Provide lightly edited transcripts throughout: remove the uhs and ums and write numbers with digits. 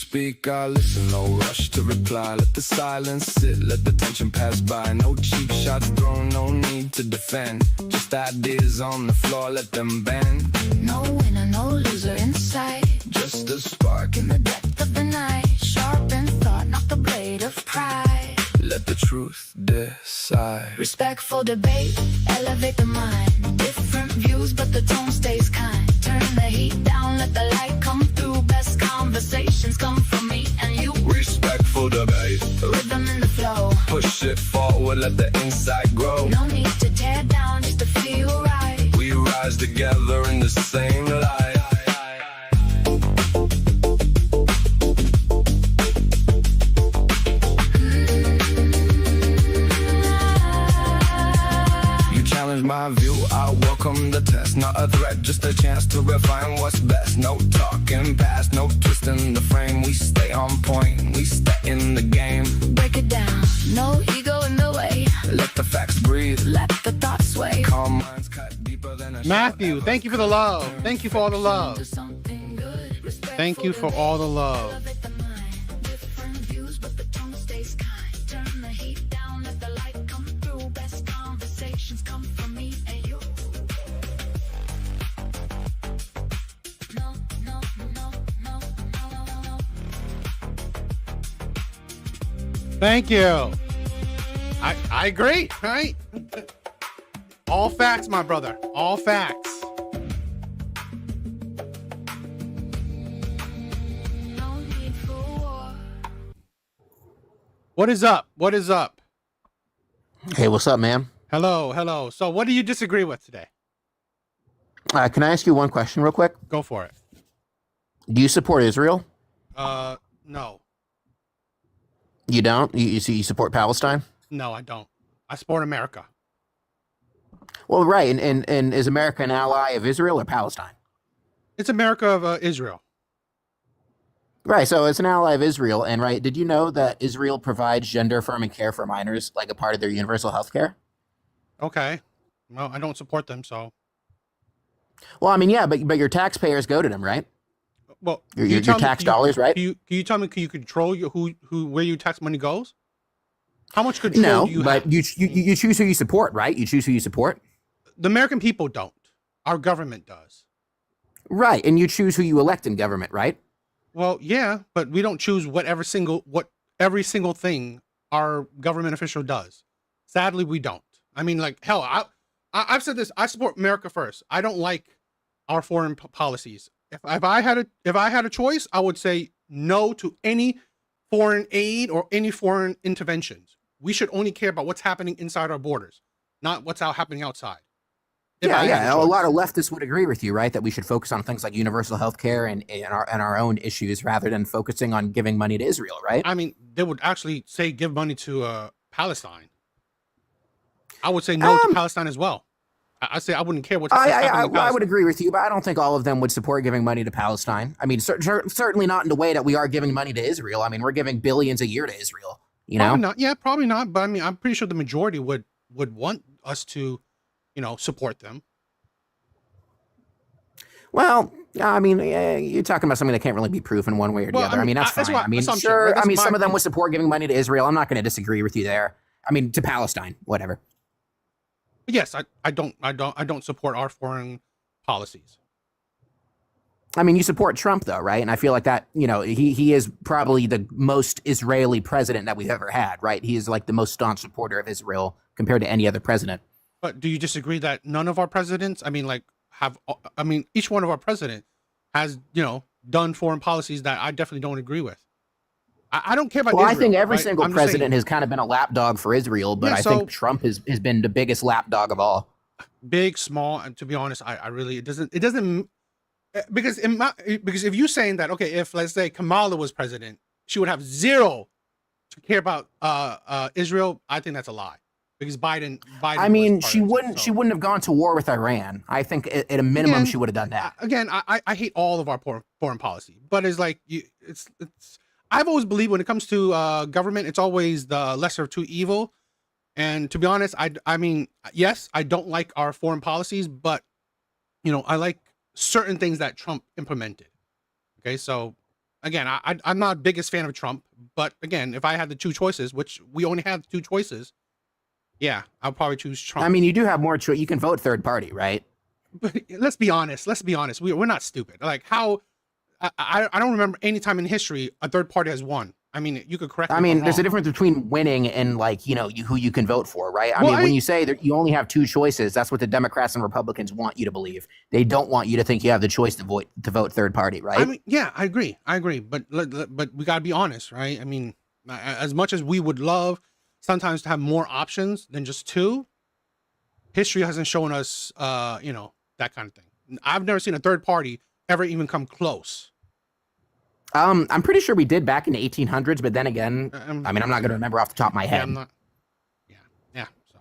speak, I listen, no rush to reply. Let the silence sit, let the tension pass by. No cheap shots thrown, no need to defend. Just ideas on the floor, let them bend. No winner, no loser in sight. Just a spark In the depth of the night, sharpen thought, not the blade of pride. let the truth decide. Respectful debate, elevate the mind. Different views, but the tone stays kind. Turn the heat down, let the light come through. Best conversations come from me and you. Respectful debate, Rhythm in the flow. push it forward, let the insight grow. No need to tear down, just to feel right. We rise together in the same light. You challenge my view, I welcome the test. Not a threat, just a chance to refine what's best. No talking past, no twisting the frame. We stay on point, we stay in the game. Break it down, no ego in the way. Let the facts breathe, Let the thoughts sway. calm minds cut deeper than a Matthew, thank you for the love. Thank you for all the love. Something good. Thank you for all the love. Elevate the mind. Different views, but the tone stays kind. Turn the heat down, let the light come through. Best conversations come from me and you. No, no, no, no, no, no. Thank you. I agree, right? All facts, my brother. All facts. No need for war. What is up? What is up? Hey, what's up, man? Hello, hello. So what do you disagree with today? Can I ask you one question real quick? Go for it. Do you support Israel? No. You don't? You support Palestine? No, I don't. I support America. Well, right. And is America an ally of Israel or Palestine? It's America of Israel. Right. So it's an ally of Israel. And right, did you know that Israel provides gender affirming care for minors like a part of their universal health care? Okay. Well, I don't support them, so. Well, I mean, yeah, but your taxpayers go to them, right? Well, Your tax dollars, right? Can you tell me? Can you control where your tax money goes? How much control No, do you but have? you choose who you support, right? You choose who you support. The American people don't. Our government does. Right. And you choose who you elect in government, right? Well, yeah, but we don't choose what every single thing our government official does. Sadly, we don't. I mean, like hell, I've said this. I support America first. I don't like our foreign policies. If I had a choice, I would say no to any foreign aid or any foreign interventions. We should only care about what's happening inside our borders, not what's happening outside. If I had Yeah. A choice. lot of leftists would agree with you, right? That we should focus on things like universal health care and our own issues rather than focusing on giving money to Israel, right? I mean, they would actually say give money to Palestine. I would say no to Palestine as well. I say I wouldn't care what's happening in Palestine. I would agree with you, but I don't think all of them would support giving money to Palestine. I mean, certainly not in the way that we are giving money to Israel. I mean, we're giving billions a year to Israel, you know? Probably not. Yeah, probably not. But I mean, I'm pretty sure the majority would want us to, support them. Well, I mean, you're talking about something that can't really be proven one way or the other. I mean, that's fine. I mean, sure. I mean, some of them would support giving money to Israel. I'm not going to disagree with you there. I mean, to Palestine, whatever. Yes, I don't support our foreign policies. I mean, you support Trump, though, right? And I feel like that, he is probably the most Israeli president that we've ever had, right? He is like the most staunch supporter of Israel compared to any other president. But do you disagree that none of our presidents, each one of our president has, done foreign policies that I definitely don't agree with. I don't care about Israel. I think every right? single president has kind of been a lapdog for Israel, but I think Trump has been the biggest lapdog of all. Big, small, and to be honest, I really, it doesn't because if you're saying that, okay, if let's say Kamala was president, she would have zero to care about Israel. I think that's a lie because Biden. I mean, she wouldn't have gone to war with Iran. I think at a minimum she would have done that. Again, I hate all of our foreign policy, but it's like it's. I've always believed when it comes to government, it's always the lesser of two evil. And to be honest, I mean, yes, I don't like our foreign policies, but I like certain things that Trump implemented. Okay, so again, I'm not biggest fan of Trump, but again, if I had the two choices, which we only have two choices, yeah, I'll probably choose I Trump. mean, you do have more choice. You can vote third party, right? But let's be honest. Let's be honest. We're not stupid. Like how I don't remember any time in history a third party has won. I mean, you could correct me I if I'm mean, there's a wrong. difference between winning and like, you know, who you can vote for, right? I Well, mean, when you say that you only have two choices, that's what the Democrats and Republicans want you to believe. They don't want you to think you have the choice to vote third party, right? I mean, yeah, I agree. But we gotta be honest, right? I mean, as much as we would love sometimes to have more options than just two, history hasn't shown us, you know, that kind of thing. I've never seen a third party ever even come close. I'm pretty sure we did back in the 1800s, but then again, I mean, I'm not going to remember off the top of my Yeah, head. I'm not. Yeah. So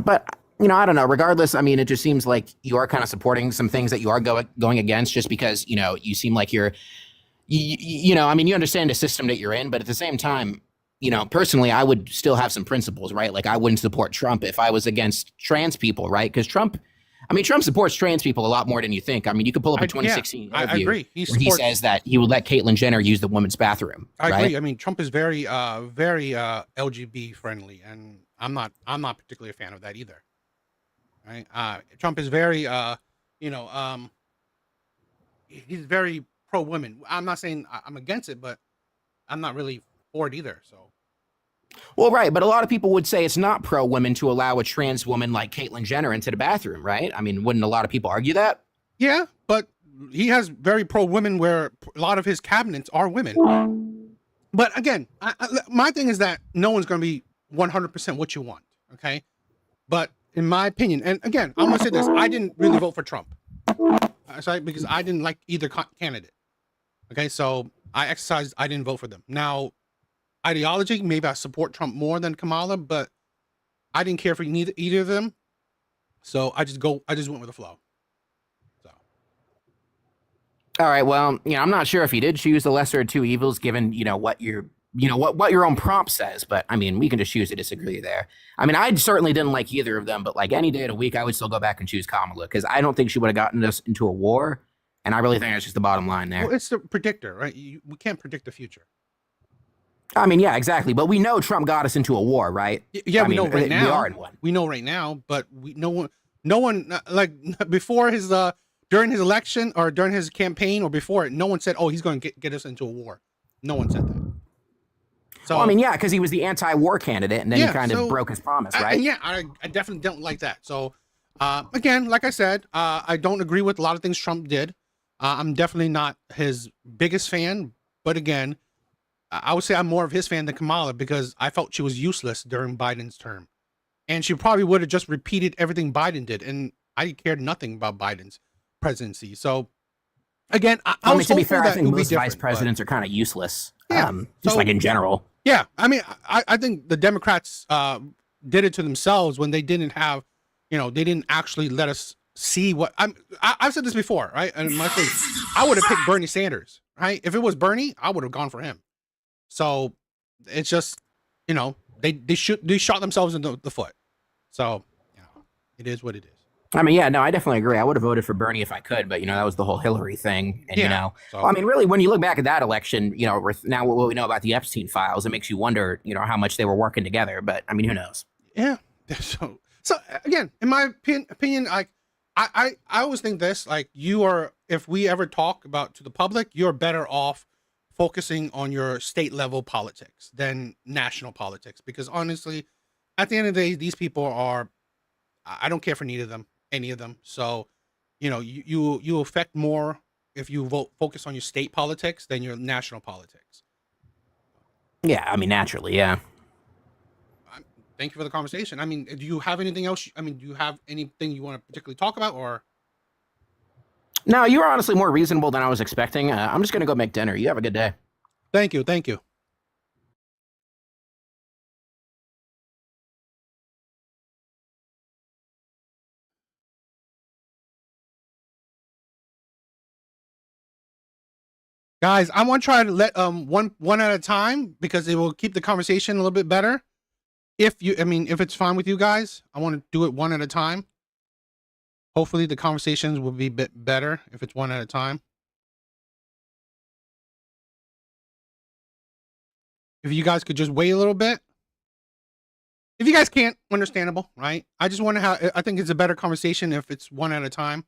But you know, I don't know. Regardless, I mean, it just seems like you are kind of supporting some things that you are going against, just because you know you seem like you know, I mean, you understand the system that you're in, but at the same time, you know, personally, I would still have some principles, right? Like I wouldn't support Trump if I was against trans people, right? Because Trump supports trans people a lot more than you think. I mean, you could pull up a 2016 I interview agree. where he says that he would let Caitlyn Jenner use the women's bathroom. I right? agree. I mean, Trump is very LGBT friendly, and I'm not particularly a fan of that either. Right? Trump is very you know, he's very pro women. I'm not saying I'm against it, but I'm not really for it either. So Well, right, but a lot of people would say it's not pro women to allow a trans woman like Caitlyn Jenner into the bathroom, right? I mean, wouldn't a lot of people argue that? yeah, but he has very pro women where a lot of his cabinets are women. But again, my thing is that no one's going to be 100% what you want. Okay. But in my opinion, and again, I'm going to say this, I didn't really vote for Trump. Sorry, because I didn't like either candidate. Okay. So I didn't vote for them. Now, ideology, maybe I support Trump more than Kamala, but I didn't care for either of them. So I just went with the flow. So All right, well, you know, I'm not sure if you did choose the lesser of two evils, given what your own prompt says. But I mean, we can just choose to disagree there. I mean, I certainly didn't like either of them, but like any day of the week, I would still go back and choose Kamala because I don't think she would have gotten us into a war, and I really think that's just the bottom line there. well, it's the predictor, right? We can't predict the future. I mean, yeah, exactly. But we know Trump got us into a war, right? Yeah, I we mean, know right now. We are in one. We know right now, but no one like before his during his election or during his campaign or before it, no one said, "Oh, he's going to get us into a war." No one said that. So Well, I mean, yeah, because he was the anti-war candidate, and then he kind of broke his promise, right? I definitely don't like that. So again, like I said, I don't agree with a lot of things Trump did. I'm definitely not his biggest fan, but again, I would say I'm more of his fan than Kamala because I felt she was useless during Biden's term. And she probably would have just repeated everything Biden did. And I cared nothing about Biden's presidency. So again, I mean, to be fair, I think most different, vice presidents are kind of useless. Yeah, Just so- like in general. Yeah, I mean, I think the Democrats did it to themselves when they didn't have, they didn't actually let us see what I've said this before, right? And my thing, I would have picked Bernie Sanders, right? If it was Bernie, I would have gone for him. So it's just, they shot themselves in the foot. So it is what it is. I mean, yeah, no, I definitely agree. I would have voted for Bernie if I could, but that was the whole Hillary thing, and so- I mean, really, when you look back at that election, with now what we know about the Epstein files, it makes you wonder, how much they were working together. But I mean, who knows? Yeah. So again, in my opinion, like I always think this, like if we ever talk about to the public, you're better off focusing on your state level politics than national politics, because honestly, at the end of the day, these people I don't care for any of them. So, you affect more if you focus on your state politics than your national politics. Yeah, I mean, naturally, yeah. Thank you for the conversation. I mean, do you have anything else? I mean, do you have anything you want to particularly talk about, or? No, you were honestly more reasonable than I was expecting. I'm just gonna go make dinner. You have a good day. Thank you. Thank you. Guys, I want to try to let one at a time because it will keep the conversation a little bit better. If it's fine with you guys, I want to do it one at a time. Hopefully the conversations will be a bit better if it's one at a time. If you guys could just wait a little bit. If you guys can't, understandable, right? I just want to have, I think it's a better conversation if it's one at a time.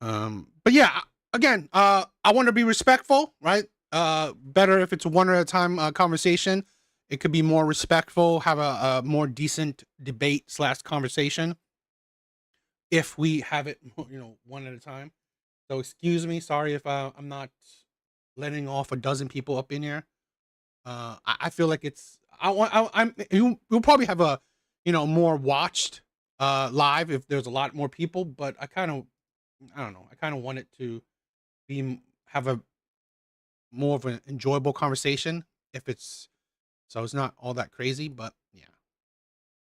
But yeah, again, I want to be respectful, right? Better if it's one at a time conversation. It could be more respectful, have a more decent debate / conversation if we have it, one at a time. So excuse me, sorry if I'm not letting off a dozen people up in here. I feel like you'll probably have a, more watched live if there's a lot more people, but I don't know. I kind of want it to have a more of an enjoyable conversation so it's not all that crazy, but yeah.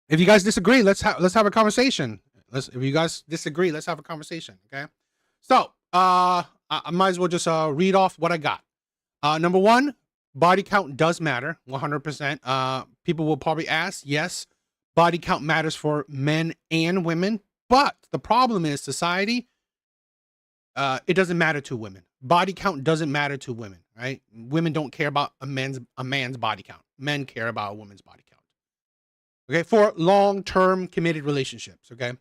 If you guys disagree, let's have a conversation. If you guys disagree, let's have a conversation. Okay. So, I might as well just read off what I got. Number one, body count does matter 100%. People will probably ask, yes, body count matters for men and women, but the problem is society, it doesn't matter to women. Body count doesn't matter to women, right? Women don't care about a man's body count. Men care about a woman's body count. Okay, for long-term committed relationships, okay?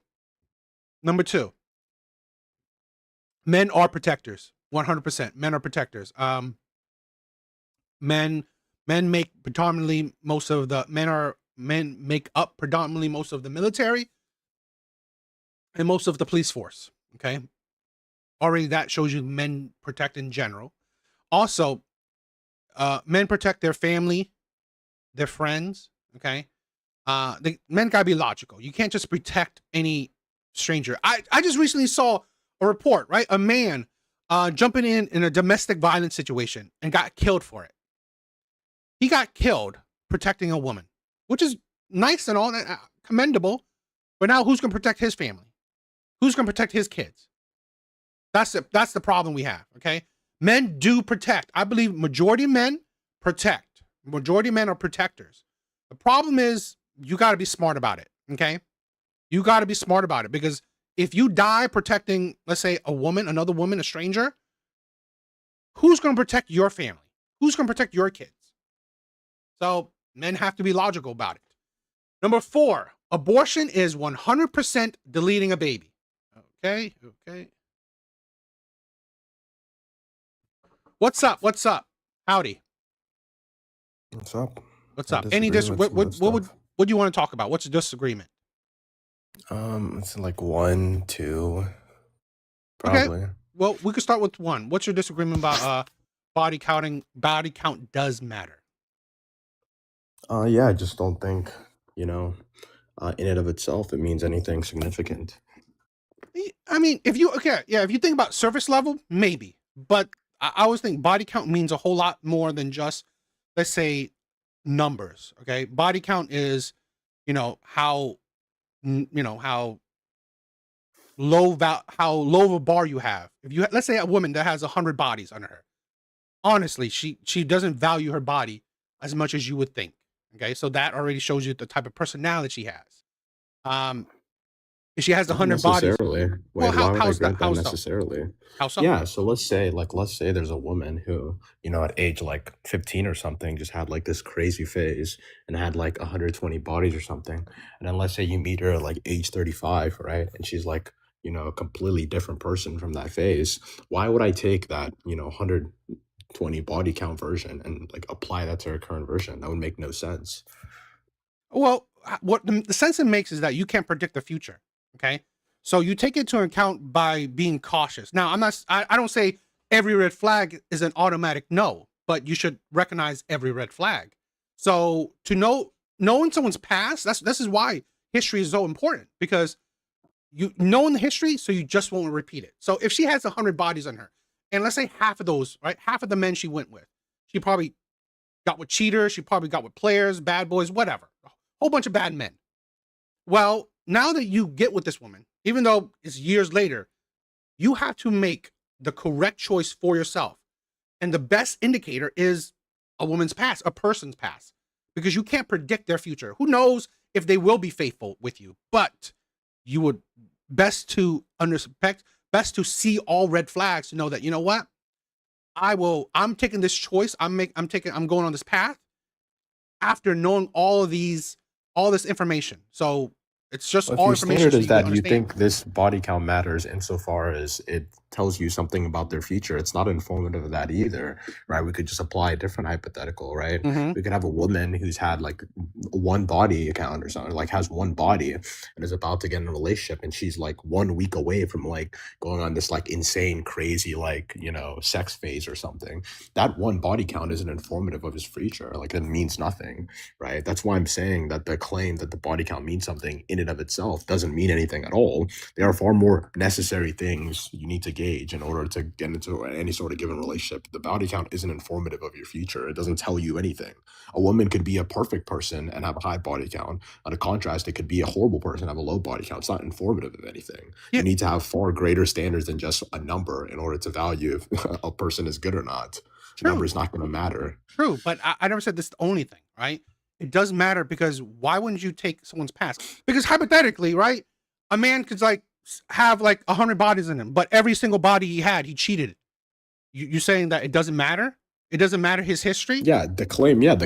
Number two, men are protectors. 100%. Men are protectors. Men make predominantly most of the men make up predominantly most of the military and most of the police force. Okay. Already that shows you men protect in general. Also, men protect their family, their friends. Okay. Men gotta be logical. You can't just protect any stranger. I just recently saw a report, right? A man jumping in a domestic violence situation and got killed for it. He got killed protecting a woman, which is nice and all that, commendable. But now who's going to protect his family? Who's going to protect his kids? That's the problem we have, okay? Men do protect. I believe majority of men protect. Majority of men are protectors. The problem is you got to be smart about it, okay? You got to be smart about it, because if you die protecting, let's say, a woman, another woman, a stranger, who's going to protect your family? Who's going to protect your kids? So men have to be logical about it. Number 4, abortion is 100% deleting a baby. Okay. What's up? Howdy. What's up? What's I up? disagree Any with some of the what do you want to talk about? What's the disagreement? It's like 1, 2, Okay. probably. Well, we could start with 1. What's your disagreement about body counting? Body count does matter. Yeah, I just don't think, in and of itself, it means anything significant. I mean, if you think about surface level, maybe, but I always think body count means a whole lot more than just, let's say, numbers. Okay, body count is, how low of a bar you have. If you let's say a woman that has 100 bodies under her, honestly, she doesn't value her body as much as you would think. Okay, so that already shows you the type of personality she has. If she has Not 100 bodies, necessarily. well, Wait, why would I how's agree that? with that How so? necessarily? How so? Yeah, so let's say there's a woman who, at age like 15 or something, just had like this crazy phase and had like 120 bodies or something. And then let's say you meet her at like age 35, right? And she's like, a completely different person from that phase. Why would I take that, 120 body count version and like apply that to her current version? That would make no sense. Well, what the sense it makes is that you can't predict the future. Okay, so you take it into account by being cautious. Now, I don't say every red flag is an automatic no, but you should recognize every red flag. So to knowing someone's past, this is why history is so important, because you knowing the history, so you just won't repeat it. So if she has 100 bodies on her, and let's say half of those, right, half of the men she went with, she probably got with cheaters, she probably got with players, bad boys, whatever, a whole bunch of bad men. Well, now that you get with this woman, even though it's years later, you have to make the correct choice for yourself. And the best indicator is a woman's past, a person's past, because you can't predict their future. Who knows if they will be faithful with you? But you would best to see all red flags to know that, you know what? I'm taking this choice. I'm going on this path after knowing all this information. So it's just Well, if all your information standard so is you can that you understand. think this body count matters insofar as it tells you something about their future, it's not informative of that either, right? We could just apply a different hypothetical, right? Mm-hmm. We could have a woman who's had like one body account or something, like has one body and is about to get in a relationship, and she's like 1 week away from like going on this like insane, crazy, like, you know, sex phase or something. That one body count isn't informative of his future. Like, it means nothing, right? That's why I'm saying that the claim that the body count means something in and of itself doesn't mean anything at all. There are far more necessary things you need to gauge in order to get into any sort of given relationship. The body count isn't informative of your future. It doesn't tell you anything. A woman could be a perfect person and have a high body count. On a contrast, it could be a horrible person and have a low body count. It's not informative of anything. Yeah. You need to have far greater standards than just a number in order to value if a person is good or not. The number is not going to matter. True, but I never said this is the only thing, right? It does matter, because why wouldn't you take someone's past? Because hypothetically, right, a man could like have like 100 bodies in him, but every single body he had, he cheated. You're saying that it doesn't matter? It doesn't matter his history? The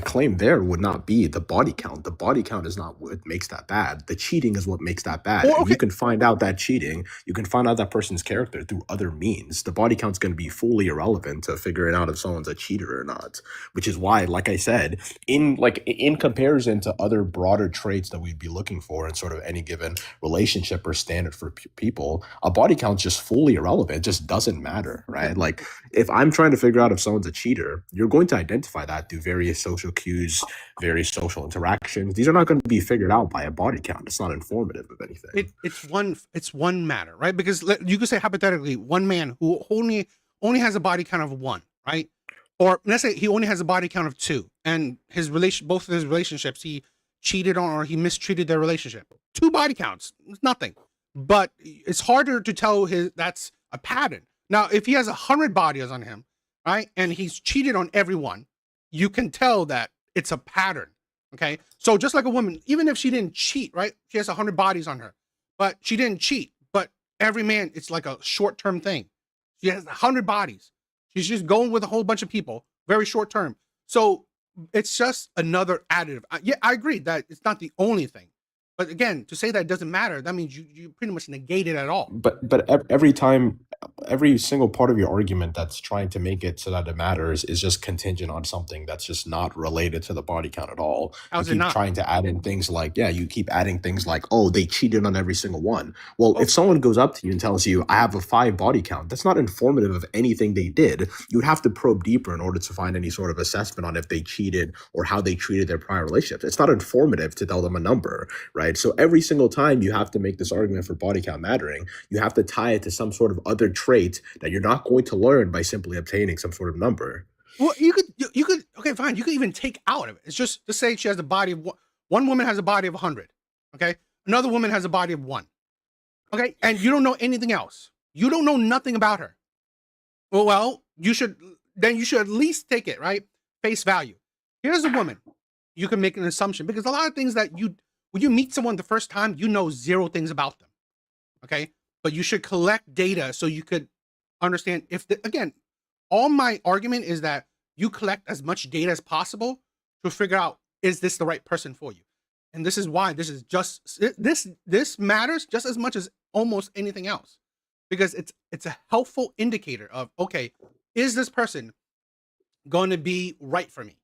claim there would not be the body count. The body count is not what makes that bad. The cheating is what makes that bad. Well, And you okay. can find out that cheating, you can find out that person's character through other means. The body count's going to be fully irrelevant to figuring out if someone's a cheater or not, which is why, like I said, in comparison to other broader traits that we'd be looking for in sort of any given relationship or standard for people, a body count's just fully irrelevant. It just doesn't matter, right? Like, if I'm trying to figure out if someone's a cheater, you're going to identify that through various social cues, various social interactions. These are not going to be figured out by a body count. It's not informative of anything. It's one matter, right? Because you could say hypothetically, one man who only has a body count of 1, right? Or let's say he only has a body count of 2, and both of his relationships, he cheated on or he mistreated their relationship. 2 body counts, it's nothing. But it's harder to tell that's a pattern. Now, if he has 100 bodies on him, right, and he's cheated on everyone, you can tell that it's a pattern. Okay, so just like a woman, even if she didn't cheat, right, she has 100 bodies on her, but she didn't cheat. But every man, it's like a short-term thing. She has 100 bodies. She's just going with a whole bunch of people, very short term. So it's just another additive. Yeah, I agree that it's not the only thing. But again, to say that it doesn't matter, that means you pretty much negate it at all. But every time, every single part of your argument that's trying to make it so that it matters is just contingent on something that's just not related to the body count at all. How's You it keep not? trying to add in things like, you keep adding things like, oh, they cheated on every single one. Well, Oh. if someone goes up to you and tells you, I have a 5 body count, that's not informative of anything they did. You would have to probe deeper in order to find any sort of assessment on if they cheated or how they treated their prior relationships. It's not informative to tell them a number, right? So every single time you have to make this argument for body count mattering, you have to tie it to some sort of other trait that you're not going to learn by simply obtaining some sort of number. Well, you could okay, fine. You could even take out of it. It's just to say she has a body of one woman has a body of 100. Okay, another woman has a body of 1. Okay, and you don't know anything else. You don't know nothing about her. Well, you should at least take it, right? Face value. Here's a woman. You can make an assumption, because a lot of things that when you meet someone the first time, you know 0 things about them. Okay, but you should collect data so you could understand again, all my argument is that you collect as much data as possible to figure out, is this the right person for you? And this is why this matters just as much as almost anything else, because it's a helpful indicator of, okay, is this person going to be right for me?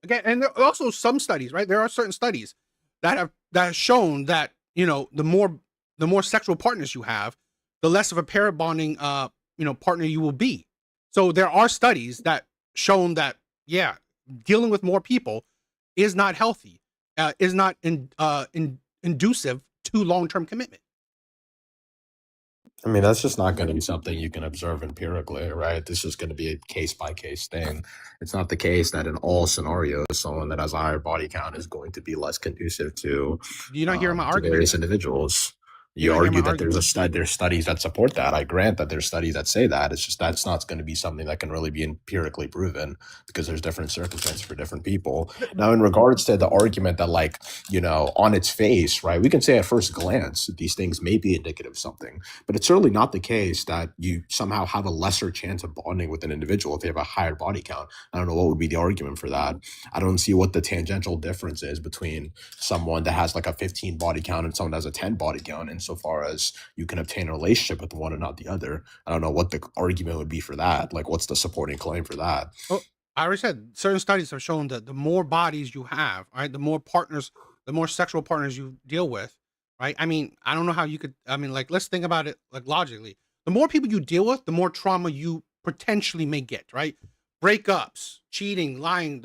Again, and there are also some studies, right? There are certain studies that have shown that, the more sexual partners you have, the less of a pair bonding partner you will be. So there are studies that shown that, yeah, dealing with more people is not healthy, is not inducive to long-term commitment. I mean, that's just not going to be something you can observe empirically, right? This is going to be a case-by-case thing. It's not the case that in all scenarios, someone that has a higher body count is going to be less conducive to You're not hearing my argument. various individuals. You're You not hearing my argue that argument. there's studies that support that. I grant that there's studies that say that. It's just that's not going to be something that can really be empirically proven because there's different circumstances for different people. Now, in regards to the argument that, like, on its face, right, we can say at first glance that these things may be indicative of something, but it's certainly not the case that you somehow have a lesser chance of bonding with an individual if they have a higher body count. I don't know what would be the argument for that. I don't see what the tangential difference is between someone that has like a 15 body count and someone that has a 10 body count insofar as you can obtain a relationship with one and not the other. I don't know what the argument would be for that. Like, what's the supporting claim for that? Well, I already said certain studies have shown that the more bodies you have, right, the more partners, the more sexual partners you deal with, right? I mean, I don't know how you could. I mean, like, let's think about it like logically. The more people you deal with, the more trauma you potentially may get, right? Breakups, cheating, lying.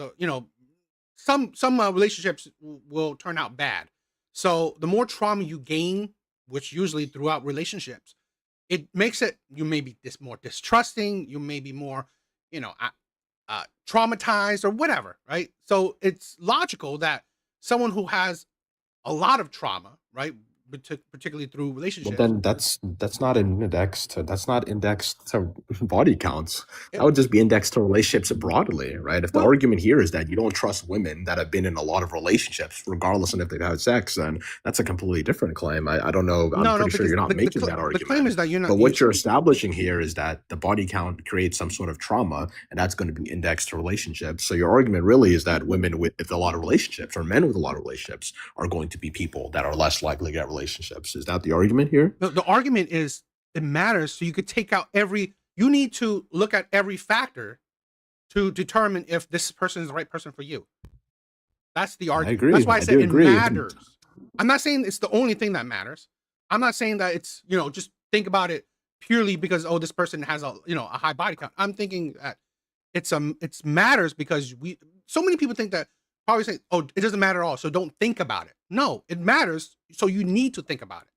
Some relationships will turn out bad. So the more trauma you gain, which usually throughout relationships, it makes it you may be more distrusting. You may be more, you know, traumatized or whatever, right? So it's logical that someone who has a lot of trauma, right, particularly through But relationships, then that's not indexed to body counts. That it, would just be indexed to relationships broadly, right? If the well, argument here is that you don't trust women that have been in a lot of relationships, regardless of if they've had sex, then that's a completely different claim. I don't know. I'm no, pretty sure because you're not making that the claim argument. is that you're not But you. what you're establishing here is that the body count creates some sort of trauma, and that's going to be indexed to relationships. So your argument really is that women with a lot of relationships or men with a lot of relationships are going to be people that are less likely to get relationships. Is that the argument here? The argument is it matters. So you could take out you need to look at every factor to determine if this person is the right person for you. That's the I argument. agree. That's why I I said do it agree. matters. I'm not saying it's the only thing that matters. I'm not saying that it's, just think about it purely because, oh, this person has a high body count. I'm thinking that it's matters because so many people think that probably say, oh, it doesn't matter at all. So don't think about it. No, it matters. So you need to think about it.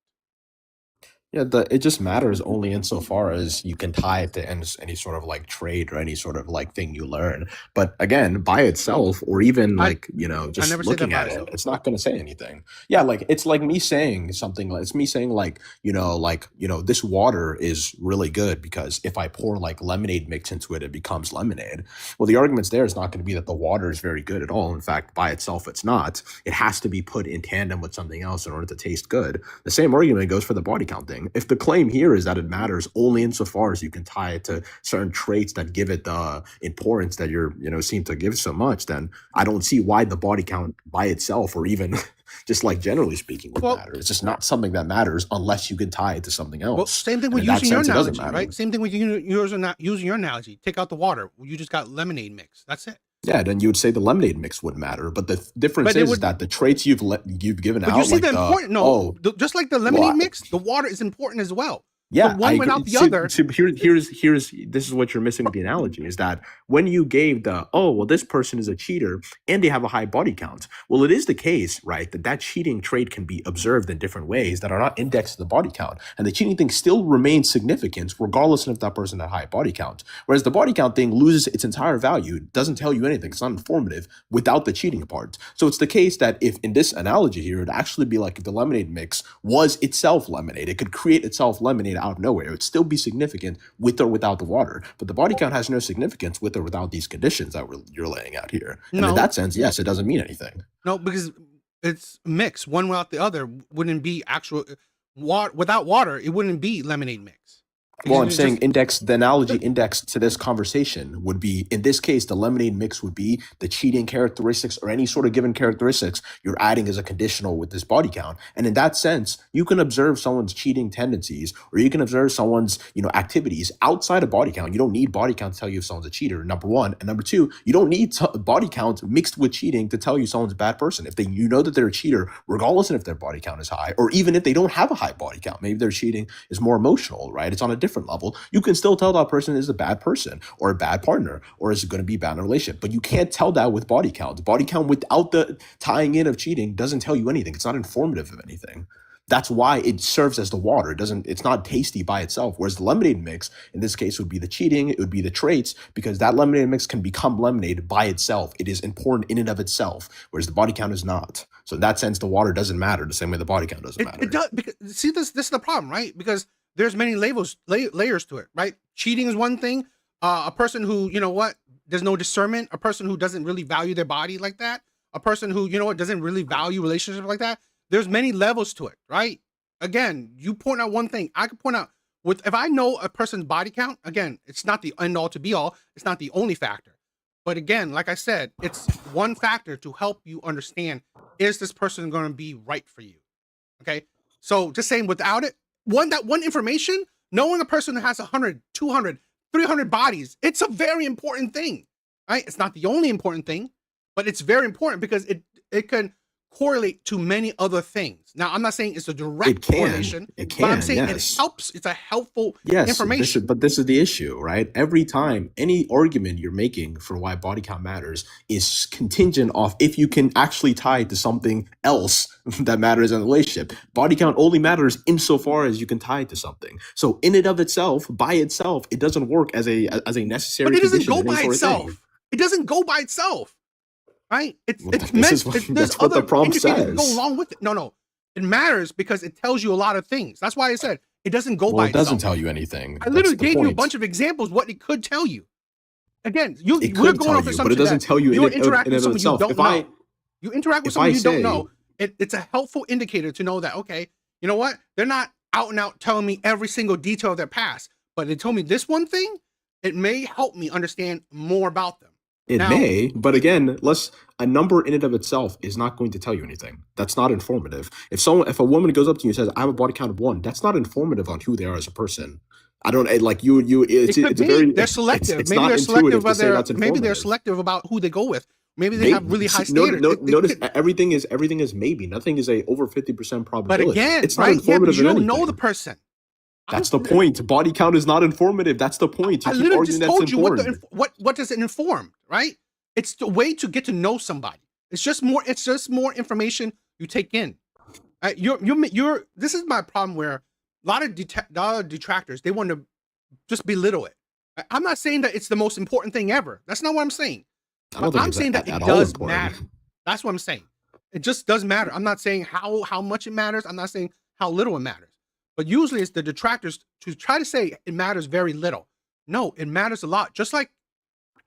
Yeah, it just matters only insofar as you can tie it to any sort of like trade or any sort of like thing you learn. But again, by itself, or even I like, I just never say that looking by at it, itself. it's not going to say anything. Yeah, like it's like me saying something like, it's me saying like, this water is really good because if I pour like lemonade mix into it, it becomes lemonade. Well, the arguments there is not going to be that the water is very good at all. In fact, by itself, it's not. It has to be put in tandem with something else in order to taste good. The same argument goes for the body count thing. If the claim here is that it matters only insofar as you can tie it to certain traits that give it the importance that seem to give so much, then I don't see why the body count by itself, or even just like generally speaking, would Well, matter. It's just not something that matters unless you can tie it to something well, else. same thing And with in that using your sense, it doesn't analogy, matter. right? Same thing with using your analogy. Take out the water. You just got lemonade mix. That's it. Yeah, then you would say the lemonade mix would matter, but the difference But it is would. that the traits you've given But you out, see like the important. No, just like the lemonade well, mix, the water is important as well. yeah, But one without the other. Here's this is what you're missing with the analogy is that when you gave this person is a cheater and they have a high body count. Well, it is the case, right, that cheating trait can be observed in different ways that are not indexed to the body count, and the cheating thing still remains significant regardless of if that person had a high body count. Whereas the body count thing loses its entire value, it doesn't tell you anything, it's not informative without the cheating part. So it's the case that if in this analogy here, it'd actually be like if the lemonade mix was itself lemonade, it could create itself lemonade out of nowhere. It would still be significant with or without the water, but the body count has no significance with or without these conditions that you're laying out here. And in that sense, yes, it doesn't mean anything. No, because it's mixed. One without the other wouldn't be actual water. Without water, it wouldn't be lemonade mix. Well, I'm saying the analogy index to this conversation would be, in this case, the lemonade mix would be the cheating characteristics or any sort of given characteristics you're adding as a conditional with this body count. And in that sense, you can observe someone's cheating tendencies or you can observe someone's, activities outside of body count. You don't need body count to tell you if someone's a cheater, number one. And number two, you don't need body count mixed with cheating to tell you someone's a bad person. If you know that they're a cheater, regardless of if their body count is high, or even if they don't have a high body count, maybe their cheating is more emotional, right? It's on a different level, you can still tell that person is a bad person or a bad partner or is going to be bad in a relationship. But you can't tell that with body count. The body count without the tying in of cheating doesn't tell you anything. It's not informative of anything. That's why it serves as the water. It's not tasty by itself. Whereas the lemonade mix, in this case, would be the cheating, it would be the traits, because that lemonade mix can become lemonade by itself. It is important in and of itself, whereas the body count is not. So in that sense, the water doesn't matter the same way the body count doesn't matter. It does, because see, this is the problem, right? Because there's many layers to it, right? Cheating is one thing. A person who, you know what, there's no discernment, a person who doesn't really value their body like that, a person who, you know what, doesn't really value relationships like that. There's many levels to it, right? Again, you point out one thing, I could point out if I know a person's body count, again, it's not the end all to be all, it's not the only factor. But again, like I said, it's one factor to help you understand, is this person going to be right for you? Okay. So just saying without it, that one information, knowing a person that has 100, 200, 300 bodies, it's a very important thing, right? It's not the only important thing, but it's very important because it can correlate to many other things. Now, I'm not saying it's a direct correlation, but I'm saying it helps. It's a helpful information. But this is the issue, right? Every time any argument you're making for why body count matters is contingent off if you can actually tie it to something else that matters in a relationship. Body count only matters insofar as you can tie it to something. So in and of itself, by itself, it doesn't work as a necessary. But it doesn't go by itself. It doesn't go by itself. Right? It's meant. There's other the prompt indicators that go along with it. No. It matters because it tells you a lot of things. That's why I said it doesn't go by itself. It doesn't tell you anything. I literally gave you a bunch of examples what it could tell you. Again, we're going off assumption, but it doesn't tell you you interact with someone itself. You don't know. You interact with someone you don't know. It's a helpful indicator to know that, okay, you know what? They're not out and out telling me every single detail of their past, but they told me this one thing. It may help me understand more about them. It may, but again, a number in and of itself is not going to tell you anything. That's not informative. If a woman goes up to you and says, "I have a body count of 1," that's not informative on who they are as a person. I don't like you. It's they're selective. Maybe they're selective about maybe they're selective about who they go with. Maybe they have really high standards. Notice everything is maybe. Nothing is a over 50% probability. But again, it's not informative. You don't know the person. That's the point. Body count is not informative. That's the point. I literally just told you what does it inform, right? It's the way to get to know somebody. It's just more information you take in. This is my problem where a lot of detractors, they want to just belittle it. I'm not saying that it's the most important thing ever. That's not what I'm saying. I'm saying that it does matter. That's what I'm saying. It just does matter. I'm not saying how much it matters. I'm not saying how little it matters. But usually it's the detractors to try to say it matters very little. No, it matters a lot. Just like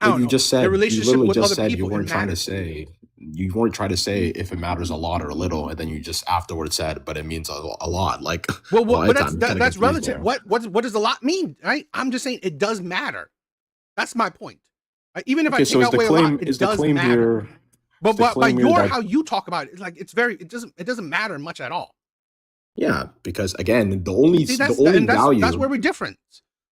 the relationship with other people. You weren't trying to say if it matters a lot or a little, and then you just afterwards said, but it means a lot. Like, but that's relative. What does a lot mean? Right? I'm just saying it does matter. That's my point. Even if I take away a lot, it does matter. But how you talk about it, like it doesn't matter much at all. Yeah, because again, the only value, that's where we're different.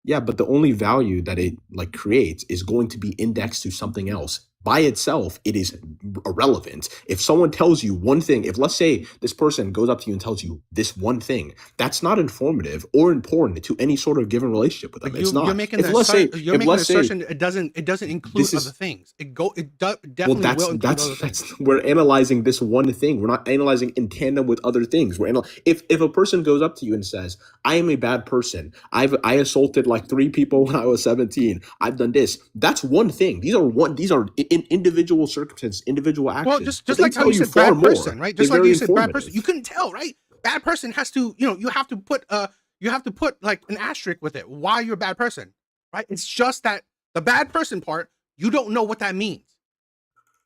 Yeah, but the only value that it creates is going to be indexed to something else. By itself, it is irrelevant. If someone tells you one thing, if let's say this person goes up to you and tells you this one thing, that's not informative or important to any sort of given relationship with them. It's not. You're making an assertion. It doesn't include other things. It definitely will include other things. We're analyzing this one thing. We're not analyzing in tandem with other things. If a person goes up to you and says, "I am a bad person. I assaulted 3 people when I was 17. I've done this." That's one thing. These are in individual circumstances, individual actions. Well, just like how you said bad person, right? Just like you said bad person. You couldn't tell, right? Bad person has to, you have to put an asterisk with it. Why you're a bad person, right? It's just that the bad person part, you don't know what that means,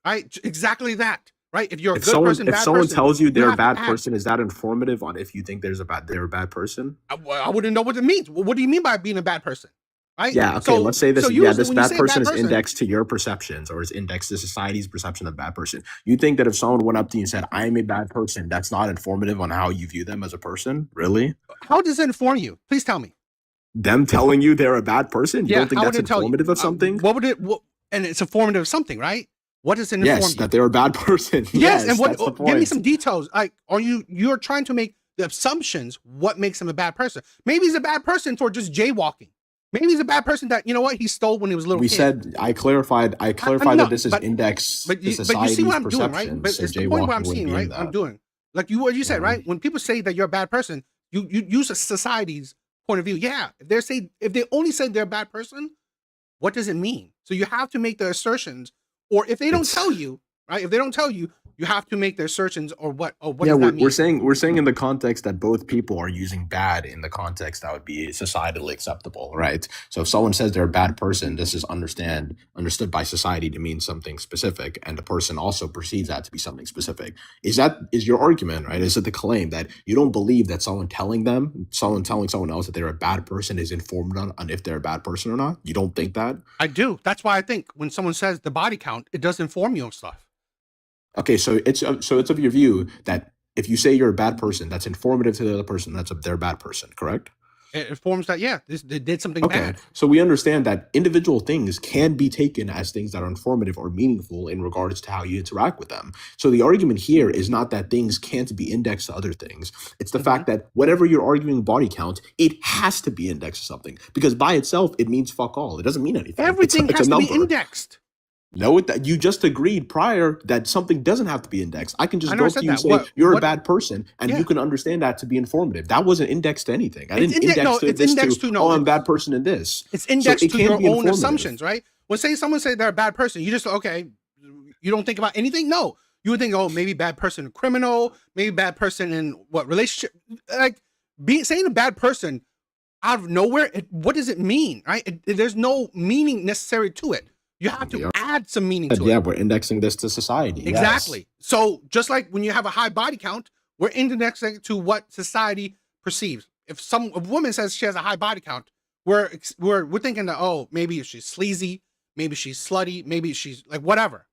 right? Exactly that, right? If you're a good person, if someone tells you they're a bad person, is that informative on if you think they're a bad person? I wouldn't know what it means. What do you mean by being a bad person? Right? Yeah, okay, let's say this. This bad person is indexed to your perceptions or is indexed to society's perception of bad person. You think that if someone went up to you and said, "I am a bad person," that's not informative on how you view them as a person? Really? How does it inform you? Please tell me. Them telling you they're a bad person? You don't think that's informative of something? And it's informative of something, right? What does it inform you? Yes, that they're a bad person. Yes, and give me some details. You're trying to make the assumptions what makes him a bad person. Maybe he's a bad person for just jaywalking. Maybe he's a bad person that, he stole when he was a little kid. I clarified that this is indexed to society's but you see what I'm doing, right? perceptions, But so it's the point what I'm jaywalking seeing, would be right? in that. I'm doing. Like what you said, right? When people say that you're a bad person, you use a society's point of view. Yeah. If they only say they're a bad person, what does it mean? So you have to make the assertions, or if they don't tell you, right? If they don't tell you, you have to make the assertions or what Yeah, does that we're mean? saying in the context that both people are using bad in the context that would be societally acceptable, right? So if someone says they're a bad person, this is understood by society to mean something specific, and the person also perceives that to be something specific. Is your argument, right? Is it the claim that you don't believe that someone telling someone else that they're a bad person is informed on if they're a bad person or not? You don't think that? I do. That's why I think when someone says the body count, it does inform you of stuff. Okay, so it's of your view that if you say you're a bad person, that's informative to the other person. They're a bad person, correct? It informs that, yeah, they did something Okay, bad. so we understand that individual things can be taken as things that are informative or meaningful in regards to how you interact with them. So the argument here is not that things can't be indexed to other things. It's the fact that whenever you're arguing body count, it has to be indexed to something because by itself it means fuck all. It doesn't mean anything. Everything It's has a to be number. indexed. No, you just agreed prior that something doesn't have to be indexed. I can just I never go said to you and that. say you're a What? bad person, and Yeah. you can understand that to be informative. That wasn't indexed to anything. I It's didn't index- index no, to it's this indexed to to- no, oh, I'm a it's- bad person in this. It's So indexed it to can your be own informative. assumptions, right? When someone say they're a bad person, you just okay, you don't think about anything. No, you would think, oh, maybe bad person, criminal, maybe bad person in what relationship? Like saying a bad person out of nowhere. What does it mean, right? There's no meaning necessary to it. You have to Yeah. add some meaning to Yeah, it. we're indexing this to society. Exactly. Yes. So just like when you have a high body count, we're indexing to what society perceives. If a woman says she has a high body count, we're thinking that, oh, maybe she's sleazy, maybe she's slutty, maybe she's like whatever.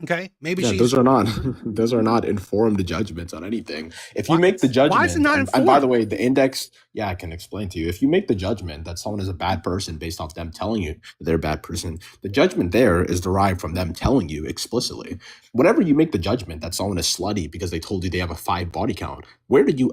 Okay, maybe Yeah, she's those are not those are not informed judgments on anything. If you Why- make the judgment, why is it not and by the informed? way, the index, yeah, I can explain to you. If you make the judgment that someone is a bad person based off them telling you that they're a bad person, the judgment there is derived from them telling you explicitly. Whenever you make the judgment that someone is slutty because they told you they have a 5 body count, where did you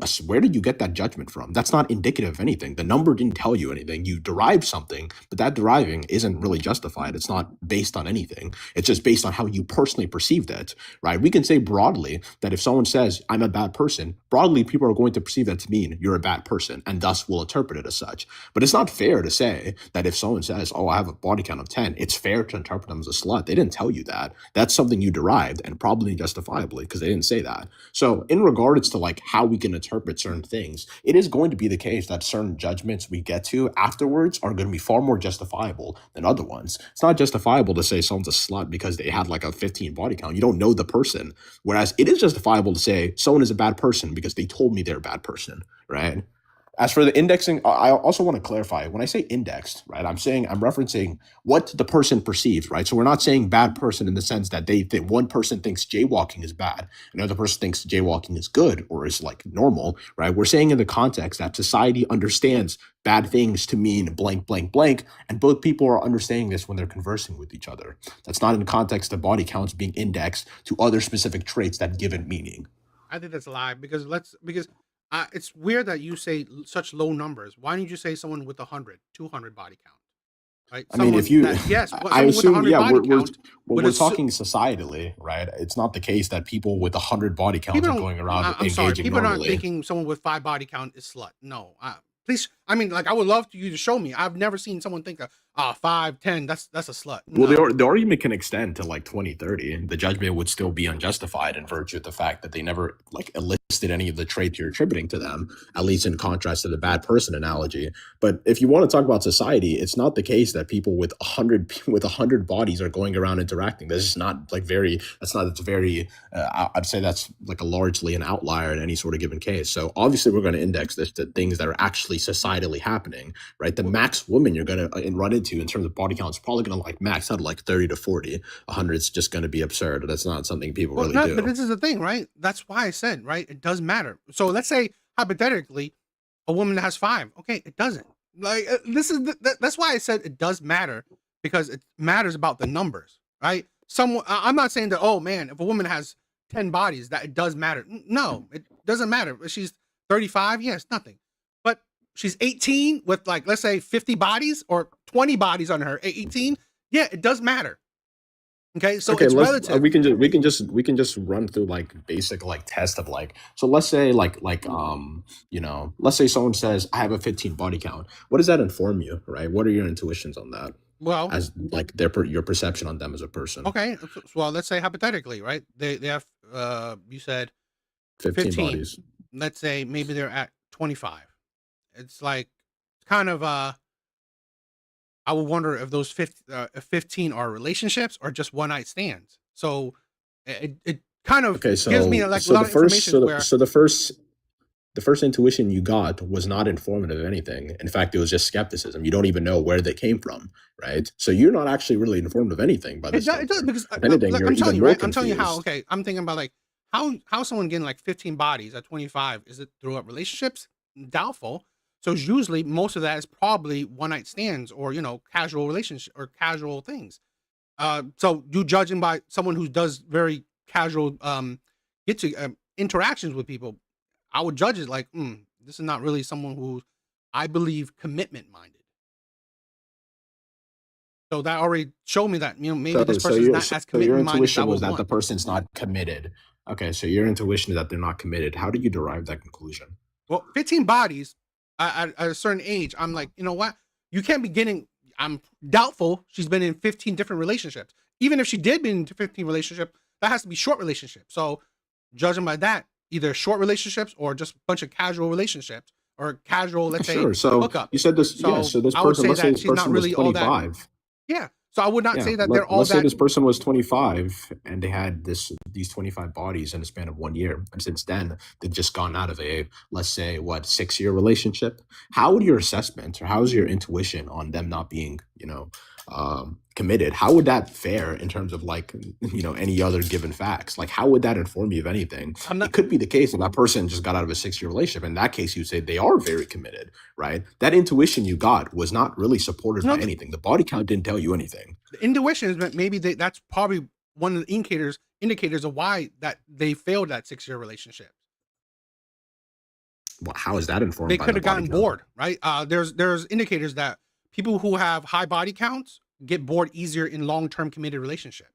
get that judgment from? That's not indicative of anything. The number didn't tell you anything. You derived something, but that deriving isn't really justified. It's not based on anything. It's just based on how you personally perceived it. Right? We can say broadly that if someone says, I'm a bad person, broadly people are going to perceive that to mean you're a bad person and thus will interpret it as such. But it's not fair to say that if someone says, oh, I have a body count of 10, it's fair to interpret them as a slut. They didn't tell you that. That's something you derived and probably justifiably because they didn't say that. So in regards to like how we can interpret certain things, it is going to be the case that certain judgments we get to afterwards are going to be far more justifiable than other ones. It's not justifiable to say someone's a slut because they had like a 15 body count. You don't know the person. Whereas it is justifiable to say someone is a bad person because they told me they're a bad person, right? As for the indexing, I also want to clarify when I say indexed, right? I'm referencing what the person perceives, right? So we're not saying bad person in the sense that one person thinks jaywalking is bad, another person thinks jaywalking is good or is like normal, right? We're saying in the context that society understands bad things to mean blank, blank, blank, and both people are understanding this when they're conversing with each other. That's not in the context of body counts being indexed to other specific traits that give it meaning. I think that's a lie because it's weird that you say such low numbers. Why don't you say someone with 100, 200 body count? Right? I mean, if you, I assume, yeah, we're talking societally, right? It's not the case that people with 100 body counts are going around I'm sorry, engaging people aren't normally. thinking someone with 5 body count is slut. No, please. I mean, like I would love you to show me. I've never seen someone think of 5, 10. That's a slut. Well, No. the argument can extend to like 20, 30. The judgment would still be unjustified in virtue of the fact that they never like enlisted any of the traits you're attributing to them, at least in contrast to the bad person analogy. But if you want to talk about society, it's not the case that people with 100 bodies are going around interacting. This is not like I'd say that's like largely an outlier in any sort of given case. So obviously we're going to index this to things that are actually societally happening, right? The max woman you're going to run into in terms of body count is probably going to like max out like 30 to 40. 100 is just going to be absurd. That's not something people really do. But this is the thing, right? That's why I said, right? It does matter. So let's say hypothetically, a woman that has 5. Okay, it doesn't. Like that's why I said it does matter because it matters about the numbers, right? I'm not saying that, oh man, if a woman has 10 bodies that it does matter. No, it doesn't matter. If she's 35, yes, nothing. But she's 18 with like, let's say 50 bodies or 20 bodies on her 18. Yeah, it does matter. Okay, so it's relative. We can just run through like basic like test of like, so let's say let's say someone says I have a 15 body count. What does that inform you, right? What are your intuitions on that? Well, as like your perception on them as a person. okay. Well, let's say hypothetically, right? They have you said 15 15. bodies. Let's say maybe they're at 25. It's like kind of I would wonder if those 15 are relationships or just one night stands. So it kind of Okay, gives me like a lot of information where the first intuition you got was not informative of anything. In fact, it was just skepticism. You don't even know where they came from, right? So you're not actually really informed of anything by this. it does because If anything, like, you're I'm telling even you, more right? I'm telling you how. confused. Okay, I'm thinking about like how someone getting like 15 bodies at 25, is it through relationships? Doubtful. So usually most of that is probably one night stands or casual relationship or casual things. So you judging by someone who does very casual get to interactions with people, I would judge it like, this is not really someone who I believe commitment minded. So that already showed me that maybe this person's not as So your commitment minded as I intuition was would that the want. person's not committed. Okay, so your intuition is that they're not committed. How do you derive that conclusion? Well, 15 bodies at a certain age, I'm like, you know what? You can't be getting. I'm doubtful she's been in 15 different relationships. Even if she did be in 15 relationships, that has to be short relationships. So judging by that, either short relationships or just a bunch of casual relationships or casual, let's say, Sure. So hookups. you said this. Yeah. So So this I would person. say Let's say that this she's not person was really all that. 25. Yeah. So I would not Yeah. say that they're all Let's say that. this person was 25 and they had these 25 bodies in a span of 1 year, and since then they've just gone out of a, let's say, 6-year relationship. How would your assessment or how's your intuition on them not being committed? How would that fare in terms of like any other given facts? Like how would that inform you of anything? I'm not. It could be the case that that person just got out of a 6-year relationship. In that case, you'd say they are very committed, right? That intuition you got was not really supported No, by anything. The body count didn't tell you anything. the intuition is that maybe that's probably one of the indicators of why that they failed that 6-year relationship. Well, how is that informed They by could the have body gotten count? bored, right? There's indicators that people who have high body counts get bored easier in long-term committed relationships.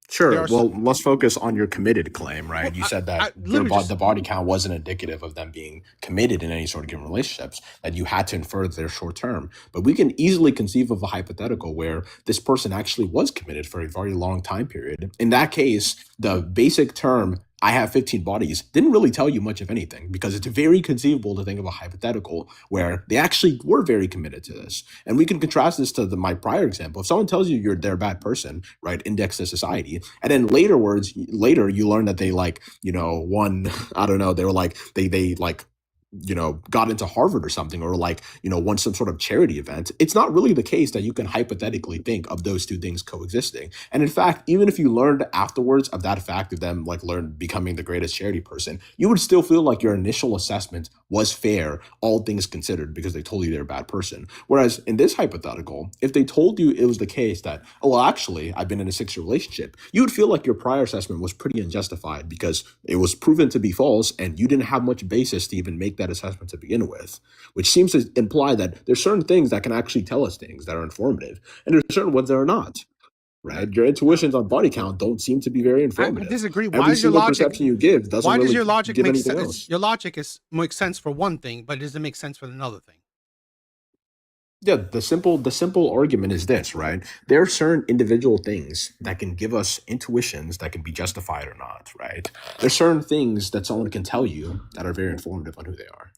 There Sure. are Well, let's focus on your committed claim, right? well, You said I that literally just the body count wasn't indicative of them being committed in any sort of given relationships, that you had to infer that they're short term. But we can easily conceive of a hypothetical where this person actually was committed for a very long time period. In that case, the basic term, I have 15 bodies, didn't really tell you much of anything because it's very conceivable to think of a hypothetical where they actually were very committed to this. And we can contrast this to my prior example. If someone tells you they're a bad person, right, index to society, and then later you learn that they won, I don't know, they were like, they got into Harvard or something, or won some sort of charity event. It's not really the case that you can hypothetically think of those two things coexisting. And in fact, even if you learned afterwards of that fact of them becoming the greatest charity person, you would still feel like your initial assessment was fair, all things considered, because they told you they're a bad person. Whereas in this hypothetical, if they told you it was the case that, oh, well, actually, I've been in a 6-year relationship, you would feel like your prior assessment was pretty unjustified because it was proven to be false and you didn't have much basis to even make that assessment to begin with, which seems to imply that there's certain things that can actually tell us things that are informative, and there's certain ones that are not. Right? Your intuitions on body count don't seem to be very I informative. disagree. Why Every does your single logic? perception you give doesn't Why does really your logic give make anything sense? else. Your logic makes sense for one thing, but it doesn't make sense for another thing. Yeah, the simple argument is this, right? There are certain individual things that can give us intuitions that can be justified or not, right? There's certain things that someone can tell you that are very informative on who they are,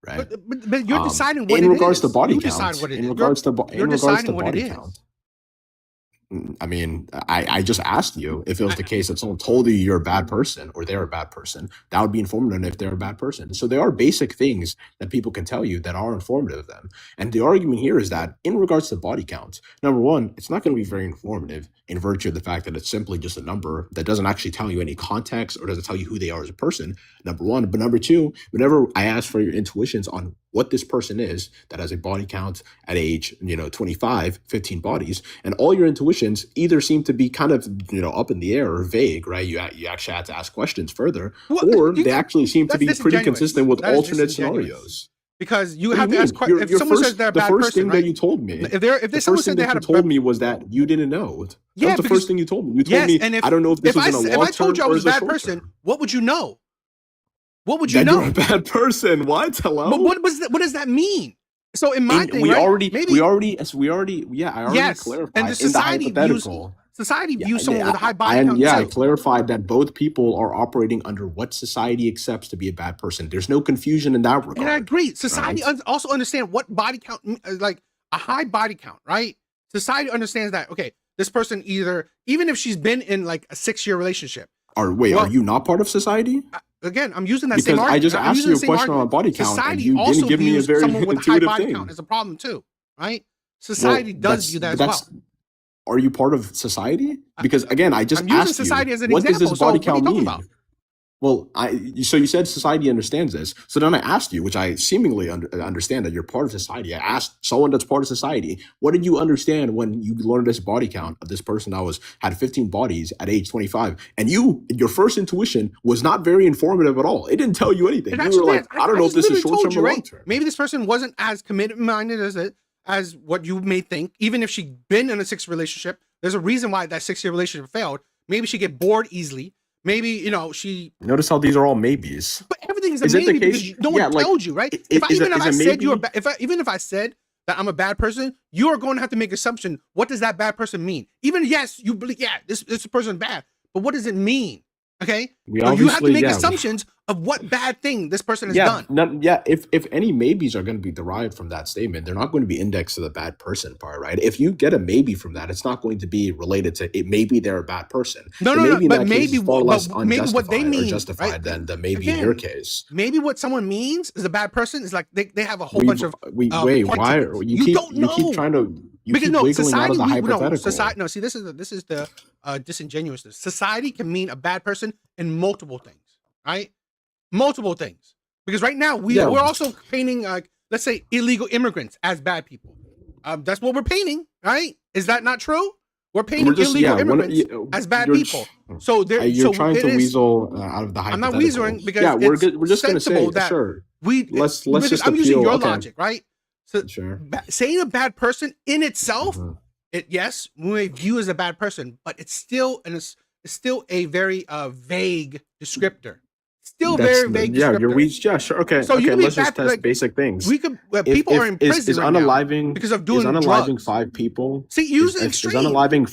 right? But you're deciding what In it regards to is. body You decide count, what it in is. regards to You're deciding what it body is. count, I mean, I just asked you if it was the case that someone told you you're a bad person or they're a bad person. That would be informative if they're a bad person. So there are basic things that people can tell you that are informative of them. And the argument here is that in regards to body count, number one, it's not going to be very informative in virtue of the fact that it's simply just a number that doesn't actually tell you any context or doesn't tell you who they are as a person, number one. But number two, whenever I ask for your intuitions on what this person is that has a body count at age 25, 15 bodies, and all your intuitions either seem to be kind of up in the air or vague, right? You actually had to ask questions further, or they actually seem to be that's pretty disingenuous. consistent with That is alternate disingenuous. scenarios. Because you What do have you to ask mean? questions. If someone says they're a The bad first person, thing right? that you told me, If the someone first said thing they that had you told me was that you didn't know. That yeah, was the because first thing you told me. You told yes, me, and I don't know if this was in a if long I told term you I or was as a a bad short person, term. what would you know? What would you That know? you're a bad person. What? But Hello? what does that mean? So in my And thing, we right? already, Maybe we already, yes, we already, yeah, I already yes. And clarified the in the society views hypothetical. Yeah, someone with a high body count I too. clarified that both people are operating under what society accepts to be a bad person. There's no confusion in that And I regard, agree. Society right? also understand what body count, like a high body count, right? Society understands that, okay, this person either, even if she's been in like a 6-year relationship. Are Well, you not part of society? again, I'm using that same Because I argument. just I'm asked using you the a same question argument. on body count, and Society you didn't also give me a views very someone with a high intuitive body thing. count as a problem too, right? Well, Society does view that as well. Are you part of society? Because again, I just I'm using asked you, society as an what does example. this So body what are you count talking mean? about? Well, so you said society understands this. So then I asked you, which I seemingly understand that you're part of society. I asked someone that's part of society, what did you understand when you learned this body count of this person that had 15 bodies at age 25? And your first intuition was not very informative at all. It didn't tell you anything. It You actually were like, did. I don't know if just this is literally short told term you, or long right? term. Maybe this person wasn't as committed minded as what you may think. Even if she'd been in a 6-year relationship, there's a reason why that 6-year relationship failed. Maybe she get bored easily. Maybe, she. Notice how these are all maybes. But everything is a Is it the maybe case? because no Yeah, one like, told you, right? is Even if a I said maybe? even if I said that I'm a bad person, you are going to have to make assumption. What does that bad person mean? Even yes, you believe, yeah, this person bad, but what does it mean? Okay, We so you have to obviously, make yeah, assumptions of what bad thing this person has yeah, done. if any maybes are going to be derived from that statement, they're not going to be indexed to the bad person part, right? If you get a maybe from that, it's not going to be related to it. Maybe they're a bad person. No, The no, no. maybe in But that case maybe, is far less but maybe what they unjustified or mean, right? justified than the maybe in your Again, case. maybe what someone means is a bad person is like they have a whole We bunch of wait. point Why tickets. you don't know keep trying to because keep no wiggling out society of the no hypothetical? society no. See, this is the disingenuousness. Society can mean a bad person in multiple things, right? Multiple things. Because right now Yeah, we're also painting let's say illegal immigrants as bad people. That's what we're painting, right? Is that not true? We're painting we're just illegal immigrants as bad you're people. So you're so trying it to is. weasel out of the I'm not hypothetical. weaseling because Yeah, it's we're just gonna say sensible that sure. let's Let's because just I'm using appeal. your Okay, logic, right? So sure. saying a bad person in itself, Mhm. yes, we may view as a bad person, but it's still it's still a very vague descriptor. Still very vague Yeah, descriptor. yeah, sure. Okay, So you okay. can be Let's just bad, test like basic things. we could people are in prison Is right now unaliving because of doing unaliving drugs. 5 people See, using is extremes. unaliving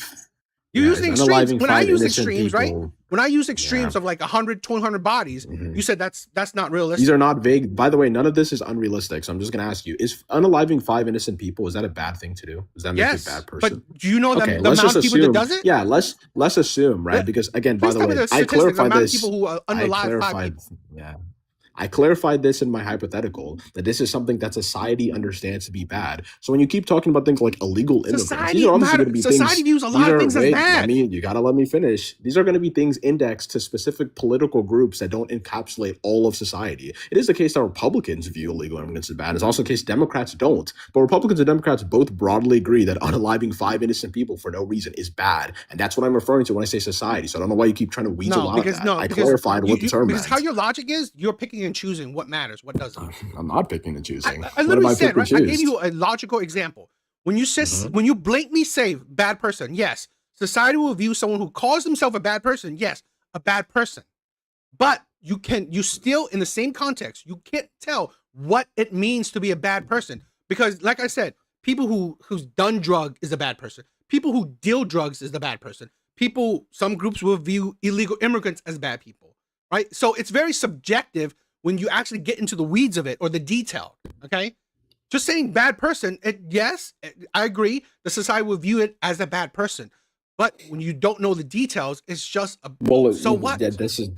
You're yeah, using is extremes. unaliving When I 5 use innocent extremes, right? people. When I use Yeah. extremes of like 100, 200 bodies, Mhm. you said that's not realistic. These are not vague. By the way, none of this is unrealistic. So I'm just gonna ask you: is unaliving 5 innocent people, is that a bad thing to do? Does that make you a Yes, bad but person? do you know Okay, the let's amount just of people that assume. does it? Yeah, let's assume, right? Let- Because again, by Please the tell me way, the I statistics, the clarified amount of this. people who I unalive 5 clarified, people. yeah. I clarified this in my hypothetical that this is something that society understands to be bad. So when you keep talking about things like illegal immigrants, Society these are obviously going to be society things. views a These lot of are things as wait, bad. you gotta let me finish. These are going to be things indexed to specific political groups that don't encapsulate all of society. It is the case that Republicans view illegal immigrants as bad. It's also the case Democrats don't. But Republicans and Democrats both broadly agree that unaliving 5 innocent people for no reason is bad, and that's what I'm referring to when I say society. So I don't know why you keep trying to weasel out of that. I clarified what the term because meant. how your logic is, you're picking and choosing what matters, what doesn't. I'm not picking and choosing. I What literally have I said, picked and right? I gave choosed? you a logical example. When you Mhm. when you blatantly say bad person, yes, society will view someone who calls himself a bad person, yes, a bad person. But you still in the same context, you can't tell what it means to be a bad person because, like I said, people who's done drug is a bad person. People who deal drugs is the bad person. Some groups will view illegal immigrants as bad people, right? So it's very subjective when you actually get into the weeds of it or the detail. Okay, just saying bad person. Yes, I agree. The society will view it as a bad person, but when you don't know the details, it's just a so what? Yeah, this is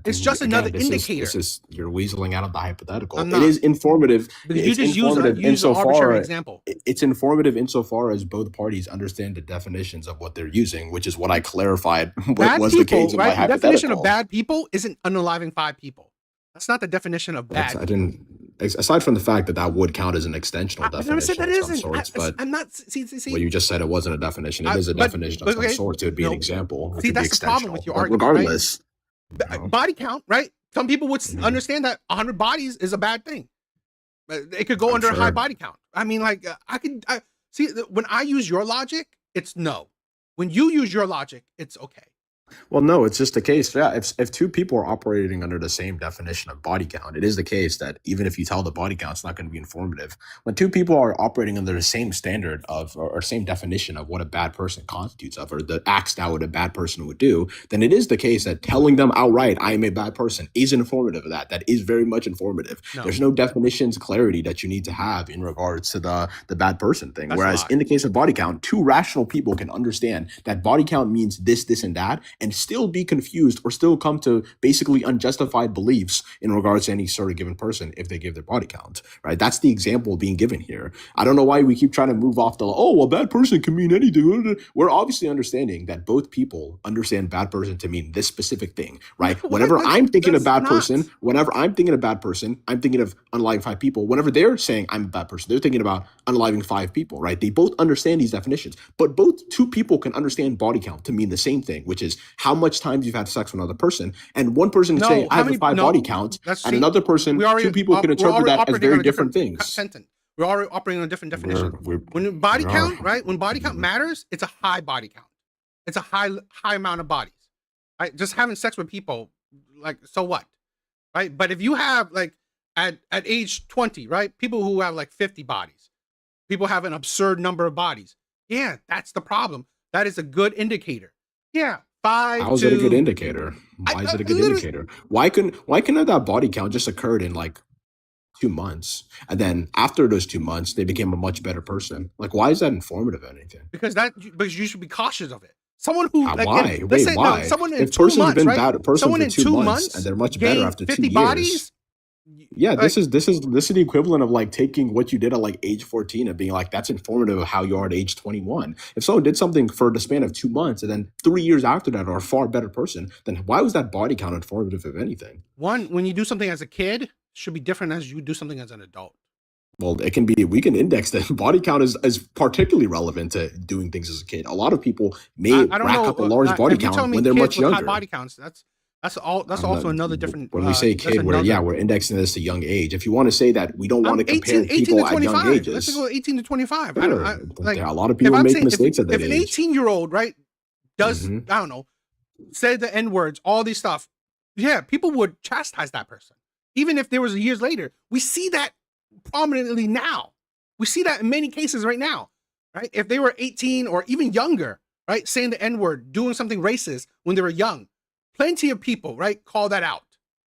It's just another indicator. This is you're weaseling out of the hypothetical. I'm It not. is informative. Because It's you just informative use an arbitrary insofar. example. It's informative insofar as both parties understand the definitions of what they're using, which is what I clarified. What Bad was people, the case in my right? The definition of hypothetical? bad people isn't unaliving 5 people. That's not the definition of bad. I didn't. Aside from the fact that would count as an extensional I never said definition that of some isn't. sorts, but I'm not. See. well, you just said it wasn't a definition. It is a But definition of some okay, sort. It would be an no. example. It See, could be that's the problem with extensional. your But argument, right? regardless, you know. Body count, right? Some people would Mhm. understand that 100 bodies is a bad thing. It could go I'm under a high sure. body count. I mean, like see when I use your logic, it's no. When you use your logic, it's okay. Well, no, it's just the case. Yeah, if two people are operating under the same definition of body count, it is the case that even if you tell the body count, it's not going to be informative. When two people are operating under the same standard of or same definition of what a bad person constitutes of, or the acts that what a bad person would do, then it is the case that telling them outright, "I am a bad person," is informative of that. That is very much informative. No, There's no definitions clarity that you need to have in regards to the bad person thing. that's a Whereas lie. in the case of body count, two rational people can understand that body count means this, this, and that, and still be confused or still come to basically unjustified beliefs in regards to any sort of given person if they give their body count, right? That's the example being given here. I don't know why we keep trying to move off the, oh, well, bad person can mean anything. We're obviously understanding that both people understand bad person to mean this specific thing, right? Whenever I'm thinking of bad person, I'm thinking of unaliving five people. Whenever they're saying I'm a bad person, they're thinking about unaliving five people, right? They both understand these definitions, but both two people can understand body count to mean the same thing, which is how much times you've had sex with another person. And one person can say, I have a five body count, and another person, two people can interpret that as very different things. Sentence. We're already operating on a different definition. When body count, right? When body count matters, it's a high body count. It's a high amount of bodies. Right? Just having sex with people, like, so what? Right? But if you have, like, at age 20, right? People who have like 50 bodies, people have an absurd number of bodies. Yeah, that's the problem. That is a good indicator. Yeah. How is it a good indicator? Why is it a good indicator? Why couldn't that body count just occurred in like 2 months, and then after those 2 months they became a much better person? Like, why is that informative of anything? Because you should be cautious of it. Someone who like, why? Wait, why? No, someone in if 2 months, been right? bad, person Someone for in 2 2 months months and they're much better after 2 years. Bodies? Yeah, Like, this is the equivalent of like taking what you did at like age 14 and being like, that's informative of how you are at age 21. If someone did something for the span of 2 months and then 3 years after that are a far better person, then why was that body count informative of anything? One, when you do something as a kid, should be different as you do something as an adult. Well, it can be, we can index that body count is particularly relevant to doing things as a kid. A lot of people may I don't rack know, up a large body count when they're much younger. High body counts. That's also another different. When we say kid, we're indexing this to young age. If you want to say that we don't want to compare people at young ages, let's go 18 to 25. Sure. Like, a lot of people make mistakes at that age. If an 18-year-old, right, does I don't know, say the N-words, all these stuff, yeah, people would chastise that person, even if there was years later. We see that prominently now. We see that in many cases right now, right? If they were 18 or even younger, right, saying the N-word, doing something racist when they were young, plenty of people, right, call that out.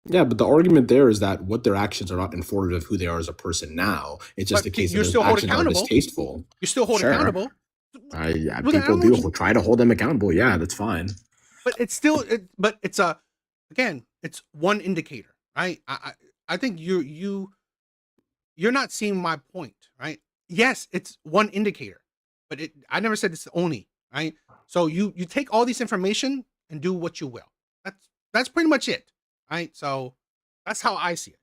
Yeah, but the argument there is that what their actions are not informative of who they are as a person now. It's just the case that their actions are distasteful. You're still holding accountable. Yeah, people do try to hold them accountable. Yeah, that's fine. But it's still, it's one indicator, right? I think you're not seeing my point, right? Yes, it's one indicator, but I never said it's the only, right? So you take all this information and do what you will. That's pretty much it, right? So that's how I see it.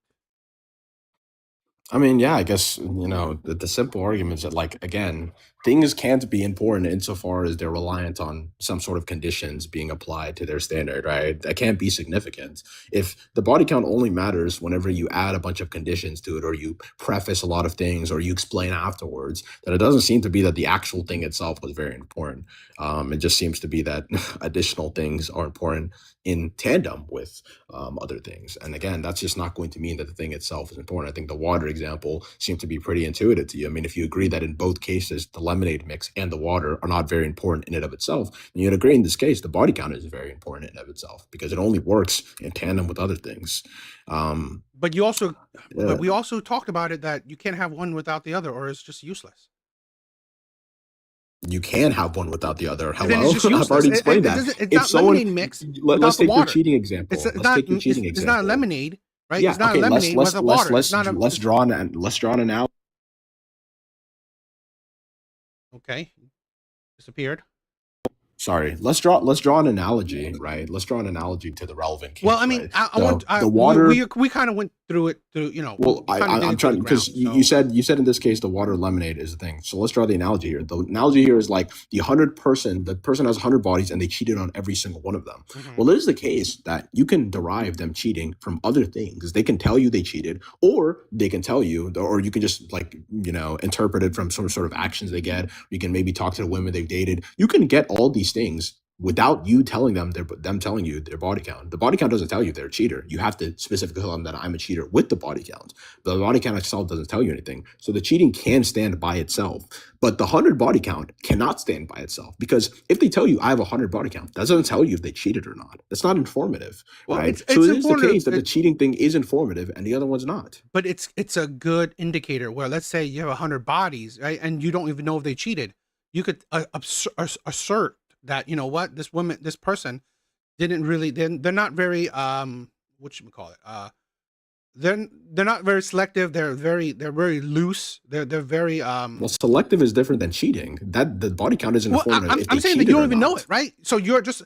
I mean, yeah, I guess, the simple argument is that, like, again, things can't be important insofar as they're reliant on some sort of conditions being applied to their standard, right? That can't be significant. If the body count only matters whenever you add a bunch of conditions to it, or you preface a lot of things, or you explain afterwards, then it doesn't seem to be that the actual thing itself was very important. It just seems to be that additional things are important in tandem with other things. And again, that's just not going to mean that the thing itself is important. I think the water example seemed to be pretty intuitive to you. I mean, if you agree that in both cases, the lemonade mix and the water are not very important in and of itself, then you'd agree in this case, the body count is very important in and of itself because it only works in tandem with other things. But we also talked about it that you can't have one without the other, or it's just useless. You can have one without the other. Then Hello, it's just I've already explained that. It's not lemonade mix Let's without the take your water. cheating example. It's not a lemonade, right? Yeah, It's not okay. a lemonade without water. Let's draw an analogy. Okay, disappeared. Sorry, let's draw an analogy, right? Let's draw an analogy to the relevant case. Well, I mean, right? the water. We kind of went through it through, Well, I'm trying because you said. you said in this case the water lemonade is the thing. So let's draw the analogy here. The analogy here is like the person has 100 bodies and they cheated on every single one of them. Mhm. Well, it is the case that you can derive them cheating from other things. They can tell you they cheated, or they can tell you, or you can just interpret it from some sort of actions they get. You can maybe talk to the women they've dated. You can get all these things without you telling them telling you their body count. The body count doesn't tell you they're a cheater. You have to specifically tell them that I'm a cheater with the body count. The body count itself doesn't tell you anything. So the cheating can stand by itself, but the 100 body count cannot stand by itself, because if they tell you I have 100 body count, that doesn't tell you if they cheated or not. That's not informative, Well, right? it's So it is the informative. case that the cheating thing is informative and the other one's not. But it's a good indicator where, let's say you have 100 bodies, right, and you don't even know if they cheated. You could assert that, you know what, this person didn't really, they're not very what should we call it, they're not very selective, they're very loose, they're very Well, selective is different than cheating. That the body count isn't well, informative if I'm they saying that cheated you don't or even know not. it, right? So you're just,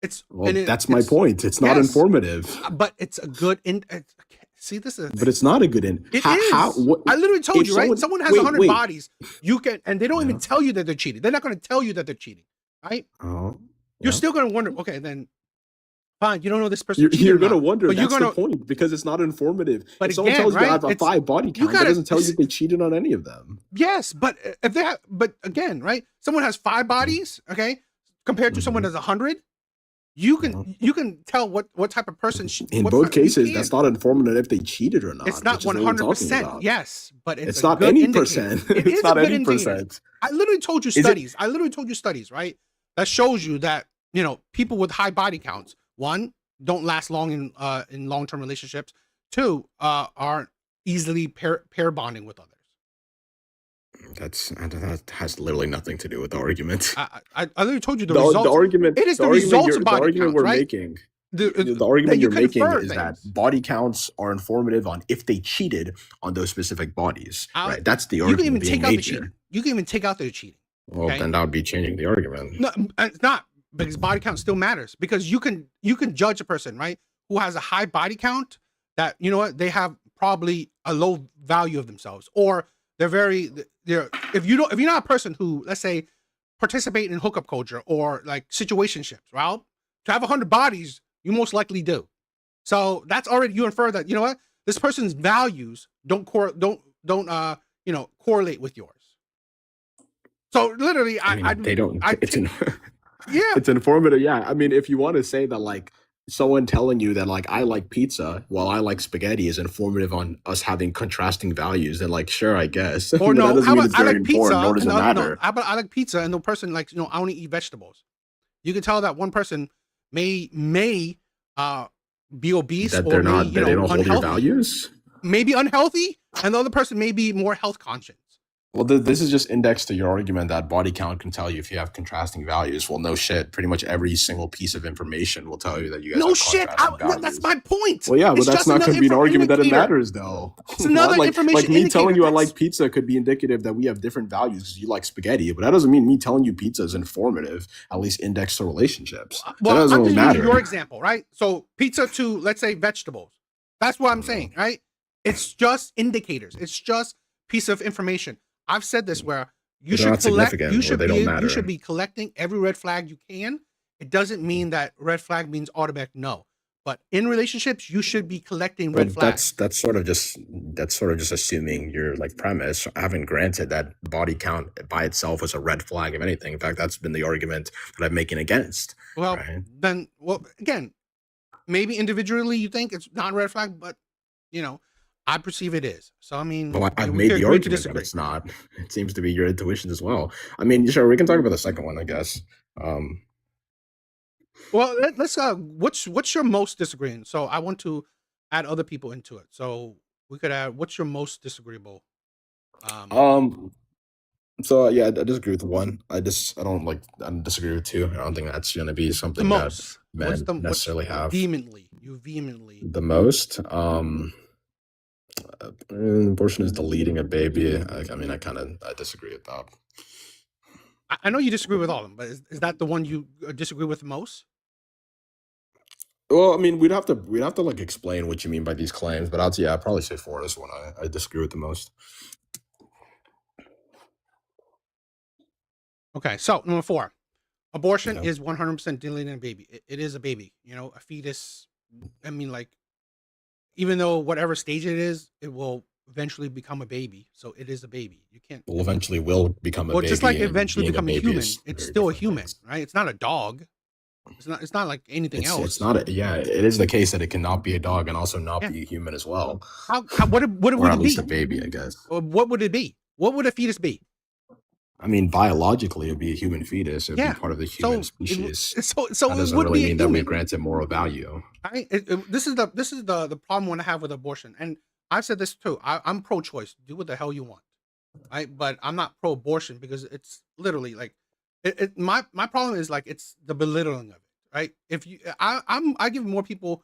it's Well, and that's my it's point. It's not yes, informative, but it's a good see, this is the but thing. it's not a good in. It How is. what I literally told if you, right? Someone has 100 wait. bodies. You can, and they don't Yeah. even tell you that they're cheating. They're not going to tell you that they're cheating, right? Oh, You're yeah. still going to wonder. Okay, then fine. You don't know this person You're, cheated you're or gonna not, wonder. but you're That's going the to. point, because it's not informative. But If someone again, tells you I right? have a It's 5 body you count, that gotta doesn't tell you if they cheated on any of them. yes, but if they have, but again, right? Someone has 5 bodies, okay, compared to someone Mhm. that's 100. You Yeah. can tell what type of person. In What both you cases, that's can. not informative if they cheated or It's not, not which is what we're talking 100%. about. Yes, but it's It's a not good any indicator. percent. It It's is a not good any indicator. percent. I literally told you Is it? studies. I literally told you studies, right? That shows you that, you know, people with high body counts, one, don't last long in long-term relationships. Two, aren't easily pair bonding with others. That has literally nothing to do with the argument. I literally told you the The results. argument, It is the the argument, results you're, of the body argument counts, we're right? making, The, the that argument you you're making confer is that things. body counts are informative on if they cheated on those specific bodies, right? That's the You can argument even being take out the made cheating. here. You can even take out the cheating. Well, Okay. then that would be changing the argument. No, it's not, because body count still matters, because you can judge a person, right, who has a high body count, that, you know what, they have probably a low value of themselves, or they're if you're not a person who, let's say, participate in hookup culture or like situationships, well, to have 100 bodies, you most likely do. So that's already, you infer that, you know what, this person's values don't you know, correlate with yours. So literally, I mean, they don't. yeah. It's informative. Yeah. I mean, if you want to say that, like, someone telling you that, like, I like pizza while I like spaghetti is informative on us having contrasting values, then, like, sure, I guess. Or But that no, doesn't how mean about it's I very like pizza? important, nor does it No, matter. how about I like pizza, and the person, like, you know, I only eat vegetables. You can tell that one person may be obese, That or they're may, not, you that they know, don't hold your unhealthy, values. maybe unhealthy, and the other person may be more health conscious. Well, this is just indexed to your argument that body count can tell you if you have contrasting values. Well, no shit. Pretty much every single piece of information will tell you that you guys No have shit, contrasting that's values. my point. Well, yeah, but It's that's just not another going to be an argument that it indicator. matters, though. It's another like information me indicator. telling you I That's- like pizza could be indicative that we have different values because you like spaghetti, but that doesn't mean me telling you pizza is informative, at least indexed to relationships. Well, that doesn't I'm really just using matter. your example, right? So pizza to, let's say, vegetables. That's what I'm saying, right? It's just indicators. It's just piece of information. I've said this where you But they're should not collect. significant, You or should they don't be. You matter. should be collecting every red flag you can. It doesn't mean that red flag means automatic no. But in relationships, you should be collecting red Well, flags. that's sort of just assuming your, like, premise. I haven't granted that body count by itself was a red flag of anything. In fact, that's been the argument that I'm making against. Well, right? then, well, again, maybe individually you think it's not a red flag, but, you know, I perceive it is. So I mean, Well, I've we made could the agree to argument that disagree. it's not. It seems to be your intuitions as well. I mean, sure, we can talk about the second one, I guess. Well, let's what's your most disagreeing? So I want to add other people into it. So we could add, what's your most disagreeable? So yeah, I disagree with one. I don't disagree with two. I don't think that's gonna be The something that most. men What's necessarily have. vehemently? You vehemently. The most, abortion is deleting a baby. I mean, I disagree with that. I know you disagree with all of them, but is that the one you disagree with the most? Well, I mean, we'd have to like explain what you mean by these claims, but I'd probably say four is one I disagree with the most. Okay, so number 4, abortion Yeah. is 100% deleting a baby. It is a baby, you know, a fetus. I mean, like, even though whatever stage it is, it will eventually become a baby. So it is a baby. You can't. Well, eventually will become a Well, baby. just like and eventually being become a baby human, is it's very still a different human, things. right? It's not a dog. It's not like anything It's else. not yeah, it is the case that it cannot be a dog and also not Yeah. be a human as well, What or would at it least be? a baby, I guess. What would it be? What would a fetus be? I mean, biologically, it'd be a human fetus. It would be Yeah. part of the human So species. so That it doesn't would really be a mean that we human. grant it moral value. This is the problem when I have with abortion, and I've said this too. I'm pro-choice. Do what the hell you want, right? But I'm not pro-abortion because it's literally like my problem is like it's the belittling of it, right? If you, I give more people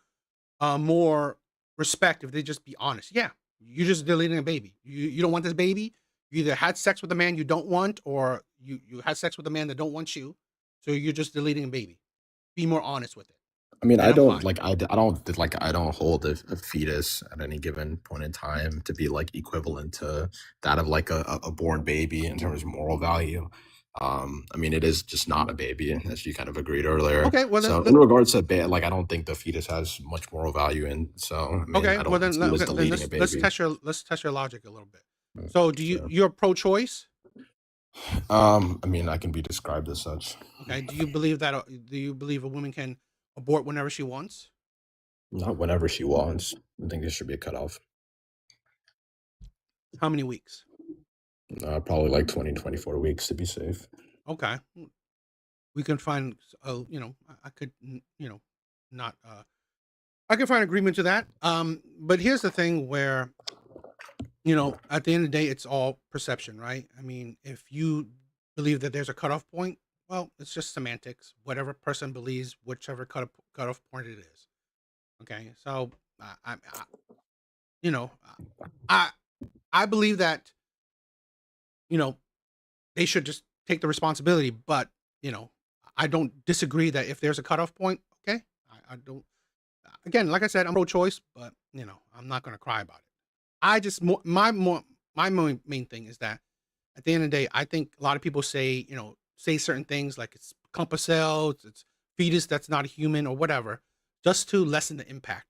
more respect if they just be honest. Yeah, you're just deleting a baby. You don't want this baby. You either had sex with a man you don't want, or you had sex with a man that don't want you. So you're just deleting a baby. Be more honest with it, I mean, and I I'm don't fine. like I don't like I don't hold a fetus at any given point in time to be like equivalent to that of like a born baby in terms of moral value. I mean, it is just not a baby, as you kind of agreed earlier. Okay, well So then, in regards to like, I don't think the fetus has much moral value, and so I mean, okay, I well don't see it as okay, then deleting a let's baby. let's test your logic a little bit. So So, you're pro-choice? I mean, I can be described as such. Okay, do you believe a woman can abort whenever she wants? Not whenever she wants. I think there should be a cutoff. How many weeks? Probably like 20, 24 weeks to be safe. Okay, we can find I could not I can find agreement to that. But here's the thing where at the end of the day, it's all perception, right? I mean, if you believe that there's a cutoff point, well, it's just semantics. Whatever person believes, whichever cutoff point it is. Okay, so I you know, I I believe that you know they should just take the responsibility, but you know, I don't disagree that if there's a cutoff point, okay, I don't. Again, like I said, I'm pro-choice, but I'm not going to cry about it. I just my main thing is that at the end of the day, I think a lot of people say certain things like it's compass cells, it's fetus that's not a human or whatever, just to lessen the impact.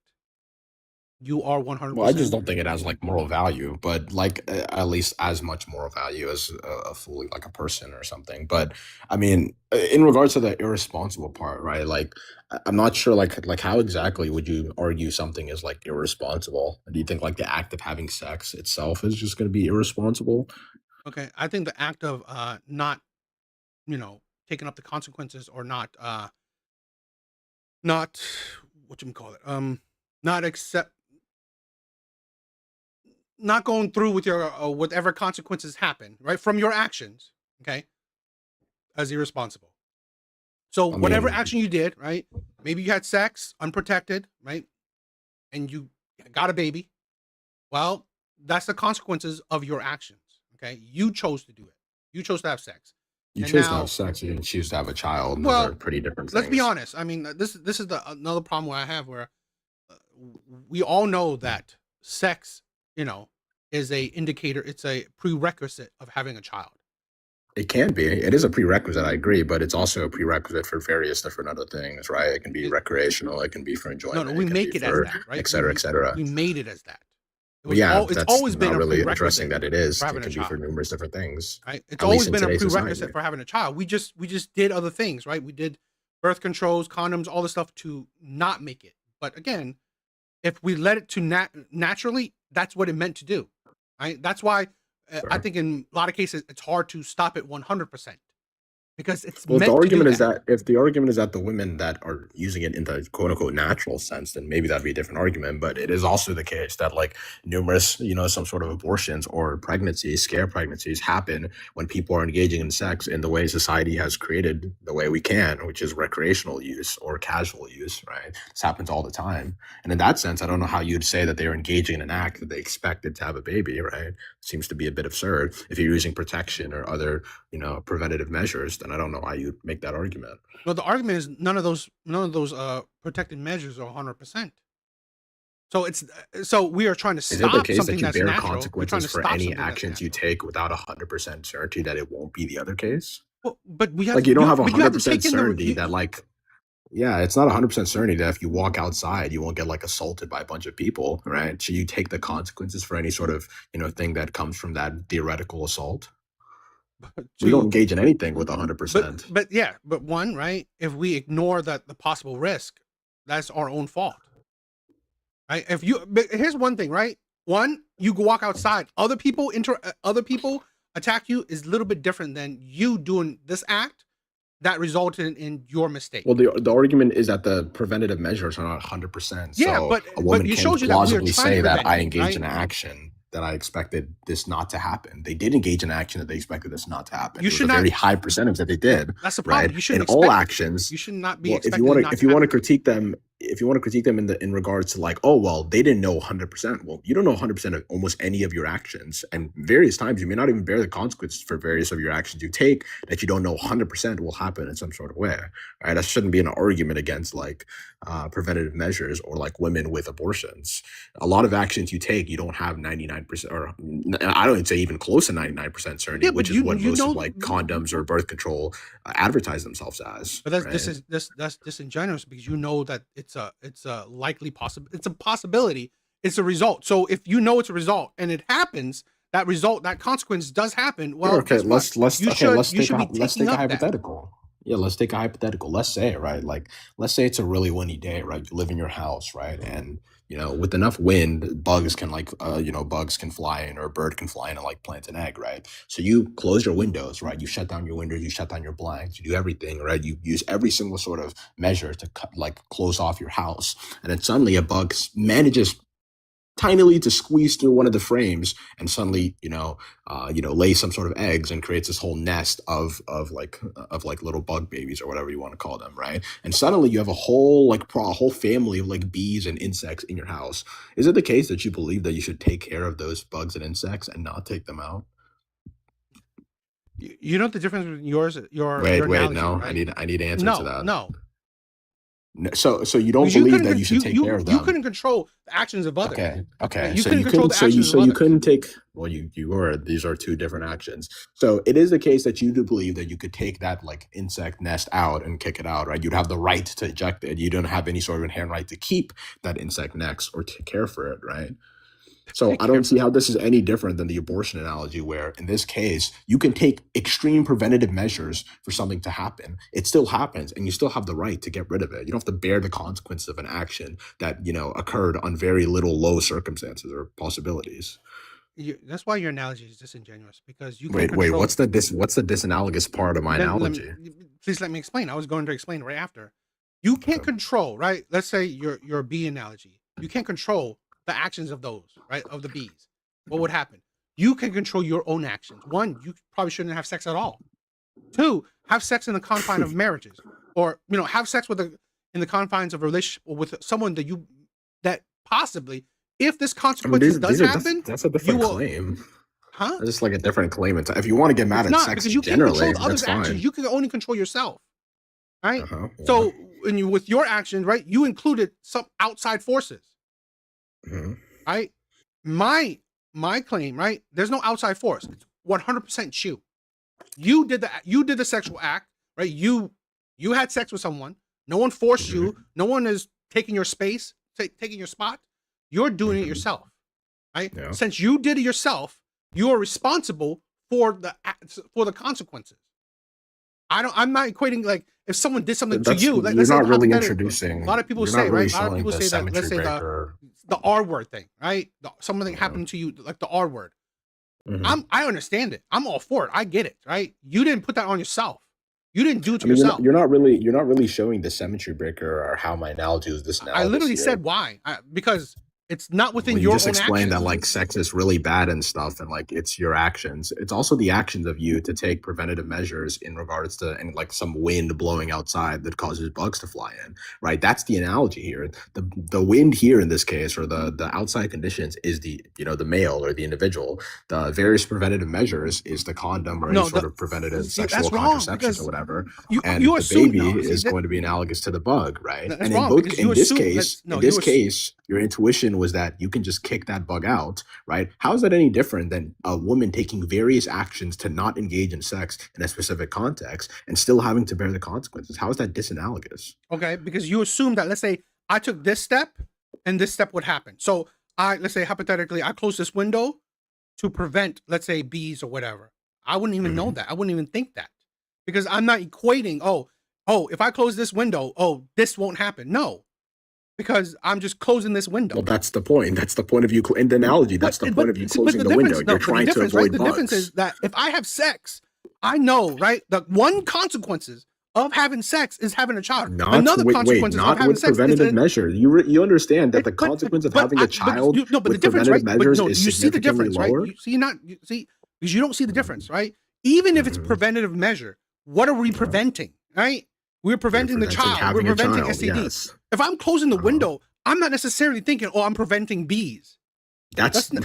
You are Well, I just 100%. don't think it has like moral value, but like at least as much moral value as a fully like a person or something. But I mean, in regards to the irresponsible part, right? Like, I'm not sure like how exactly would you argue something is like irresponsible? Do you think like the act of having sex itself is just going to be irresponsible? Okay, I think the act of not you know taking up the consequences or not what you call it not accept not going through with your whatever consequences happen right from your actions, okay, as irresponsible. So I whatever mean, action you did, right? Maybe you had sex unprotected, right? And you got a baby. Well, that's the consequences of your actions. Okay. You chose to do it. You chose to have sex. you And chose to have now, sex, you didn't choose to have a child, and those are well, pretty different let's be things. honest. I mean, this is the another problem where I have where uh, we all know that sex, you know, is a indicator, it's a prerequisite of having a child. It can be. It is a prerequisite, I agree, but it's also a prerequisite for various different other things, right? It can be It, recreational, it can be for no, no, enjoyment, we it can be make it as for that, right? et cetera, et cetera. We made it as that. But yeah, It's that's always been not a really addressing prerequisite that it is. for It having a can be for child, numerous different things, right? It's at least always in been a today's society. prerequisite for having a child. We just did other things, right? We did birth controls, condoms, all this stuff to not make it. But again, if we let it to naturally, that's what it meant to do, right? That's why I Sure. think in a lot of cases it's hard to stop it 100% because it's Well, meant to do that. if the argument is that the women that are using it in the quote unquote natural sense, then maybe that'd be a different argument. But it is also the case that like numerous, some sort of abortions or pregnancies, scare pregnancies happen when people are engaging in sex in the way society has created the way we can, which is recreational use or casual use, right? This happens all the time. And in that sense, I don't know how you'd say that they're engaging in an act that they expected to have a baby, right? Seems to be a bit absurd. If you're using protection or other preventative measures, then I don't know why you'd make that argument. Well, the argument is none of those protective measures are 100%. So so we are trying to Is it the stop case that something you that's bear natural. We're trying consequences to for stop any something that's actions you natural. take without 100% certainty that it won't be the other case? Well, but we have Like, you don't have but you have to 100% take in the certainty that, like, yeah, it's not 100% certainty that if you walk outside, you won't get, like, assaulted by a bunch of people, right? So you take the consequences for any sort of, thing that comes from that theoretical assault? We don't to engage in anything with 100%. but yeah, but one, right? If we ignore the possible risk, that's our own fault, right? If you, but here's one thing, right? One, you go walk outside, other people attack you is a little bit different than you doing this act that resulted in your mistake. Well, the argument is that the preventative measures are not 100%. Yeah, So but a woman it can shows you that we are plausibly trying to say that prevent I it, engaged right? in an action that I expected this not to happen. They did engage in action that they expected this not to happen. You It was should a not. very high percentage that they did, That's the problem. right? You In shouldn't all expect it. actions, You should not be well, if expecting you it want not to, if to you want to happen. critique them, if you want to critique them in regards to like, oh well, they didn't know 100%. Well, you don't know 100% of almost any of your actions, and various times you may not even bear the consequences for various of your actions you take that you don't know 100% will happen in some sort of way, right? That shouldn't be an argument against like preventative measures or like women with abortions. A lot of actions you take, you don't have 99%, or I don't even say even close to 99% certainty, Yeah, but which is what you most of know, like condoms or birth control advertise themselves as, but that's right? that's disingenuous because you know that it's a likely it's a possibility, it's a result. So if you know it's a result and it happens, that result, that consequence does happen. Sure, Well, okay, guess what? You should be let's taking take a up that. hypothetical. Yeah, let's take a hypothetical. Let's say, right? Like, let's say it's a really windy day, right? You live in your house, right? And with enough wind, bugs can like bugs can fly in, or a bird can fly in and like plant an egg, right? So you close your windows, right? You shut down your windows, you shut down your blinds, you do everything, right? You use every single sort of measure to like close off your house. And then suddenly a bug manages tinily to squeeze through one of the frames and suddenly lay some sort of eggs and creates this whole nest of little bug babies or whatever you want to call them, right? And suddenly you have a whole a whole family of like bees and insects in your house. Is it the case that you believe that you should take care of those bugs and insects and not take them out? You know the difference between your Wait, analogy, no, right? I need an answer to No, that. no, So you don't because you believe couldn't that you should take care of you them? couldn't control the actions of others. Okay, Right? okay. You So couldn't you control couldn't the so you actions so of you others. couldn't take, well, you were, these are two different actions. So it is the case that you do believe that you could take that like insect nest out and kick it out, right? You'd have the right to eject it. You don't have any sort of inherent right to keep that insect nest or to care for it, right? So Take I care. don't see how this is any different than the abortion analogy, where in this case, you can take extreme preventative measures for something to happen. It still happens, and you still have the right to get rid of it. You don't have to bear the consequences of an action that, occurred on very little low circumstances or possibilities. That's why your analogy is disingenuous because you can Wait, control. what's the disanalogous part of my analogy? Please let me explain. I was going to explain right after. You can't Okay. control, right? Let's say your bee analogy. You can't control the actions of those, right? Of the bees. What would happen? You can control your own actions. One, you probably shouldn't have sex at all. Two, have sex in the confine of marriages, or have sex in the confines of a relationship with someone that possibly, if this I mean, consequences does that's happen, that's a you different will, claim. huh? That's just like a different claim. If you want to get mad It's at not sex because you can't generally, control the that's other's actions. fine. You can only control yourself, right? Yeah. So, with your actions, right, you included some outside forces, Mhm. right? My claim, right? There's no outside force. It's 100% you. You did the sexual act, right? You had sex with someone. No one forced Mhm. you. No one is taking your space, taking your spot. You're doing it Mhm. yourself, right? Yeah. Since you did it yourself, you are responsible for the consequences. I'm not equating, like, if someone did something to That's you, like, You're let's say not really hypothetically, a introducing. lot of people You're not say, really right? A lot of showing people the say that, let's symmetry say breaker. the R word thing, right? Something Yeah. happened to you, like the R word. Mhm. I understand it. I'm all for it. I get it, right? You didn't put that on yourself. You didn't do it I to mean, yourself. you're not really showing the symmetry breaker or how my analogy is I disanalogous literally here. said why. Because it's not within Well, you your just own explained that actions. like sex is really bad and stuff, and like it's your actions. It's also the actions of you to take preventative measures in regards to, and like some wind blowing outside that causes bugs to fly in, right? That's the analogy here. The wind here in this case, or the outside conditions, is the male or the individual. The various preventative measures is the condom or any No, sort of preventative see, sexual that's wrong contraception or because whatever. you And the assume, baby no. See, is going to be analogous to the bug, right? that's And wrong because you in this assume case, that's no. You your intuition was that you can just kick that bug out, right? How is that any different than a woman taking various actions to not engage in sex in a specific context and still having to bear the consequences? How is that disanalogous? okay, because you assume that, let's say I took this step and this step would happen. So let's say hypothetically I close this window to prevent, let's say, bees or whatever. I wouldn't even know Mhm. that. I wouldn't even think that because I'm not equating. Oh, if I close this window, this won't happen. No, because I'm just closing this window. Well, that's the point. That's the point of you in the analogy. That's the point of you closing the window. You're trying to avoid the difference bugs. is that if I have sex, I know, right? The one consequences of having sex is having a child. Another consequences of not having with sex preventative is measure. You understand that the consequence of having a child but the with difference, preventative right? measures No, is you see the significantly difference, right? lower. You see, because you don't see the difference, right? Even if it's Mhm. preventative measure, what are we preventing, right? We're preventing the child. We're having a preventing child, STD. yes. If I'm closing the Uh-huh. window, I'm not necessarily thinking, I'm preventing bees. That's That's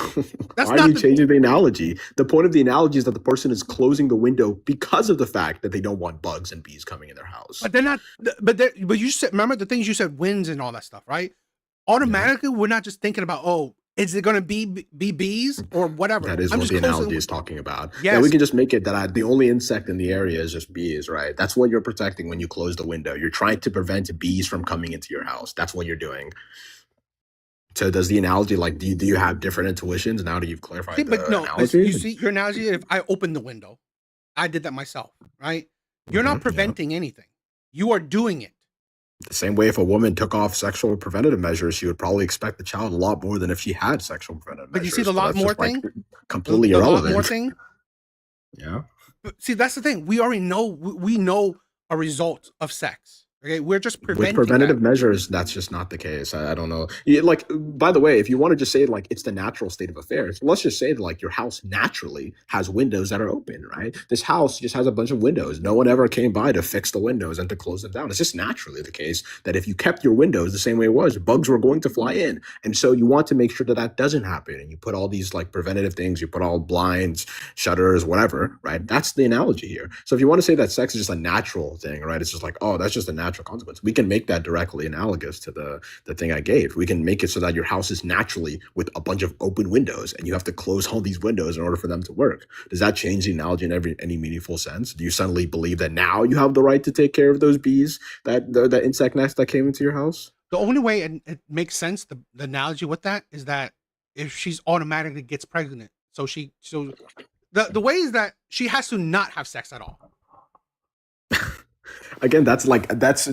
why not are you the- changing the analogy? The point of the analogy is that the person is closing the window because of the fact that they don't want bugs and bees coming in their house. But they're not. But you said, remember the things you said, winds and all that stuff, right? Automatically, we're not just thinking about, is it going to be bees or whatever? That is I'm what just the closing analogy is talking about. Yes. Yeah, we can just make it that the only insect in the area is just bees, right? That's what you're protecting when you close the window. You're trying to prevent bees from coming into your house. That's what you're doing. So does the analogy, like, do you have different intuitions now that you've clarified See, the but no, analogy? you see your analogy. If I open the window, I did that myself, right? You're not Mhm, yeah. preventing anything. You are doing it. The same way if a woman took off sexual preventative measures, she would probably expect the child a lot more than if she had sexual preventative But measures. you see the lot that's more just, like, thing? completely The lot irrelevant. more thing? Yeah. But see, that's the thing. We already know, we know a result of sex. Okay, we're just With preventing preventative that. measures, that's just not the case. I don't know. Like, by the way, if you want to just say like it's the natural state of affairs, let's just say that like your house naturally has windows that are open, right? This house just has a bunch of windows. No one ever came by to fix the windows and to close them down. It's just naturally the case that if you kept your windows the same way it was, bugs were going to fly in. And so you want to make sure that that doesn't happen. And you put all these like preventative things, you put all blinds, shutters, whatever, right? That's the analogy here. So if you want to say that sex is just a natural thing, right? It's just like, oh, that's just a natural consequence. We can make that directly analogous to the thing I gave. We can make it so that your house is naturally with a bunch of open windows and you have to close all these windows in order for them to work. Does that change the analogy in any meaningful sense? Do you suddenly believe that now you have the right to take care of those bees, that insect nest that came into your house? The only way it makes sense, the analogy with that is that if she's automatically gets pregnant, so the way is that she has to not have sex at all. Again, that's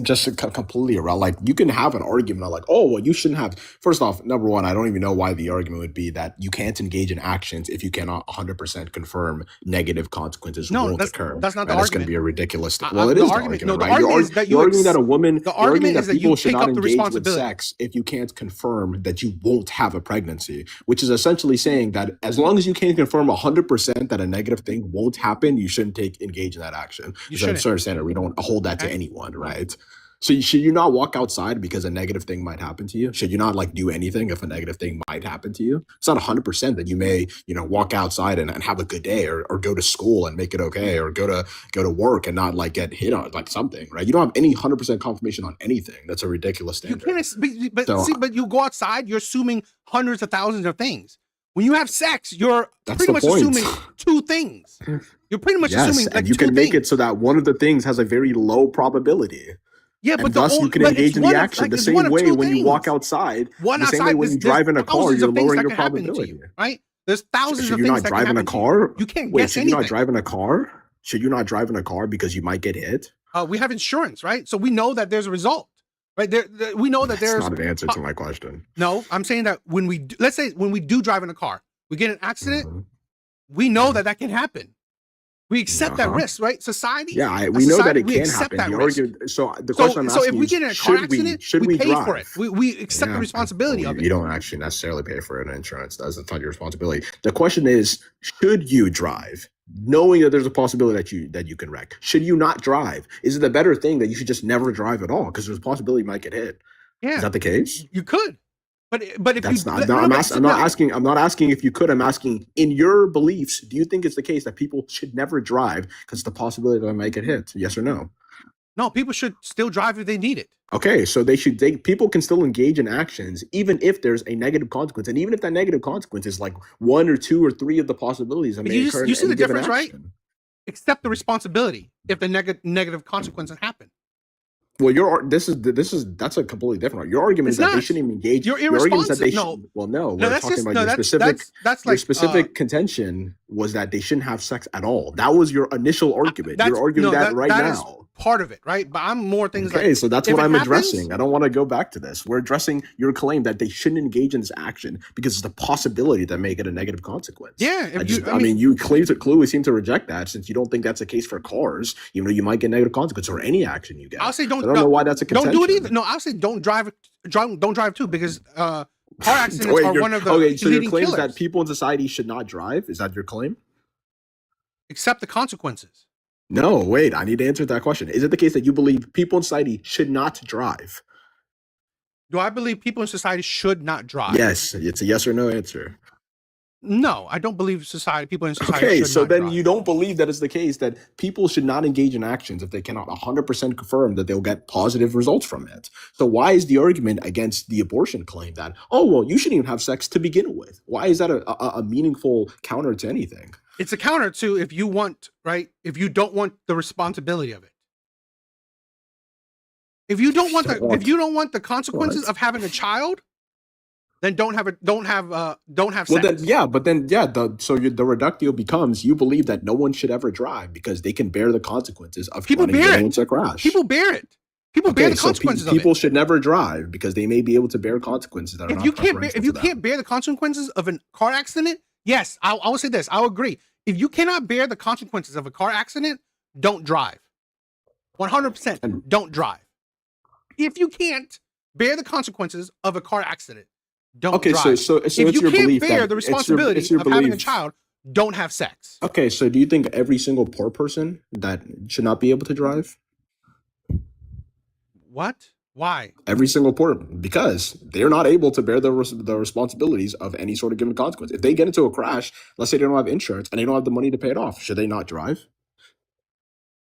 just completely irrelevant. Like, you can have an argument of like, oh, well, you shouldn't have. First off, number one, I don't even know why the argument would be that you can't engage in actions if you cannot 100% confirm negative consequences won't occur. That's not the That's argument. going to be a ridiculous thing. The Well, it is the argument- argument, no, the right? argument is that you're arguing that a woman, the you're arguing argument that is that you people should take not up the engage with responsibility. sex if you can't confirm that you won't have a pregnancy, which is essentially saying that as long as you can't confirm 100% that a negative thing won't happen, you shouldn't engage in that action. You So I'm shouldn't. understand that we don't hold that to Okay. anyone, right? So should you not walk outside because a negative thing might happen to you? Should you not like do anything if a negative thing might happen to you? It's not 100% that you may, walk outside and have a good day or go to school and make it okay, or go to work and not like get hit on like something, right? You don't have any 100% confirmation on anything. That's a ridiculous You standard. can't, but you go outside, you're assuming hundreds of thousands of things. When you have sex, you're That's pretty the much point. assuming two things. You're pretty much Yes, assuming like and you two can make things. it so that one of the things has a very low probability. Yeah, And but thus you can but engage it's in one the of- action like, the it's same one of way two when you walk things. outside. One The same way outside, when you there's drive in a car, thousands you're of things lowering that your can happen to probability. you, right? There's thousands Should of you things not that drive can in a happen to you. car? You can't Wait, guess should anything. you not drive in a car? Should you not drive in a car because you might get hit? We have insurance, right? So we know that there's a result, right? We know that That's there's not an answer to my question. No, I'm saying that let's say when we do drive in a car, we get in an accident, Mhm. we know that can happen. We accept that Uh-huh. risk, right? Society. Yeah, as we know that society, it we can accept happen. that The risk. argument, so the question I'm So if asking we is, get in a car accident, should we pay drive? for it. We accept the responsibility of it. You don't actually necessarily pay for it. Insurance does. It's not your responsibility. The question is, should you drive, knowing that there's a possibility that you can wreck? Should you not drive? Is it a better thing that you should just never drive at all because there's a possibility you might get hit? Yeah, Is that the case? you could, but if That's you not. No, I'm not asking if you could. I'm asking in your beliefs. Do you think it's the case that people should never drive because the possibility that I might get hit? Yes or no? No, people should still drive if they need it. Okay, so people can still engage in actions even if there's a negative consequence, and even if that negative consequence is like one or two or three of the possibilities that But may you occur. see in the any given difference, right? action. Accept the responsibility if the negative consequences happen. Well, that's a completely different. Your argument It's is that they not. shouldn't even engage. You're your argument is that they irresponsible. should. Well, no, No, we're that's talking just about no. your That's specific. that's Your like specific contention was that they shouldn't have sex at all. That was your initial argument. You're arguing that right that is now. part of it, right? But I'm more things Okay, like, so that's if what it I'm happens- addressing. I don't want to go back to this. We're addressing your claim that they shouldn't engage in this action because it's the possibility that may get a negative consequence. Yeah, I mean, you clearly seem to reject that since you don't think that's the case for cars, even though you might get negative consequence or any action you get. I'll say I don't know why that's a contention. Don't do it either. No, I'll say don't drive too, because car accidents Wait, are one of the so your leading claim is killers. that people in society should not drive? Is that your claim? Accept the consequences. No, wait, I need to answer that question. Is it the case that you believe people in society should not drive? Do I believe people in society should not drive? Yes, it's a yes or no answer. No, I don't believe people in society Okay, should so not then drive. you don't believe that it's the case that people should not engage in actions if they cannot 100% confirm that they'll get positive results from it. So why is the argument against the abortion claim that, oh, well, you shouldn't even have sex to begin with? Why is that a meaningful counter to anything? It's a counter to if you don't want the responsibility of it. If you don't want the consequences of having a child, then don't have sex. Well, the reductio becomes you believe that no one should ever drive because they can bear the consequences of People running bear it. into a crash. People bear it. People bear the consequences of it. People should never drive because they may be able to bear consequences that are not preferential to them. Can't bear the consequences of a car accident, yes, I will say this. I'll agree. If you cannot bear the consequences of a car accident, don't drive. 100% don't drive. If you can't bear the consequences of a car accident, don't drive. So if it's you your can't belief bear that the responsibility it's your of having a belief. child, don't have sex. Okay, so do you think every single poor person that should not be able to drive? What? Why? Every single poor, because they're not able to bear the responsibilities of any sort of given consequence. If they get into a crash, let's say they don't have insurance and they don't have the money to pay it off, should they not drive?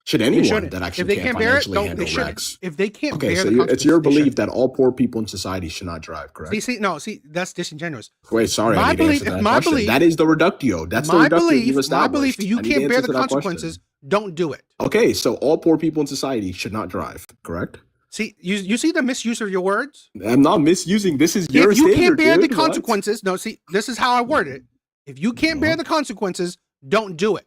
Should anyone that actually can't financially handle wrecks? If they can't Okay, bear so the consequences, it's your belief that all poor people in society should not drive, correct? See, that's disingenuous. Wait, sorry, I need to answer that question. That is the reductio. That's the My reductio belief. you've established. My belief. If you I need to can't bear answer the to that consequences, question. don't do it. Okay, so all poor people in society should not drive, correct? See, you see the misuse of your words? I'm not misusing. This is your If you standard, can't bear the dude. What? consequences, no, see, this is how I word it. If you can't bear the consequences, don't do it.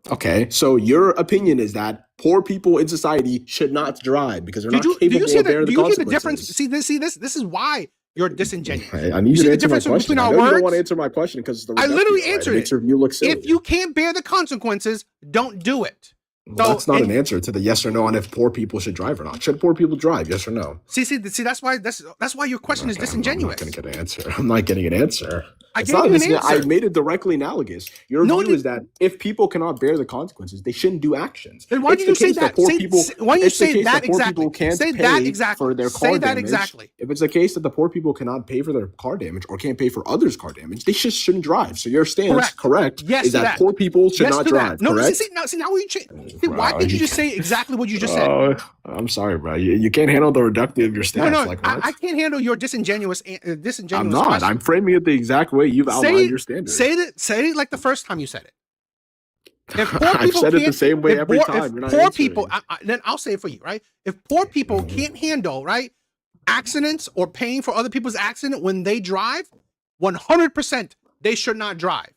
Okay, so your opinion is that poor people in society should not drive because they're not capable of bearing the consequences. Do you hear the difference? This is why you're disingenuous. I need you to answer my question. I know you don't want to answer my question because I literally answered it. Makes your view look silly. If you can't bear the consequences, don't do it. Well, that's not an answer to the yes or no on if poor people should drive or not. Should poor people drive? Yes or no? See, that's why your question is disingenuous. I'm not going to get an answer. I'm not getting an answer. I gave you an answer. I made it directly analogous. Your view is that if people cannot bear the consequences, they shouldn't do actions. Then why did you say that? Why do you say that exactly? Say that exactly. For their car damage. Exactly. If it's the case that the poor people cannot pay for their car damage or can't pay for others' car damage, they just shouldn't drive. So your stance, correct, yes, is that poor people should not drive. No, correct? see now we change. Why did you just say exactly what you just said? I'm sorry, bro. You can't handle the reductive of your stance. No, like what? I can't handle your disingenuous. I'm not. Question. I'm framing it the exact way you've outlined your standard. Say it like the first time you said it. If poor I've said it the same way every time. You're not poor answering. people, then I'll say it for you, right? If poor people can't handle accidents or paying for other people's accident when they drive, 100% they should not drive.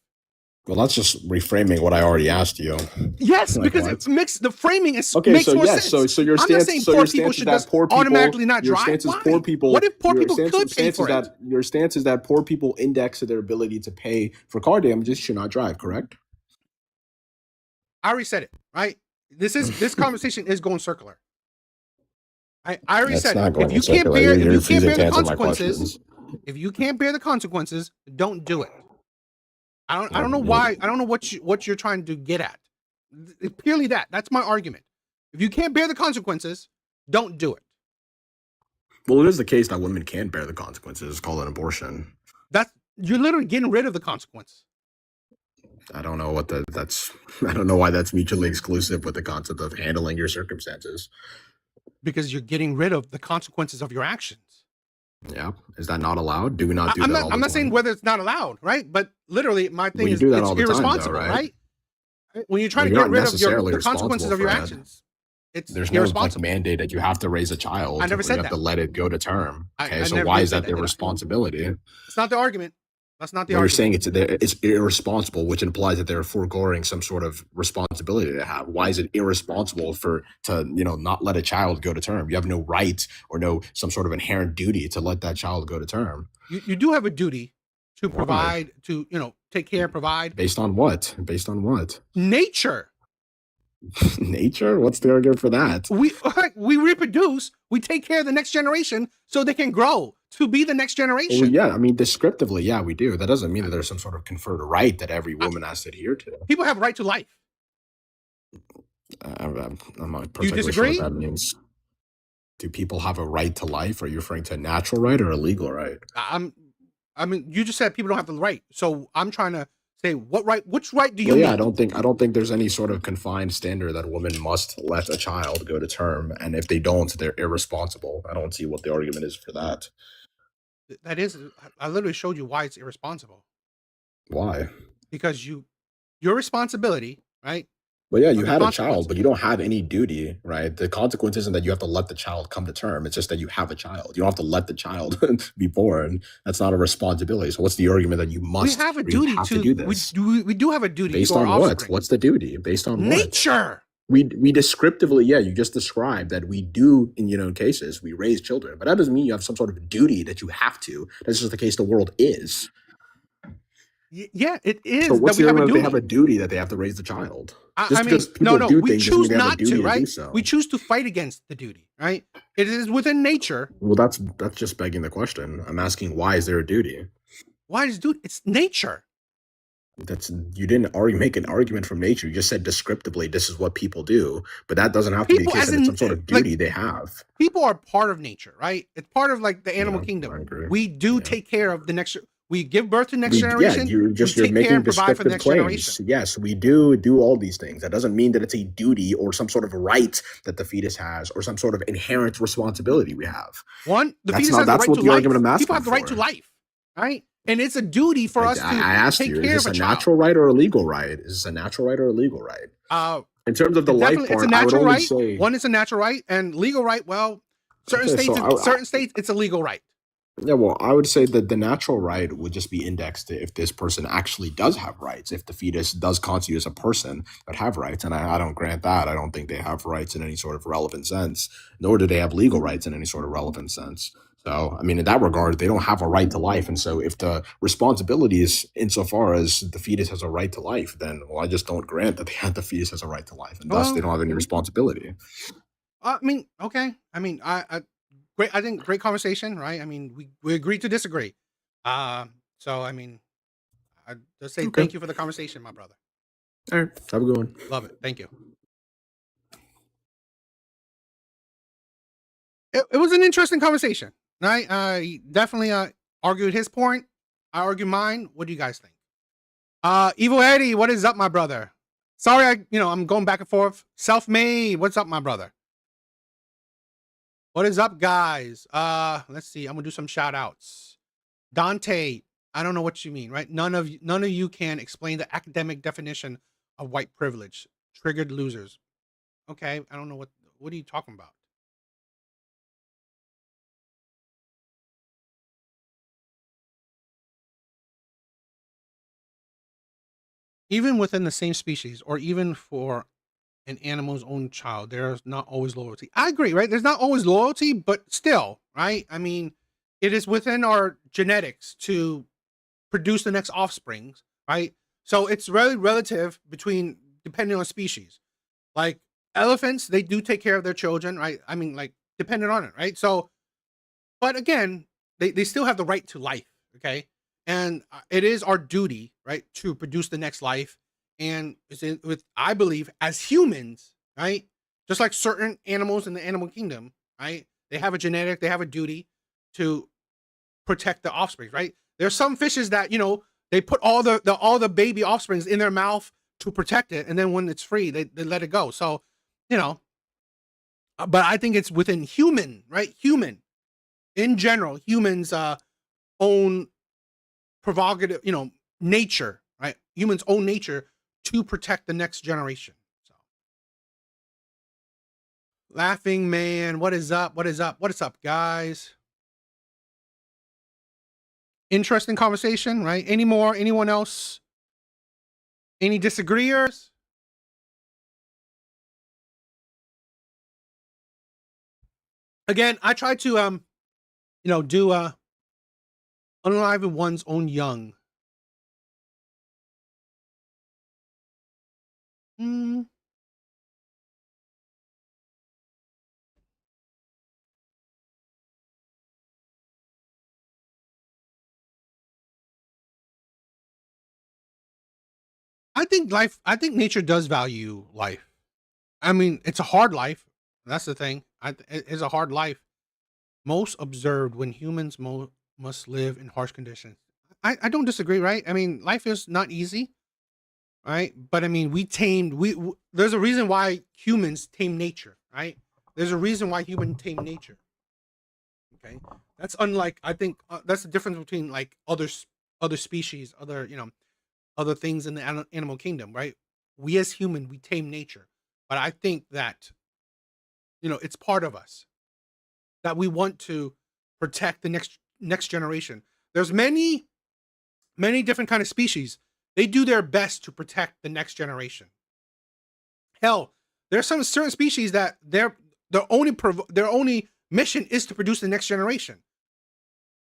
Well, that's just reframing what I already asked you. Yes, because it makes the framing makes more sense. So your stance, I'm not saying poor people should just automatically not drive. Your stance is Why? poor people. What if poor people could pay for it? Your stance is that poor people index to their ability to pay for car damages should not drive, correct? I already said it, right? This conversation is going circular. I already said it. If you can't bear the consequences, if you can't bear the consequences, don't do it. I don't know why. I don't know what you're trying to get at. It's purely that. That's my argument. If you can't bear the consequences, don't do it. Well, it is the case that women can bear the consequences. It's called an abortion. You're literally getting rid of the consequence. I don't know I don't know why that's mutually exclusive with the concept of handling your circumstances. Because you're getting rid of the consequences of your actions. Yeah. Is that not allowed? Do we not do that all the time? I'm not saying whether it's not allowed, right? But literally, my thing is it's irresponsible, right? When you're trying to get rid of the consequences of your actions, there's no mandate that you have to raise a child. I never said that. You have to let it go to term. Okay, so why is that their responsibility? It's not the argument. That's not the Well, you're argument. saying it's irresponsible, which implies that they're foregoing some sort of responsibility to have. Why is it irresponsible to not let a child go to term? You have no right or no some sort of inherent duty to let that child go to term. You do have a duty to Why? provide, to take care, provide. Based on what? Based on what? Nature. Nature? What's the argument for that? We reproduce. We take care of the next generation so they can grow to be the next Well, generation. yeah, I mean, descriptively, yeah, we do. That doesn't mean that there's some sort of conferred right that every woman has to adhere to. People have right to life. I'm not Do you particularly sure what disagree? that means. Do people have a right to life? Are you referring to a natural right or a legal right? I mean, you just said people don't have the right. So I'm trying to say which right do you Well, yeah, mean? I don't think there's any sort of confined standard that a woman must let a child go to term, and if they don't, they're irresponsible. I don't see what the argument is for that. That is, I literally showed you why it's irresponsible. Why? Because your responsibility, right? Well, yeah, Or you the had a child, but consequences. you don't have any duty, right? The consequence isn't that you have to let the child come to term. It's just that you have a child. You don't have to let the child be born. That's not a responsibility. So what's the argument that you We must have a or you duty have to to do this? we do have a duty Based to our on what? offspring. What's the duty? Based on what? Nature. We descriptively, yeah, you just described that we do in cases we raise children, but that doesn't mean you have some sort of duty that you have to. That's just the case the world is. Yeah, it So is that what's we the have a argument if they have duty. a duty that they have to raise the child? I Just mean, because no, people no, do we things doesn't mean choose they have a not duty to, to do right? so. We choose to fight against the duty, right? It is within nature. Well, that's just begging the question. I'm asking why is there a duty? Why is duty? It's nature. That's you didn't make an argument from nature. You just said descriptively this is what people do, but that doesn't have to be the People, case as that it's in, some sort of like, duty they have. people are part of nature, right? It's part of like the animal Yeah, kingdom. I agree. We do Yeah. take care of the next. We give birth to the next generation. You're We take care making and provide for the descriptive next generation. claims. Yes, we do all these things. That doesn't mean that it's a duty or some sort of right that the fetus has or some sort of inherent responsibility we have. One, the That's fetus not has the that's right what to the argument life. I'm People asking have the right to for. life, right? And it's a duty for us I to asked take you, is care of this a a child. natural right or a legal right? Is this a natural right or a legal right? In terms of the life It's a part, I would natural only right. say One is a natural right, and legal right. Well, okay. certain states, it's a legal right. Yeah, well, I would say that the natural right would just be indexed to if this person actually does have rights, if the fetus does constitute as a person that have rights. And I don't grant that. I don't think they have rights in any sort of relevant sense, nor do they have legal rights in any sort of relevant sense. So, I mean, in that regard, they don't have a right to life. And so if the responsibility is insofar as the fetus has a right to life, then, well, I just don't grant that the fetus has a right to life. And thus, they Well, don't have any responsibility. I mean, okay. I mean, great. I think great conversation, right? I mean, we agreed to disagree. So I mean, I just say Okay. thank you for the conversation, my brother. All right. Have a good one. Love it. Thank you. It was an interesting conversation, right? He definitely argued his point. I argue mine. What do you guys think? Evil Eddie, what is up, my brother? Sorry, I'm going back and forth. Self-made, what's up, my brother? What is up, guys? Let's see. I'm gonna do some shout outs. Dante, I don't know what you mean, right? None of you can explain the academic definition of white privilege. Triggered losers. Okay, I don't know what are you talking about? Even within the same species, or even for an animal's own child, there's not always loyalty. I agree, right? There's not always loyalty, but still, right? I mean, it is within our genetics to produce the next offsprings, right? So it's really relative between depending on species. Like elephants, they do take care of their children, right? I mean, like dependent on it, right? So, but again, they still have the right to life, okay? And it is our duty, right, to produce the next life. And with, I believe, as humans, right, just like certain animals in the animal kingdom, right, they have a genetic, they have a duty to protect the offspring, right? There's some fishes that they put all the baby offsprings in their mouth to protect it, and then when it's free, they let it go. So, but I think it's within human, right? Human in general, humans own prerogative, nature, right? Humans own nature to protect the next generation. So, laughing man, what is up? What is up? What is up, guys? Interesting conversation, right? Any more? Anyone else? Any disagreeers? Again, I try to do unalive one's own young. Mm, I think nature does value life. I mean, it's a hard life. That's the thing. It's a hard life. Most observed when humans must live in harsh conditions. I don't disagree, right? I mean, life is not easy, right? But I mean, there's a reason why humans tame nature, right? There's a reason why humans tame nature. Okay, that's unlike. I think that's the difference between like other species, other things in the animal kingdom, right? We as human, we tame nature, but I think that it's part of us that we want to protect the next generation. There's many different kind of species. They do their best to protect the next generation. Hell, there's some certain species that their only mission is to produce the next generation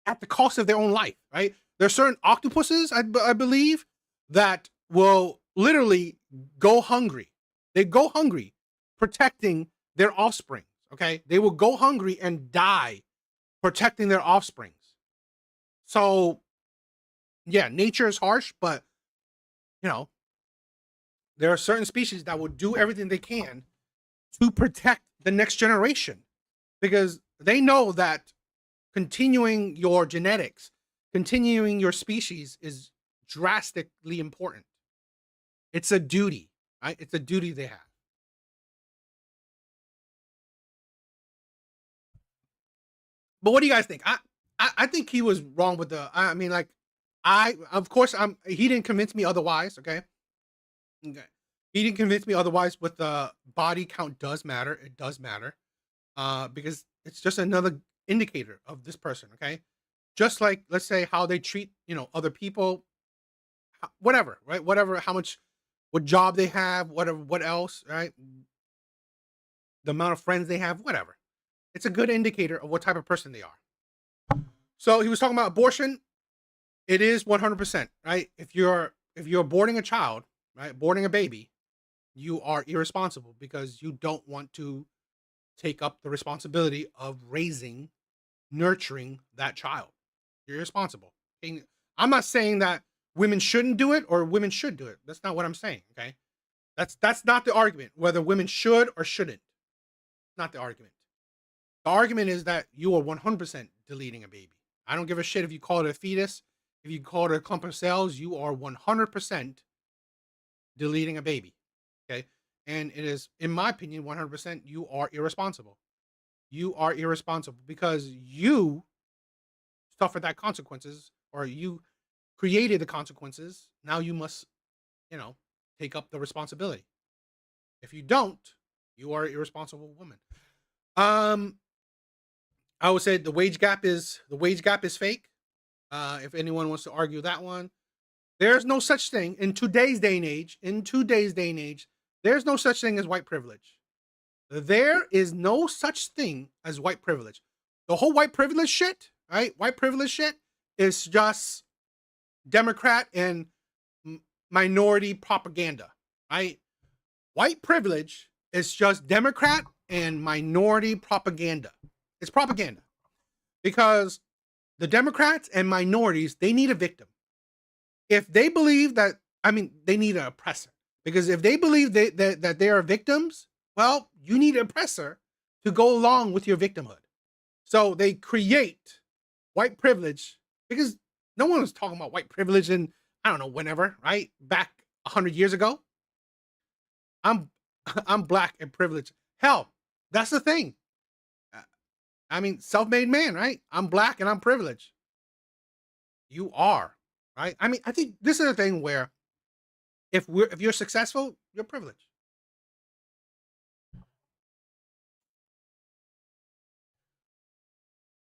at the cost of their own life, right? There are certain octopuses, I believe, that will literally go hungry. They go hungry protecting their offspring, okay? They will go hungry and die protecting their offsprings. So, yeah, nature is harsh, but, there are certain species that will do everything they can to protect the next generation because they know that continuing your genetics, continuing your species is drastically important. It's a duty, right? It's a duty they have. But what do you guys think? I think he was wrong with the. I mean, like, of course He didn't convince me otherwise. Okay. Okay. He didn't convince me otherwise. With the body count does matter. It does matter. Because it's just another indicator of this person. Okay. Just like let's say how they treat other people, whatever, right? Whatever, what job they have, whatever, what else, right? The amount of friends they have, whatever. It's a good indicator of what type of person they are. So he was talking about abortion. It is 100%, right? If you're aborting a child, right, aborting a baby, you are irresponsible because you don't want to take up the responsibility of raising, nurturing that child. You're irresponsible. And I'm not saying that women shouldn't do it or women should do it. That's not what I'm saying, okay? That's not the argument, whether women should or shouldn't. Not the argument. The argument is that you are 100% deleting a baby. I don't give a shit if you call it a fetus, if you call it a clump of cells, you are 100% deleting a baby, okay? And it is, in my opinion, 100% you are irresponsible. You are irresponsible because you suffered that consequences or you created the consequences. Now you must, take up the responsibility. If you don't, you are an irresponsible woman. I would say the wage gap is fake. If anyone wants to argue that one, there's no such thing in today's day and age. There's no such thing as white privilege. There is no such thing as white privilege. The whole white privilege shit, right? White privilege shit is just Democrat and minority propaganda, right? White privilege is just Democrat and minority propaganda. It's propaganda because the Democrats and minorities, they need a victim. If they believe that, they need an oppressor because if they believe that they are victims, well, you need an oppressor to go along with your victimhood. So they create white privilege because no one was talking about white privilege in, I don't know, whenever, right? Back 100 years ago. I'm black and privileged. Hell, that's the thing. Self-made man, right? I'm black and I'm privileged. You are, right? I think this is a thing where if you're successful, you're privileged.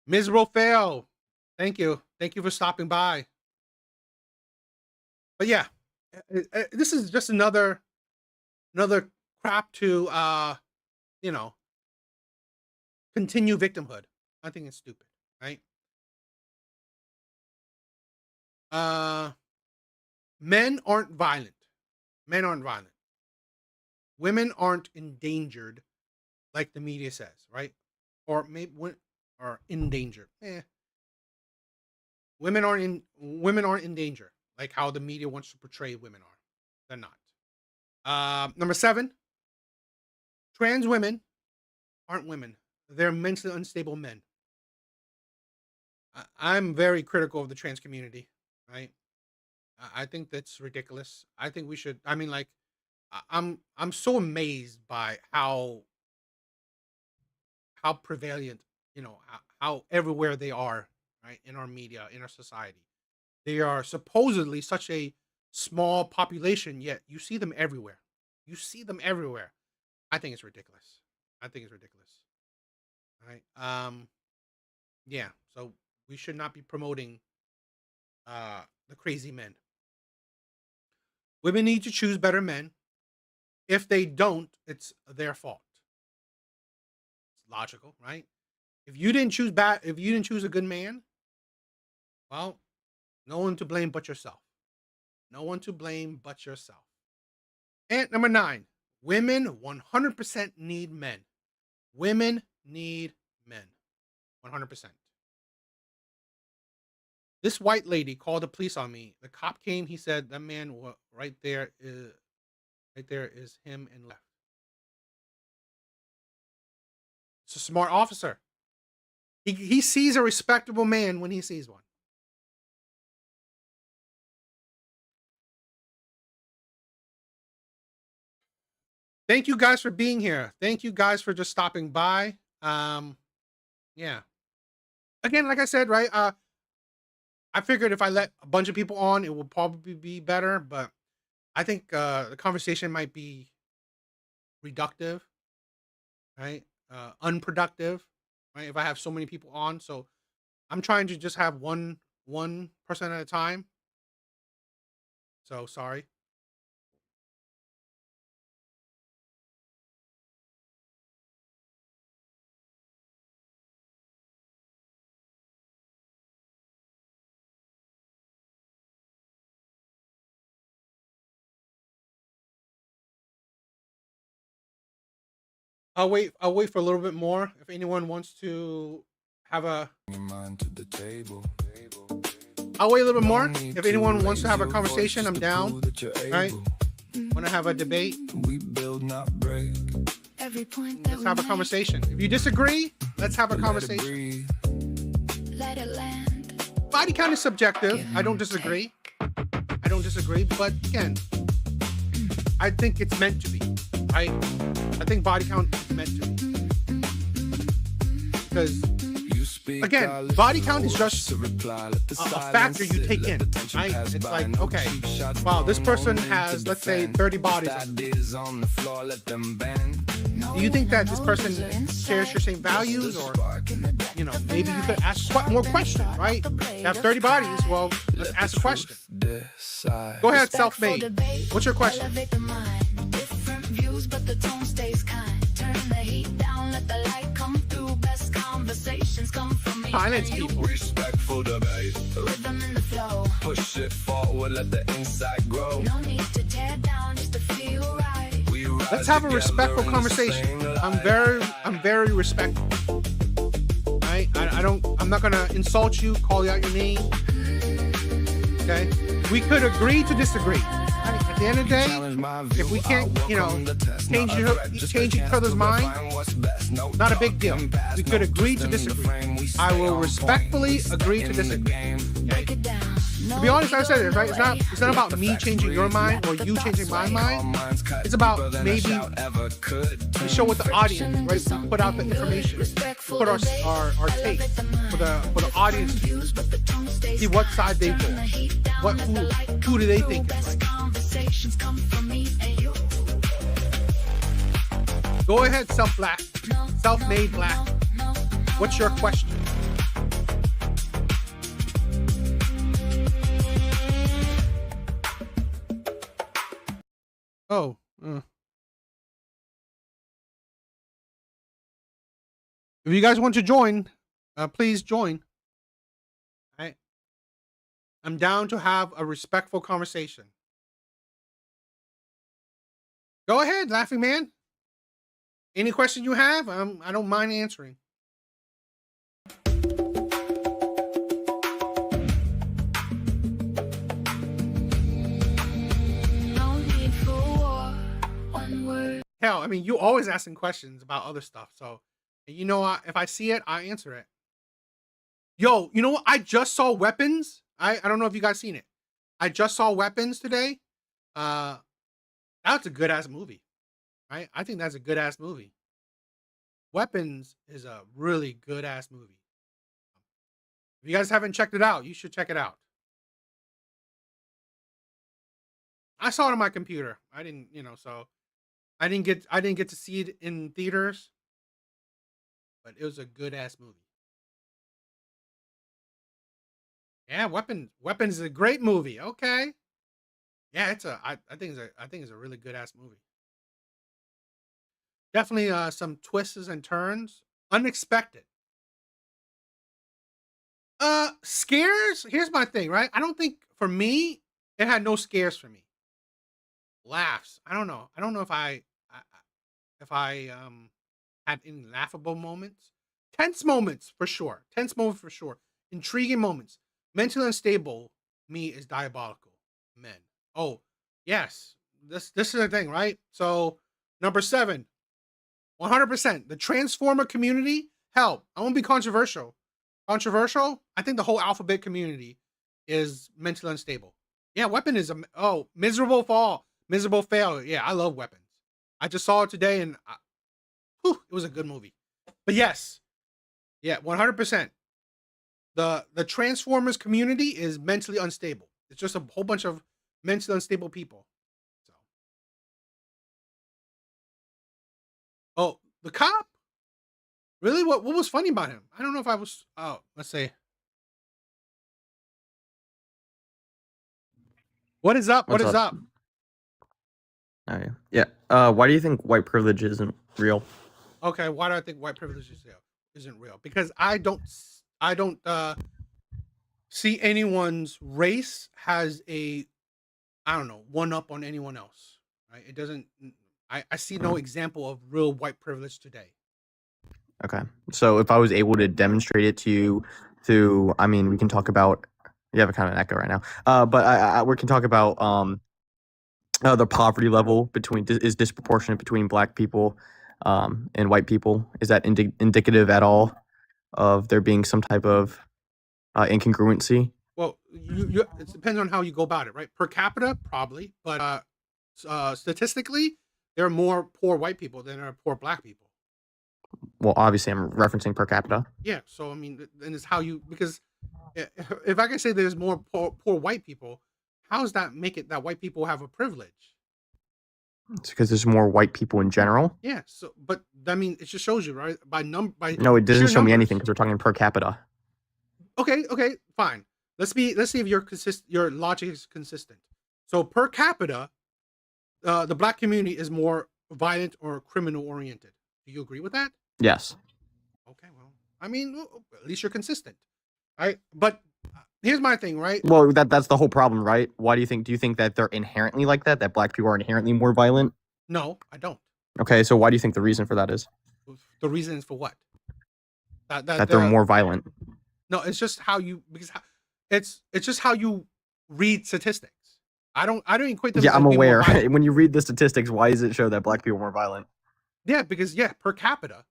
Miserable fail. Thank you. Thank you for stopping by. But yeah, this is just another crap to you know, continue victimhood. I think it's stupid, right? Men aren't violent. Men aren't violent. Women aren't endangered like the media says, right? Or maybe are in danger. Women aren't in danger like how the media wants to portray women are. They're not. Number 7, trans women aren't women. They're mentally unstable men. I'm very critical of the trans community, right? I think that's ridiculous. I think we should. I mean, like, I'm so amazed by how prevalent, how everywhere they are, right, in our media, in our society. They are supposedly such a small population, yet you see them everywhere. You see them everywhere. I think it's ridiculous. I think it's ridiculous. All right. Yeah. So we should not be promoting the crazy men. Women need to choose better men. If they don't, it's their fault. It's logical, right? If you didn't choose a good man, well, no one to blame but yourself. No one to blame but yourself. And number 9, women 100% need men. Women need men. 100%. This white lady called the police on me. The cop came. He said that man right there is him and left. It's a smart officer. He sees a respectable man when he sees one. Thank you guys for being here. Thank you guys for just stopping by. Yeah. Again, like I said, right? I figured if I let a bunch of people on, it will probably be better, but I think the conversation might be reductive, right? Unproductive, right? If I have so many people on, so I'm trying to just have one person at a time. So sorry. I'll wait for a little bit more. If anyone wants to have a I'll wait a little bit more. If anyone wants to have a conversation, I'm down. Right? Want to have a debate? Let's have a conversation. If you disagree, let's have a conversation. Body count is subjective. I don't disagree. But again, I think it's meant to be. Right? I think body count is meant to be. Because, again, body count is just a factor you take in, right? It's like, okay, wow, this person has, let's say, 30 bodies. Do you think that this person shares your same values? Or, maybe you could ask more questions, right? You have 30 bodies, well, let's ask a question. Go ahead, self-made. What's your question? But the tone stays kind. Turn the heat down, let the light come through. Best conversations come from me. Silence people. Respectful debate. Rhythm in the flow. Push it forward, let the inside grow. No need to tear down just to feel right. Let's have a respectful conversation. I'm very respectful. Right? I'm not gonna insult you, call you out your name. Okay? We could agree to disagree. At the end of the day, if we can't, change each other's mind, not a big deal. We could agree to disagree. I will respectfully agree to disagree. Okay? To be honest, I said it, right? It's not about me changing your mind or you changing my mind. It's about maybe we show with the audience, right? We put out the information, we put our take for the audience to see what side they go. Who do they think is right? Go ahead, self-made black. What's your question? Oh. If you guys want to join, please join. I'm down to have a respectful conversation. Go ahead, laughing man. Any question you have, I don't mind answering. No need for war. One word. Hell, I mean, you always asking questions about other stuff. So, you know what? If I see it, I answer it. Yo, you know what? I just saw Weapons. I don't know if you guys seen it. I just saw Weapons today. That's a good ass movie, right? I think that's a good ass movie. Weapons is a really good ass movie. If you guys haven't checked it out, you should check it out. I saw it on my computer. I didn't, so I didn't get to see it in theaters, but it was a good ass movie. Yeah, Weapons is a great movie. Okay. Yeah, I think it's a really good ass movie. Definitely some twists and turns. Unexpected. Scares? Here's my thing, right? I don't think for me, it had no scares for me. Laughs. I don't know. I don't know if I had any laughable moments. Tense moments for sure. Intriguing moments. Mentally unstable me is diabolical. Men. Oh, yes. This is the thing, right? So, number 7. 100%. The Transformer community. Hell, I won't be controversial. I think the whole alphabet community is mentally unstable. Yeah, Weapon is miserable fall. Miserable fail. Yeah, I love Weapons. I just saw it today and it was a good movie. But yes. Yeah, 100%. The Transformers community is mentally unstable. It's just a whole bunch of mentally unstable people. So. Oh, the cop? Really? What was funny about him? I don't know if I was. Oh, let's see. What is up? What What's is up? Oh, yeah. Why do you think white privilege isn't real? Okay, why do I think white privilege isn't real? Because I don't see anyone's race has a, I don't know, one up on anyone else. Right? It doesn't. I see no example of real white privilege today. Okay. So if I was able to demonstrate it to you through, I mean, we can talk about, you have a kind of an echo right now, but we can talk about the poverty level is disproportionate between black people and white people. Is that indicative at all of there being some type of incongruency? Well, it depends on how you go about it, right? Per capita, probably, but statistically, there are more poor white people than there are poor black people. Well, obviously, I'm referencing per capita. Yeah, so I mean, and it's how you, because if I can say there's more poor white people, how does that make it that white people have a privilege? It's because there's more white people in general. Yeah, so but I mean, it just shows you, right? No, it doesn't show me anything because we're talking per capita. Okay, fine. Let's see if your logic is consistent. So per capita, the black community is more violent or criminal oriented. Do you agree with that? Yes. Okay, well, I mean, at least you're consistent, right? But here's my thing, right? Well, that's the whole problem, right? Why do you think that they're inherently like that? That black people are inherently more violent? No, I don't. Okay, so why do you think the reason for that is? The reason is for what? That they're more violent. No, it's just how you, because it's just how you read statistics. I don't equate them. Yeah, I'm aware. When you read the statistics, why does it show that black people are more violent? Yeah, because per capita,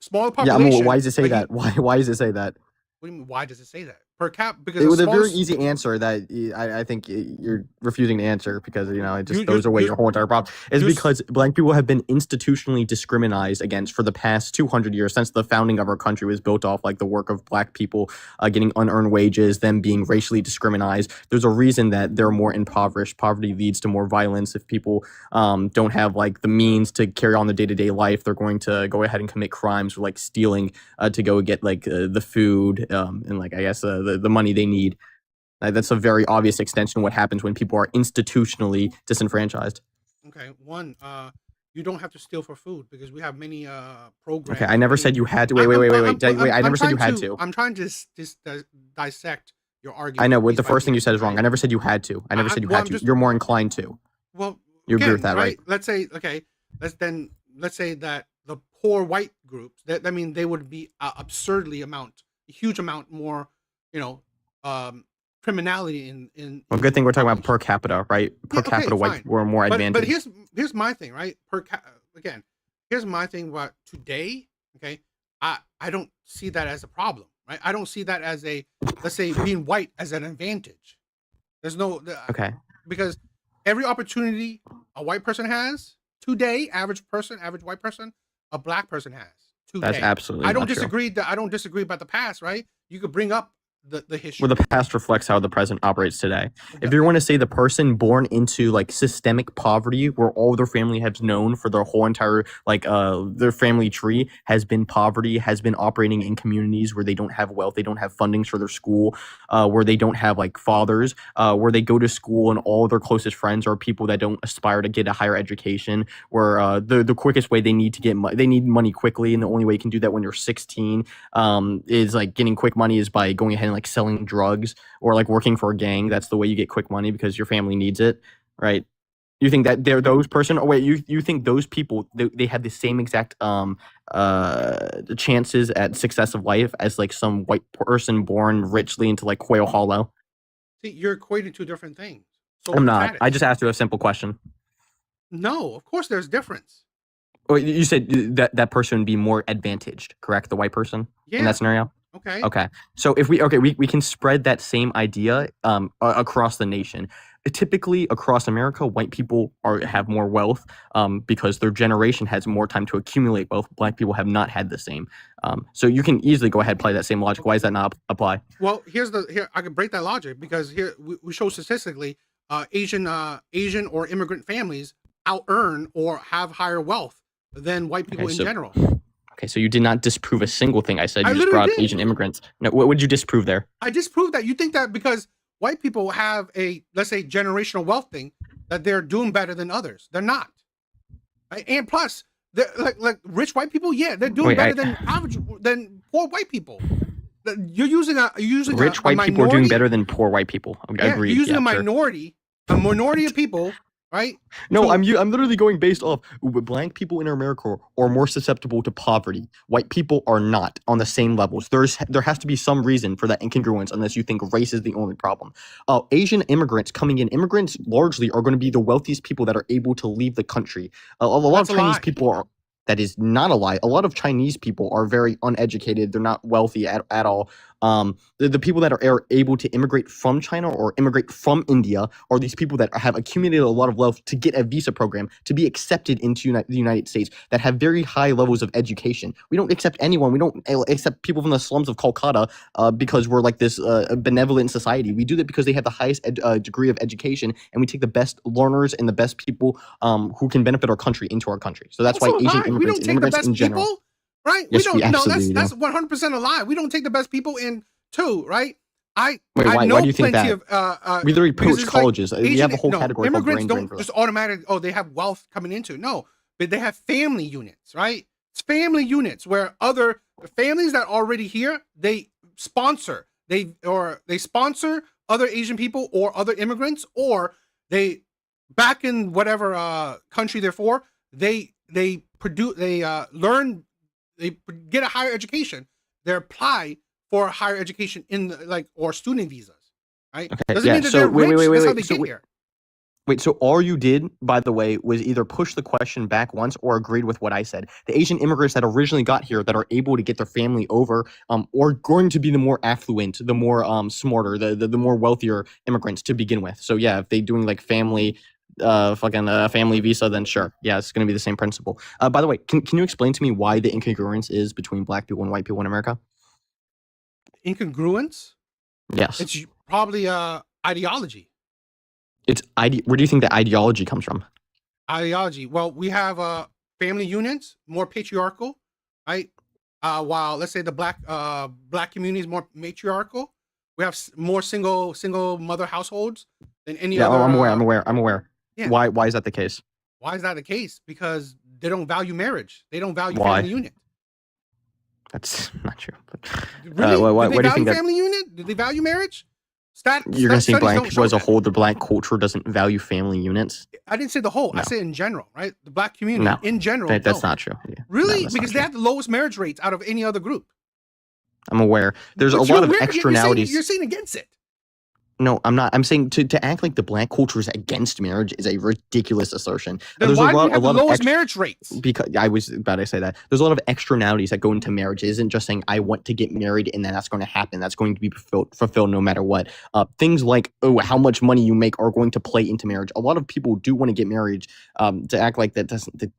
smaller population. Yeah, why does it say that? Why does it say that? What do you mean? Why does it say that? Per cap? Because it was a very easy answer that I think you're refusing to answer because it just throws away your whole entire problem. Is because black people have been institutionally discriminated against for the past 200 years since the founding of our country was built off like the work of black people getting unearned wages, them being racially discriminated. There's a reason that they're more impoverished. Poverty leads to more violence. If people don't have like the means to carry on the day-to-day life, they're going to go ahead and commit crimes or like stealing to go get like the food and like I guess the money they need. That's a very obvious extension of what happens when people are institutionally disenfranchised. Okay, one, you don't have to steal for food because we have many programs. Okay, I never many, said you had to. Wait, I'm, wait, I'm, wait, wait, I'm, wait, wait. I I'm never said you trying had to. to. I'm trying to dissect your I know. argument What piece the by first thing you piece, said is wrong. right? I never said you had to. I never said you Well, had to. You're more inclined to. well, You agree with again, that, right? Let's say, okay, let's say that the poor white groups, that I mean, they would be a huge amount more, you know, criminality Well, good thing we're talking about population. per capita, right? Per Yeah, okay, capita, white fine. people are more But advantaged. here's my thing, right? Again, here's my thing about today. Okay, I don't see that as a problem, right? I don't see that as a, let's say, being white as an advantage. There's no Okay, because every opportunity a white person has today, average white person, a black person has that's today. absolutely not true. I don't disagree about the past, right? You could bring up the Well, history. the past reflects how the present operates today. If The- you want to say the person born into like systemic poverty, where all their family has known for their whole entire their family tree has been poverty, has been operating in communities where they don't have wealth, they don't have fundings for their school, where they don't have like fathers, where they go to school and all of their closest friends are people that don't aspire to get a higher education, where the quickest way they need to get they need money quickly, and the only way you can do that when you're 16 is like getting quick money is by going ahead and like selling drugs or like working for a gang. That's the way you get quick money because your family needs it, right? You think that they're those person? Oh wait, you think those people they have the same exact chances at success of life as like some white person born richly into like Quail Hollow? See, you're equating two different things. So I'm not. I status. just asked you a simple question. No, of course there's difference. Oh, you said that person would be more advantaged, correct? The white person in Yeah. that scenario. Okay. Okay. So if we can spread that same idea across the nation. Typically across America, white people have more wealth because their generation has more time to accumulate wealth. Black people have not had the same. So you can easily go ahead and apply that same logic. Why does that not apply? Well, here I can break that logic because here we show statistically Asian or immigrant families out earn or have higher wealth than white people Okay, in so- general. Okay, so you did not disprove a single thing I said. I You just literally brought did. Asian immigrants. No, what would you disprove there? I disproved that. You think that because white people have a, let's say, generational wealth thing, that they're doing better than others. They're not. Right? And plus, they're like rich white people, yeah, they're doing Wait, better than poor white people. You're using Rich a white people are doing minority- better than poor white people. Yeah, Agreed. you're using Yeah, a sure. minority of people, right? No, So- I'm literally going based off black people in America are more susceptible to poverty. White people are not on the same levels. There has to be some reason for that incongruence unless you think race is the only problem. Asian immigrants coming in, immigrants largely are going to be the wealthiest people that are able to leave the country. A lot That's a of Chinese lie. people are. That is not a lie. A lot of Chinese people are very uneducated. They're not wealthy at all. The people that are able to immigrate from China or immigrate from India are these people that have accumulated a lot of wealth to get a visa program to be accepted into the United States that have very high levels of education. We don't accept anyone. We don't accept people from the slums of Kolkata because we're like this benevolent society. We do that because they have the highest degree of education, and we take the best learners and the best people who can benefit our country into our country. So that's why Also a Asian lie. We immigrants don't and take the immigrants best in general. people, right? Yes, we no, absolutely that's do. 100% a lie. We don't take the best people in too, right? Wait, I why know do you think plenty that? of We literally because poach it's like colleges. We have a whole category called immigrants brain drain don't for just that. automatically, they have wealth coming into. No, but they have family units, right? It's family units where other families that are already here, they sponsor other Asian people or other immigrants, or they back in whatever country they're for, they learn, they get a higher education, they apply for higher education in or student visas, right? Okay, Doesn't yeah, mean that so they're wait, rich. wait, wait, That's how wait, they so get wait- here. Wait, so all you did, by the way, was either push the question back once or agreed with what I said. The Asian immigrants that originally got here that are able to get their family over, are going to be the more affluent, the more smarter, the more wealthier immigrants to begin with. So yeah, if they doing like family family visa, then sure. Yeah, it's gonna be the same principle. By the way, can you explain to me why the incongruence is between black people and white people in America? Incongruence. Yes. It's probably ideology. Where do you think the ideology comes from? Ideology. Well, we have family units, more patriarchal, right? While let's say the black community is more matriarchal. We have more single mother households than any Yeah, other. I'm aware. Yeah. Why is that the case? Why is that the case? Because they don't value marriage. They don't value Why? family unit. That's not true. But, Really? why Do they do you value think that family unit? Do they value marriage? you're gonna say Studies black don't people show as a that. whole, the black culture doesn't value family units? I didn't say the whole. I No. said in general, right? The black community No, in general. that's don't. not true. Yeah. No, Really? that's not Because they true. have the lowest marriage rates out of any other group. I'm aware. There's a But lot of you're externalities. You're saying against it. No, I'm not. I'm saying to act like the black culture is against marriage is a ridiculous assertion. Then There's why do a we have the lot lowest of marriage rates? because I was about to say that there's a lot of externalities that go into marriage. It isn't just saying I want to get married and then that's going to happen. That's going to be fulfilled no matter what. Things like how much money you make are going to play into marriage. A lot of people do want to get married. To act like that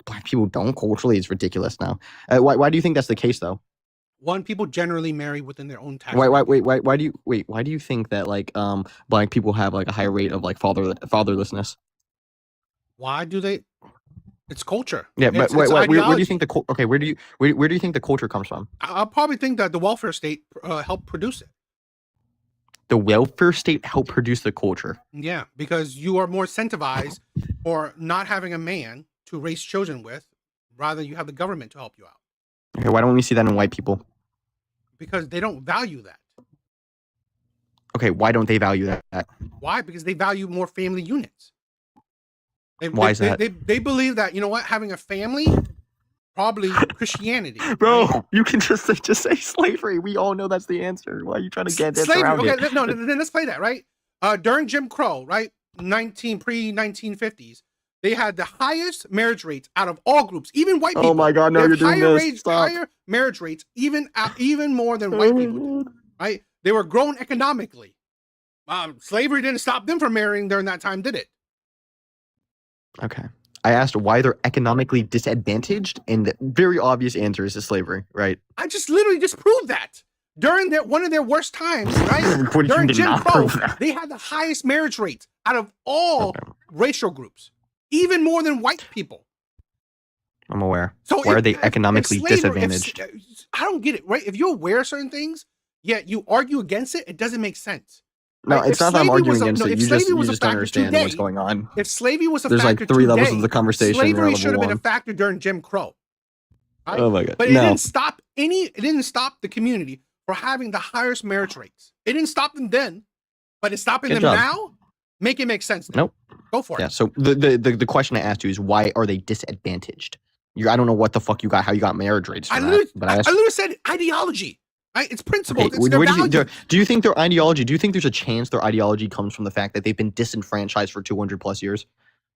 black people don't culturally is ridiculous now. Why do you think that's the case though? One, people generally marry within their own tax. Why do you think that like black people have like a higher rate of like fatherlessness? Why do they? It's culture. Yeah, but It's where do you ideology. think where do you think the culture comes from? I'll probably think that the welfare state helped produce it. The welfare state helped produce the culture. Yeah, because you are more incentivized for not having a man to raise children with, rather you have the government to help you out. Okay, why don't we see that in white people? Because they don't value that. Okay, why don't they value that? Why? Because they value more family units. Why is that? They believe that, you know what, having a family, probably Christianity. Bro, right? you can just say slavery. We all know that's the answer. Why are you trying to get Slavery. around Okay, it? no, then let's play that, right? During Jim Crow, right? Pre-1950s, they had the highest marriage rates out of all groups, even white people. Oh my God, no, They you're have doing this. Stop. higher marriage rates, even more than white people did, right? They were grown economically. Slavery didn't stop them from marrying during that time, did it? Okay. I asked why they're economically disadvantaged, and the very obvious answer is slavery, right? I just literally just proved that. During one of their worst times, right? What do you During did Jim not Crow, prove that? they had the highest marriage rates out of all Okay. racial groups, even more than white people. I'm aware. So Why are they economically disadvantaged? I don't get it, right? If you're aware of certain things, yet you argue against it, it doesn't make sense. No, Right? it's If not that I'm slavery was arguing a- against no, it. if You slavery was a just don't factor understand what's today- going on. If slavery was a There's factor like three levels today, of the conversation. slavery Level should have been a one. factor during Jim Crow. Right? Oh my God. But it No. didn't stop it didn't stop the community for having the highest marriage rates. It didn't stop them then, but it's stopping Good them job. now. Make it make sense. Then. Nope. Go for Yeah. it. So the question I asked you is why are they disadvantaged? I don't know what the fuck how you got marriage rates. I From literally, that, but I I asked, literally said ideology. Right? It's principles. okay, It's their where values. do you think their ideology? Do you think there's a chance their ideology comes from the fact that they've been disenfranchised for 200 plus years?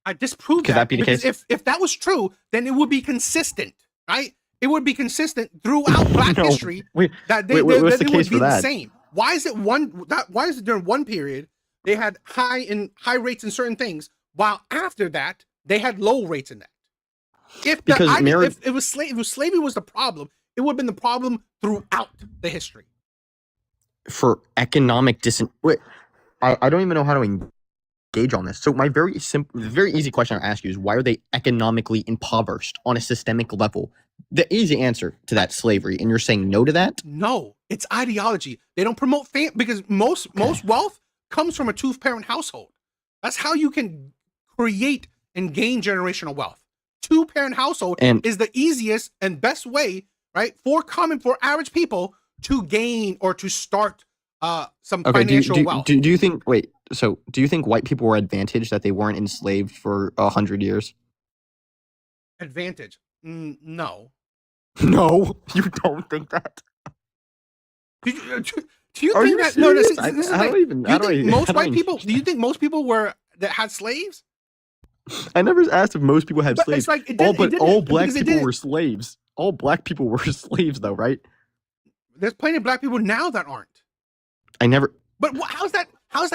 I disproved Could that be the because case? if that was true, then it would be consistent, right? It would be consistent throughout Black No, history wait, that what's the it case would for be the that? same. Why is it during one period they had high rates in certain things, while after that they had low rates in that? If slavery was the problem, it would have been the problem throughout the history. For economic wait, I don't even know how to engage on this. So my very easy question I'll ask you is why are they economically impoverished on a systemic level? The easy answer to that slavery, and you're saying no to that? No, it's ideology. They don't promote because most wealth comes from a two-parent household. That's how you can create and gain generational wealth. Two-parent household is the easiest and best way, right, for average people to gain or to start some financial wealth. Do you think do you think white people were advantaged that they weren't enslaved for 100 years? Advantage? No. No, you don't think that? Do you Are think you that? serious? No, this is I don't even. do you think most I don't white even- people? Do you think most people that had slaves? I never asked if most people had But slaves. it's like All black people were slaves. All black people were slaves, though, right? There's plenty of black people now that aren't. I never. But how's that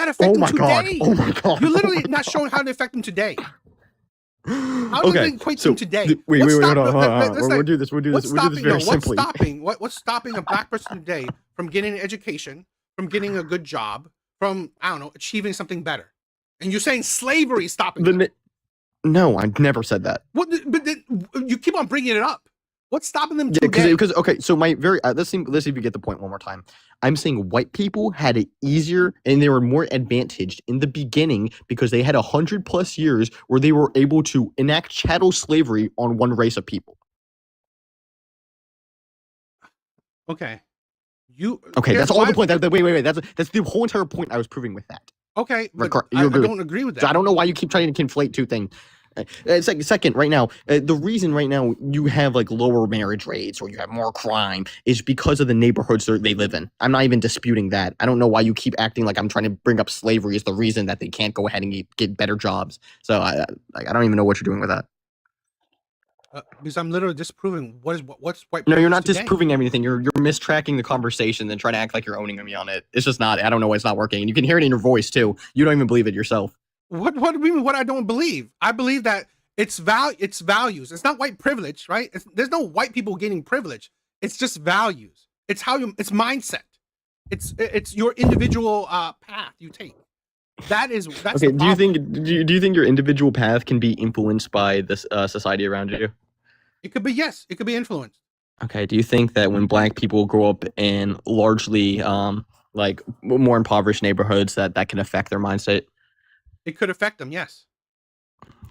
affect them today? Oh my God! You're literally not showing how to affect them today. How does it equate to them today? Wait, What's hold stop- on. let's We'll like- do this. We'll do this. What's We'll do this very simply. What's stopping a black person today from getting an education, from getting a good job, from, I don't know, achieving something better? And you're saying slavery is stopping them. No, I never said that. But you keep on bringing it up. What's stopping them Yeah, today? because okay, so my very let's see if you get the point one more time. I'm saying white people had it easier and they were more advantaged in the beginning because they had 100+ years where they were able to enact chattel slavery on one race of people. Okay. Okay, here's that's all why- the point. Wait. That's the whole entire point I was proving with that. Okay, but You I agree with- don't agree with that. So I don't know why you keep trying to conflate two things. Second, right now, the reason right now you have like lower marriage rates or you have more crime is because of the neighborhoods they live in. I'm not even disputing that. I don't know why you keep acting like I'm trying to bring up slavery as the reason that they can't go ahead and get better jobs. So I don't even know what you're doing with that. Because I'm literally disproving what's white. No, you're not today. disproving everything. You're mistracking the conversation and trying to act like you're owning me on it. It's just not. I don't know why it's not working, and you can hear it in your voice too. You don't even believe it yourself. What do you mean? What I don't believe? I believe that it's values. It's not white privilege, right? There's no white people getting privilege. It's just values. It's it's mindset. It's your individual path you take. That's okay. Do you think your individual path can be influenced by this society around you? It could be, yes. It could be influenced. Okay. Do you think that when Black people grow up in largely like more impoverished neighborhoods that can affect their mindset? It could affect them, yes.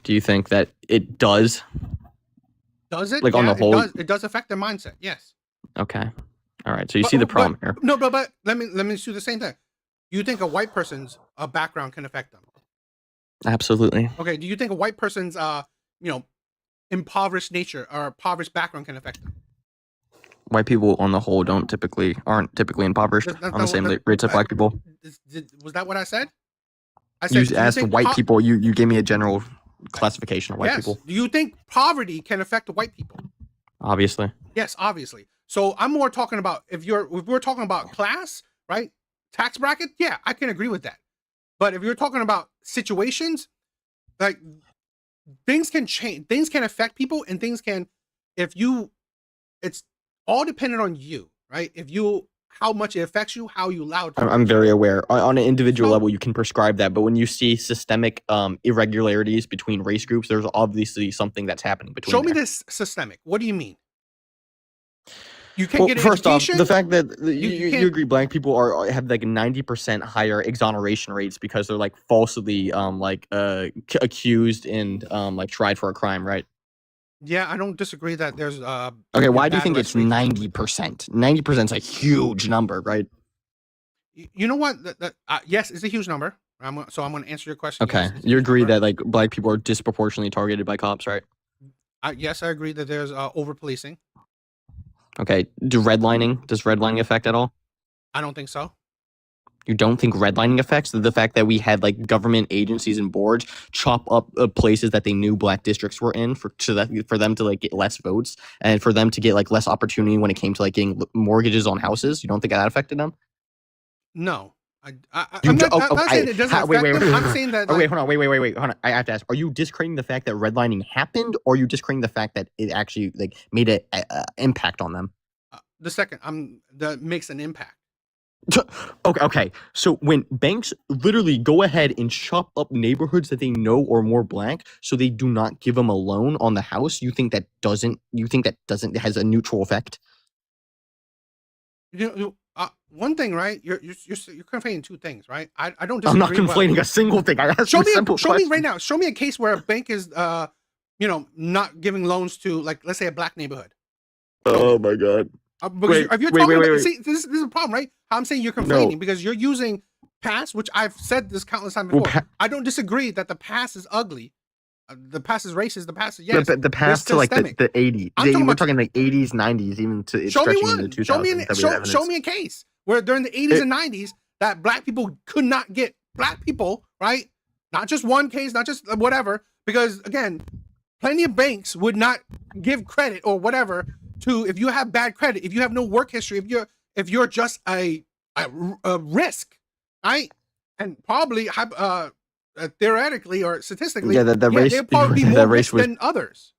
Do you think that it does? Does it? Like on the whole, it does affect their mindset, yes. Okay. All right. So you see the problem here. No, but let me do the same thing. Do you think a white person's background can affect them? Absolutely. Okay. Do you think a white person's impoverished nature or impoverished background can affect them? White people on the whole aren't typically impoverished on the same rates as Black people. Was that what I said? I said You asked white people. You gave me a general classification of white people. Do you think poverty can affect the white people? Obviously. Yes, obviously. So I'm more talking about if we're talking about class, right? Tax bracket, yeah, I can agree with that. But if you're talking about situations, like things can change, things can affect people, and things can, it's all dependent on you, right? How much it affects you, how you allow it. I'm very aware. On an individual level, you can prescribe that, but when you see systemic irregularities between race groups, there's obviously something that's happening between. Show me this systemic. What do you mean? You can't get an first education? off, the fact that you agree Black people have like 90% higher exoneration rates because they're like falsely accused and like tried for a crime, right? Yeah, I don't disagree that there's okay, why do you think it's 90%? 90% is a huge number, right? You know what? Yes, it's a huge number. So I'm going to answer your question. Okay, yes, you agree that like Black people are disproportionately targeted by cops, right? Yes, I agree that there's over policing. Okay, does redlining affect at all? I don't think so. You don't think redlining affects the fact that we had like government agencies and boards chop up places that they knew Black districts were in for them to like get less votes and for them to get like less opportunity when it came to like getting mortgages on houses? You don't think that affected them? No. I'm not saying it doesn't affect them. I'm saying that. Wait, hold on. I have to ask: are you discrediting the fact that redlining happened, or are you discrediting the fact that it actually like made an impact on them? The second, that makes an impact. Okay. So when banks literally go ahead and chop up neighborhoods that they know are more Black, so they do not give them a loan on the house, you think that doesn't has a neutral effect? One thing, right? You're conflating two things, right? I don't disagree. I'm not conflating a single thing. I asked you a simple question. Show me right now. Show me a case where a bank is, not giving loans to, like, let's say a Black neighborhood. Oh my God. Wait. See, this is a problem, right? I'm saying you're conflating because you're using past, which I've said this countless times before. I don't disagree that the past is ugly. The past is racist. The past is, yes. The past to like the 80s. We're talking like 80s, 90s, even to stretching into 2000s. Show me a case where during the 80s and 90s that Black people could not get Black people, right? Not just one case, not just whatever, because again, plenty of banks would not give credit or whatever to if you have bad credit, if you have no work history, if you're just a risk, right? And probably theoretically or statistically, race, they'll probably be more risk than others.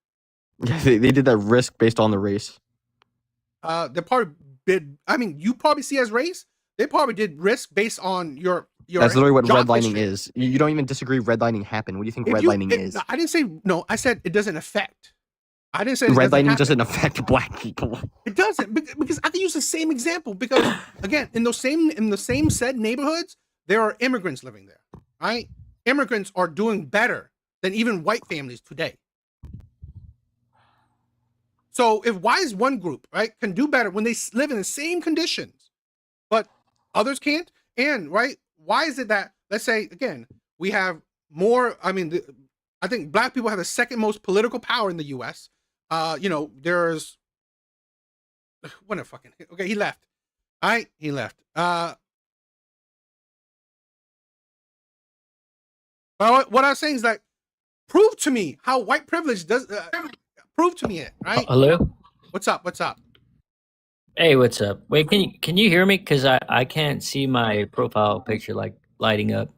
Yeah, they did that risk based on the race. They probably did. I mean, you probably see as race. They probably did risk based on your. That's literally what redlining is. You don't even disagree redlining happened. What do you think redlining is? I didn't say no. I said it doesn't affect. I didn't say it doesn't Redlining happen. doesn't affect black people. It doesn't, because I can use the same example, because again, in the same said neighborhoods, there are immigrants living there, right? Immigrants are doing better than even white families today. So why is one group, right, can do better when they live in the same conditions, but others can't? And right, why is it that, let's say again, we have more? I mean, I think black people have the second most political power in the U.S. There's what a fucking okay. He left. All right, he left. What I was saying is like, prove to me how white privilege does. Prove to me it, right? Hello? What's up? What's up? Hey, what's up? Wait, can you hear me? Because I can't see my profile picture like lighting up.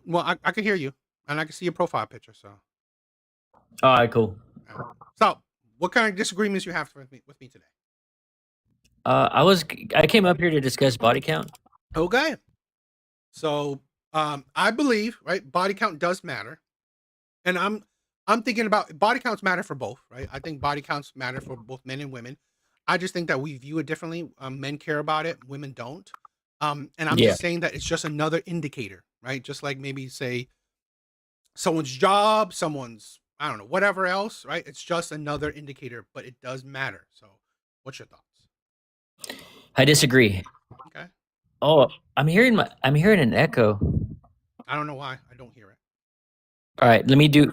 Well, I can hear you, and I can see your profile picture. So, All right, cool. So, what kind of disagreements you have with me today? I came up here to discuss body count. Okay. So, I believe, right, body count does matter, and I'm thinking about body counts matter for both, right? I think body counts matter for both men and women. I just think that we view it differently. Men care about it, women don't. And I'm Yeah. just saying that it's just another indicator, right? Just like maybe say someone's job, someone's, I don't know, whatever else, right? It's just another indicator, but it does matter. So, what's your thoughts? I disagree. Okay. Oh, I'm hearing an echo. I don't know why I don't hear it. All right, let me do.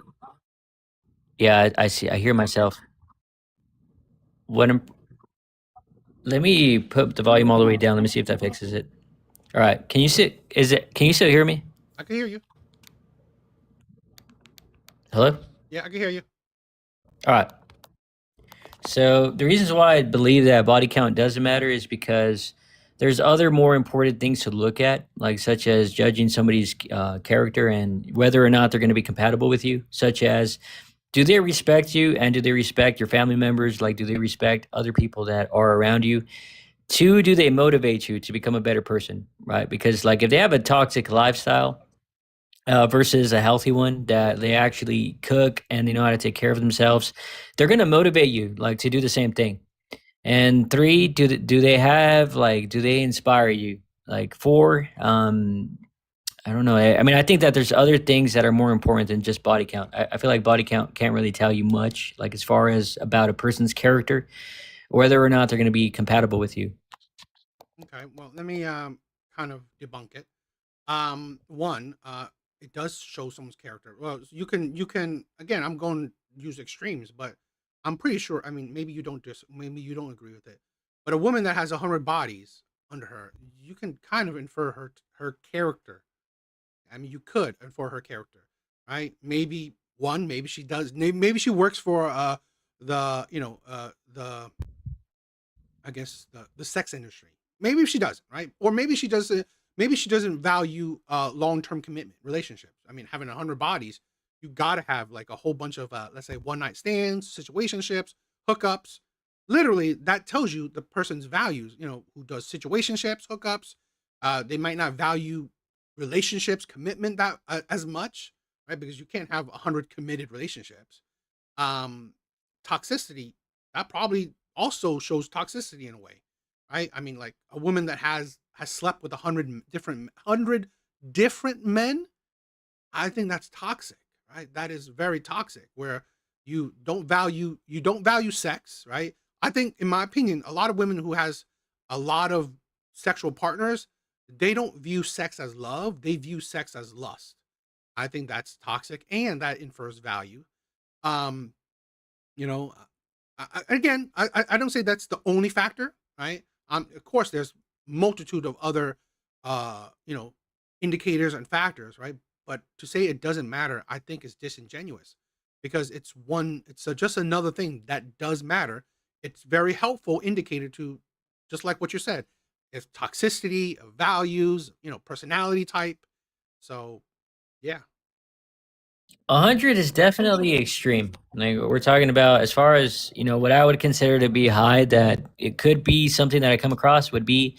Yeah, I see. I hear myself. Let me put the volume all the way down. Let me see if that fixes it. All right. Can you still hear me? I can hear you. Hello? Yeah, I can hear you. All right. So the reasons why I believe that body count doesn't matter is because there's other more important things to look at, like such as judging somebody's character and whether or not they're going to be compatible with you, such as do they respect you and do they respect your family members? Like, do they respect other people that are around you? Two, do they motivate you to become a better person, right? Because like if they have a toxic lifestyle versus a healthy one that they actually cook and they know how to take care of themselves, they're going to motivate you like to do the same thing. And three, do they inspire you? Like four, I don't know. I mean, I think that there's other things that are more important than just body count. I feel like body count can't really tell you much, like as far as about a person's character, whether or not they're going to be compatible with you. Okay. Well, let me kind of debunk it. One, it does show someone's character. Well, you can again. I'm going to use extremes, but I'm pretty sure. I mean, maybe you don't maybe you don't agree with it. But a woman that has 100 bodies under her, you can kind of infer her character. I mean, you could infer her character, right? Maybe maybe she does. Maybe she works for the I guess the sex industry. Maybe she doesn't, right? Or maybe she doesn't. Maybe she doesn't value long-term commitment relationships. I mean, having 100 bodies, you gotta have like a whole bunch of let's say one-night stands, situationships, hookups. Literally, that tells you the person's values. Who does situationships, hookups. They might not value relationships, commitment that as much, right? Because you can't have 100 committed relationships. Toxicity, that probably also shows toxicity in a way, right? I mean, like a woman that has slept with 100 different men, I think that's toxic, right? That is very toxic, where you don't value sex, right? I think, in my opinion, a lot of women who has a lot of sexual partners, they don't view sex as love, they view sex as lust. I think that's toxic, and that infers value. um again, I don't say that's the only factor, right? Of course there's multitude of other uh you know indicators and factors, right? But to say it doesn't matter, I think is disingenuous, because just another thing that does matter. It's very helpful indicator to, just like what you said, it's toxicity of values, personality type. So yeah. 100 is definitely extreme. Like we're talking about, as far as what I would consider to be high, that it could be something that I come across would be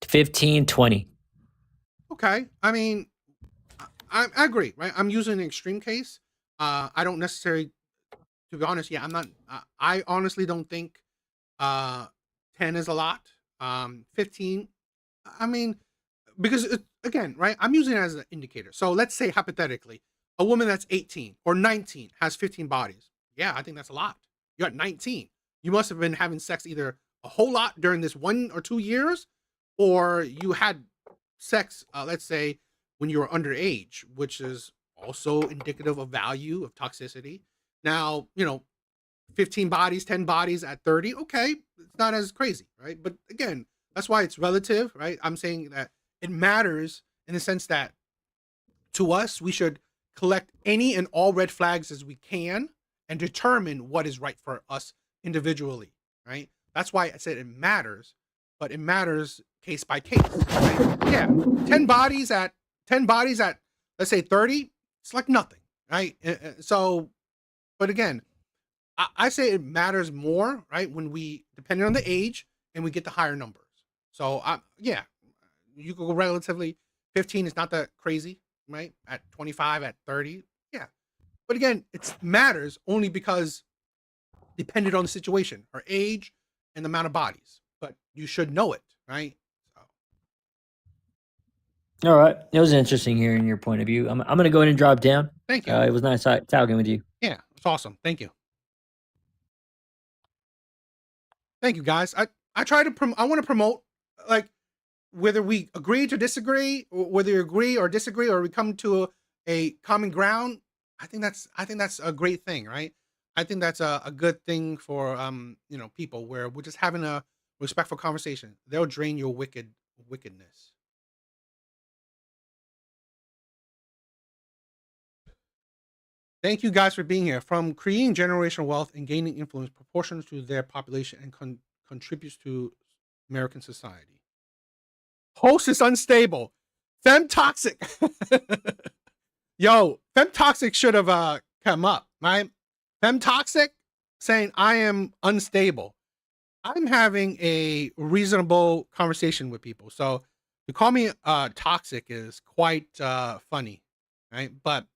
15, 20. Okay. I mean, I agree, right? I'm using an extreme case. I don't necessarily To be honest, yeah, I'm not. I honestly don't think uh 10 is a lot. 15. I mean, because again, right? I'm using it as an indicator. So let's say hypothetically, a woman that's 18 or 19 has 15 bodies. Yeah, I think that's a lot. You're at 19. You must have been having sex either a whole lot during this 1 or 2 years, or you had sex, let's say, when you were underage, which is also indicative of value of toxicity. Now, 15 bodies, 10 bodies at 30, okay, it's not as crazy, right? But again, that's why it's relative, right? I'm saying that it matters in the sense that to us, we should collect any and all red flags as we can and determine what is right for us individually, right? That's why I said it matters, but it matters case by case, right? Yeah, 10 bodies at let's say 30, it's like nothing, right? So, but again, I say it matters more, right? When we, depending on the age, and we get the higher numbers. So, yeah, you could go relatively. 15 is not that crazy, right? At 25, at 30, yeah. But again, it matters only because depending on the situation, her age, and the amount of bodies. But you should know it, right? So, All right. It was interesting hearing your point of view. I'm going to go ahead and drop down. thank you. It was nice talking with you. Yeah, it's awesome. Thank you. Thank you, guys. I try to I want to promote, like, whether we agree to disagree, whether you agree or disagree, or we come to a common ground. I think that's a great thing, right? I think that's a good thing for people, where we're just having a respectful conversation. They'll drain your wickedness. Thank you guys for being here. From creating generational wealth and gaining influence proportional to their population and contributes to American society. Host is unstable. Fem toxic. Yo, Fem toxic should have come up, right? Fem toxic saying I am unstable. I'm having a reasonable conversation with people. So to call me toxic is quite funny, right? But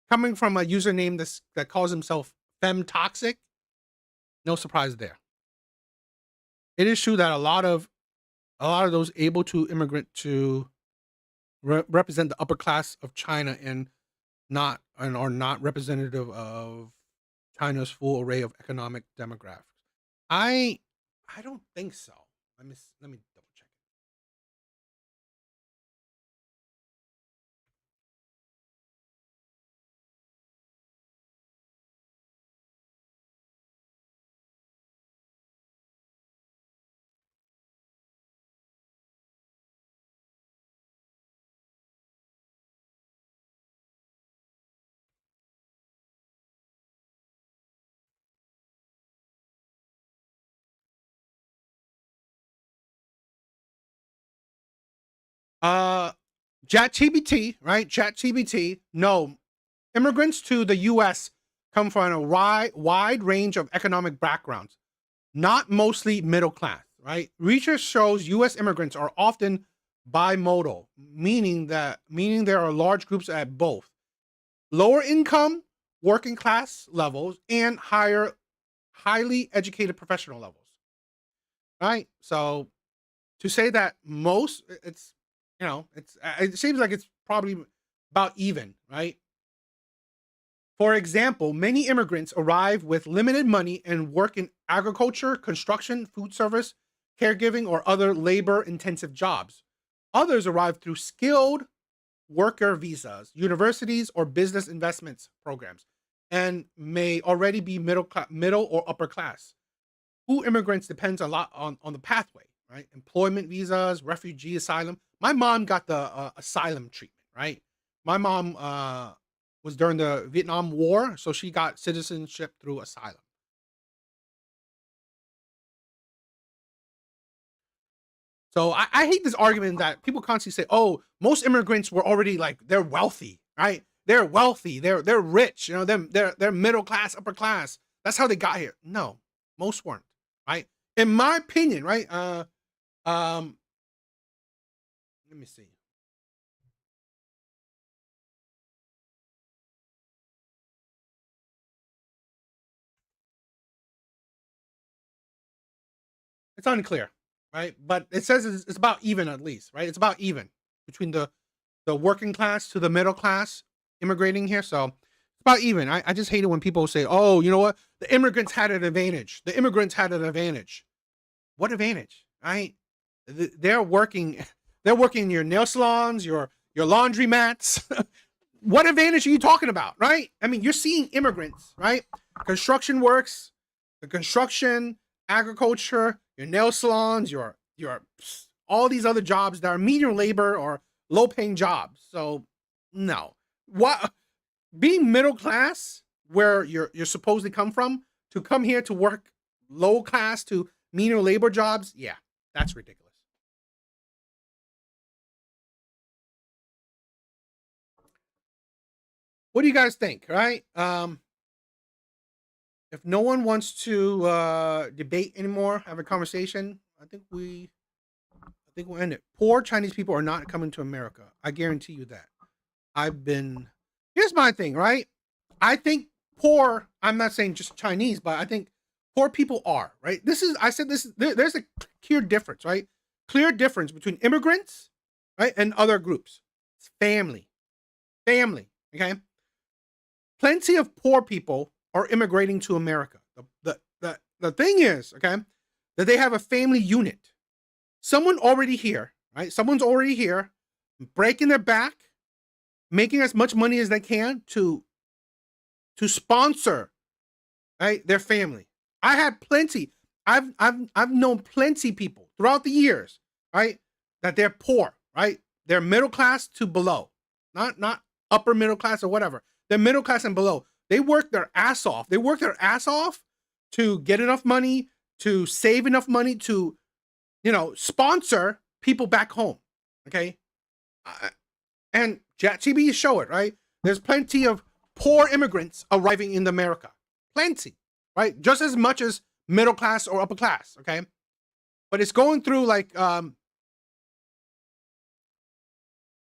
coming from a username that calls himself Fem toxic, no surprise there. It is true that a lot of those able to immigrant to represent the upper class of China and are not representative of China's full array of economic demographics. I I don't think so. Let me double check. Uh ChatGPT, right? ChatGPT. No, immigrants to the U.S. come from a wide range of economic backgrounds, not mostly middle class, right? Research shows U.S. immigrants are often bimodal, meaning there are large groups at both lower income, working class levels, and highly educated professional levels, right? So to say that most, it seems like it's probably about even, right? For example, many immigrants arrive with limited money and work in agriculture, construction, food service, caregiving, or other labor intensive jobs. Others arrive through skilled worker visas, universities, or business investments programs, and may already be middle or upper class. Who immigrants depends a lot on the pathway, right? Employment visas, refugee asylum. My mom got the asylum treatment, right? My mom was during the Vietnam War, so she got citizenship through asylum. So I hate this argument that people constantly say, "Oh, most immigrants were already like they're wealthy, right? They're wealthy, they're rich, they're middle class, upper class. That's how they got here." No, most weren't, right? In my opinion, right? Um, let me see. It's unclear, right? But it says it's about even, at least, right? It's about even between the working class to the middle class immigrating here. So it's about even. I just hate it when people say, oh, you know what? The immigrants had an advantage. The immigrants had an advantage. What advantage? Right? They're working in your nail salons, your laundry mats. What advantage are you talking about, right? I mean, you're seeing immigrants, right? Construction works, the construction, agriculture, your nail salons, your all these other jobs that are medium labor or low paying jobs. So no. What being middle class, where you're supposed to come from, to come here to work low class to medium labor jobs, yeah, that's ridiculous. What do you guys think, right? If no one wants to debate anymore, have a conversation, I think we'll end it. Poor Chinese people are not coming to America. I guarantee you that. Here's my thing, right? I think poor, I'm not saying just Chinese, but I think poor people are, right? There's a clear difference, right? Clear difference between immigrants, right, and other groups. It's family. Family, okay? Plenty of poor people are immigrating to America. The thing is, okay, that they have a family unit. Someone already here, right? Someone's already here, breaking their back, making as much money as they can to sponsor, right, their family. I had plenty. I've known plenty people throughout the years, right, that they're poor, right? They're middle class to below, not upper middle class or whatever. They're middle class and below. They work their ass off. They work their ass off to get enough money, to save enough money to, sponsor people back home. Okay. And ChatGPT show it, right? There's plenty of poor immigrants arriving in America. Plenty, right? Just as much as middle class or upper class. Okay. But it's going through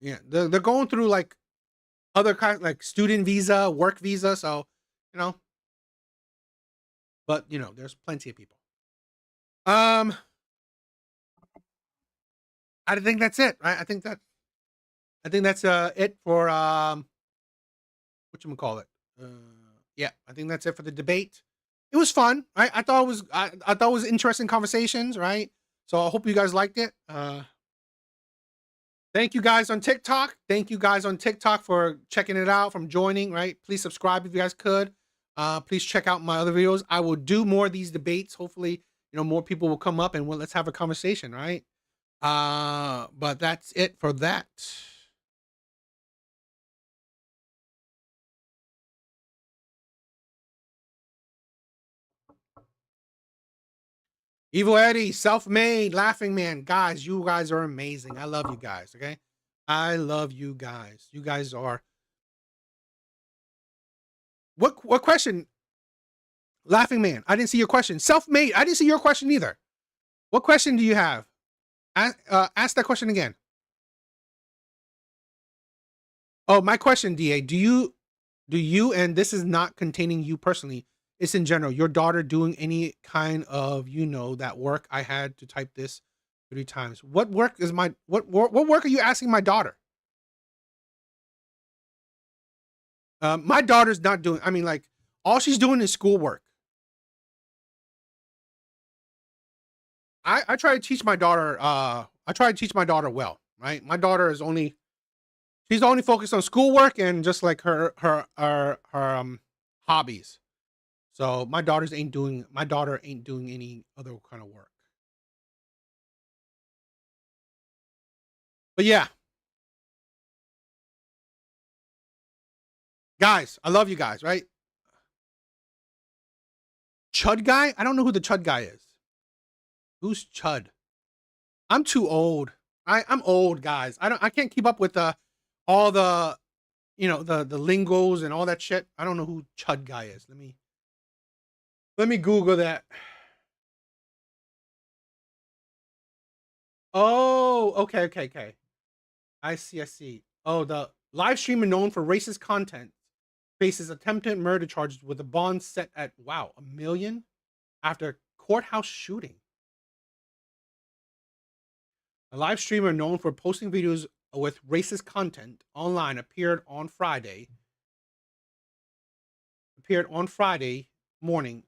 they're going through other kinds, like student visa, work visa. So, but there's plenty of people. I think that's it, right? I think that's it for whatchamacallit. Yeah, I think that's it for the debate. It was fun, right? I thought it was interesting conversations, right? So I hope you guys liked it. Thank you guys on TikTok. Thank you guys on TikTok for checking it out, from joining, right? Please subscribe if you guys could. Please check out my other videos. I will do more of these debates. Hopefully, more people will come up and let's have a conversation, right? But that's it for that. Evil Eddie, self-made, laughing man. Guys, you guys are amazing. I love you guys, okay? I love you guys. You guys are... What question? Laughing man, I didn't see your question. Self-made, I didn't see your question either. What question do you have? Ask that question again. Oh, my question, DA. Do you, and this is not containing you personally, it's in general, your daughter doing any kind of, that work? I had to type this 3 times. What work is what work are you asking my daughter? My daughter's not doing, all she's doing is schoolwork. I try to teach my daughter, well, right? My daughter is she's only focused on schoolwork and just like her hobbies. So my daughter ain't doing any other kind of work. But yeah. Guys, I love you guys, right? Chud guy? I don't know who the Chud guy is. Who's Chud? I'm too old. I'm old, guys. I can't keep up with all the the lingos and all that shit. I don't know who Chud guy is. Let me Google that. Oh, okay. I see. Oh, the live streamer known for racist content faces attempted murder charges with a bond set at $1 million after courthouse shooting. A live streamer known for posting videos with racist content online appeared on Friday morning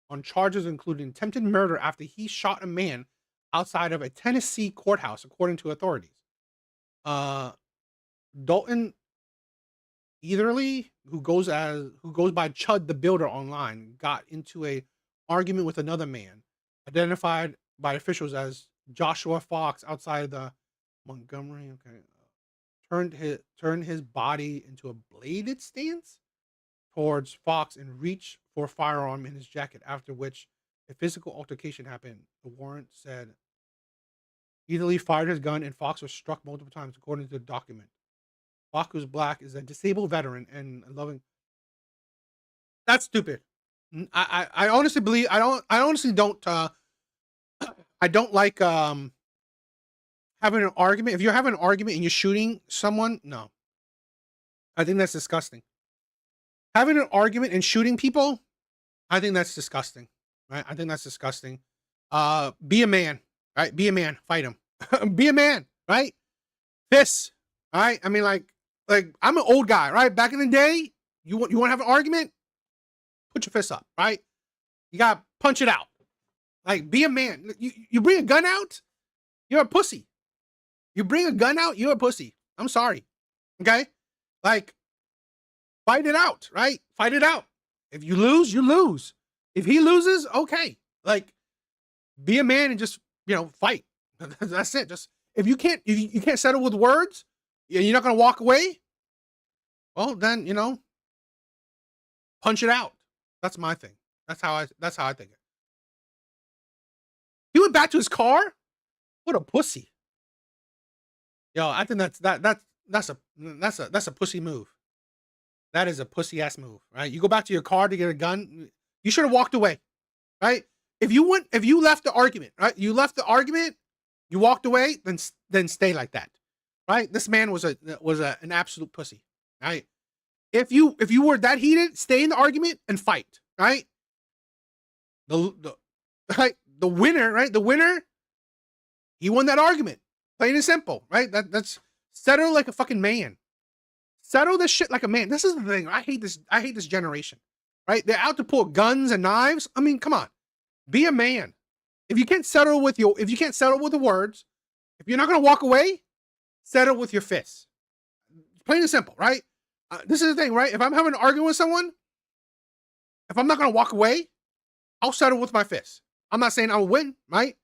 on charges including attempted murder after he shot a man outside of a Tennessee courthouse, according to authorities. Dalton Etherly, who goes by Chud the Builder online, got into a argument with another man, identified by officials as Joshua Fox, outside the Montgomery. Okay, turned his body into a bladed stance towards Fox and reached for a firearm in his jacket. After which a physical altercation happened. The warrant said Etherly fired his gun and Fox was struck multiple times, according to the document. Fox, who's black, is a disabled veteran and loving. That's stupid. I honestly believe I honestly don't I don't like having an argument. If you're having an argument and you're shooting someone, no. I think that's disgusting. Having an argument and shooting people, I think that's disgusting. Right? I think that's disgusting. Be a man, right? Be a man, fight him. Be a man, right? Fists. All right. I mean, like I'm an old guy, right? Back in the day, you want to have an argument? Put your fists up, right? You gotta punch it out. Like, be a man. You bring a gun out, you're a pussy. You bring a gun out, you're a pussy. I'm sorry. Okay? Like, fight it out, right? Fight it out. If you lose, you lose. If he loses, okay. Like, be a man and just, fight. That's it. Just if you can't settle with words, you're not gonna walk away. Well, then punch it out. That's my thing. That's how I think it. He went back to his car. What a pussy. Yo, I think that's a pussy move. That is a pussy ass move, right? You go back to your car to get a gun. You should have walked away, right? If you left the argument, right? You left the argument. You walked away. Then stay like that, right? This man was an absolute pussy, right? If you were that heated, stay in the argument and fight, right? The winner, right? The winner, he won that argument. Plain and simple, right? That's settle like a fucking man. Settle this shit like a man. This is the thing. I hate this generation, right? They're out to pull guns and knives. I mean, come on. Be a man. If you can't settle with the words, if you're not going to walk away, settle with your fists. Plain and simple, right? This is the thing, right? If I'm having an argument with someone, if I'm not going to walk away, I'll settle with my fists. I'm not saying I'll win, right?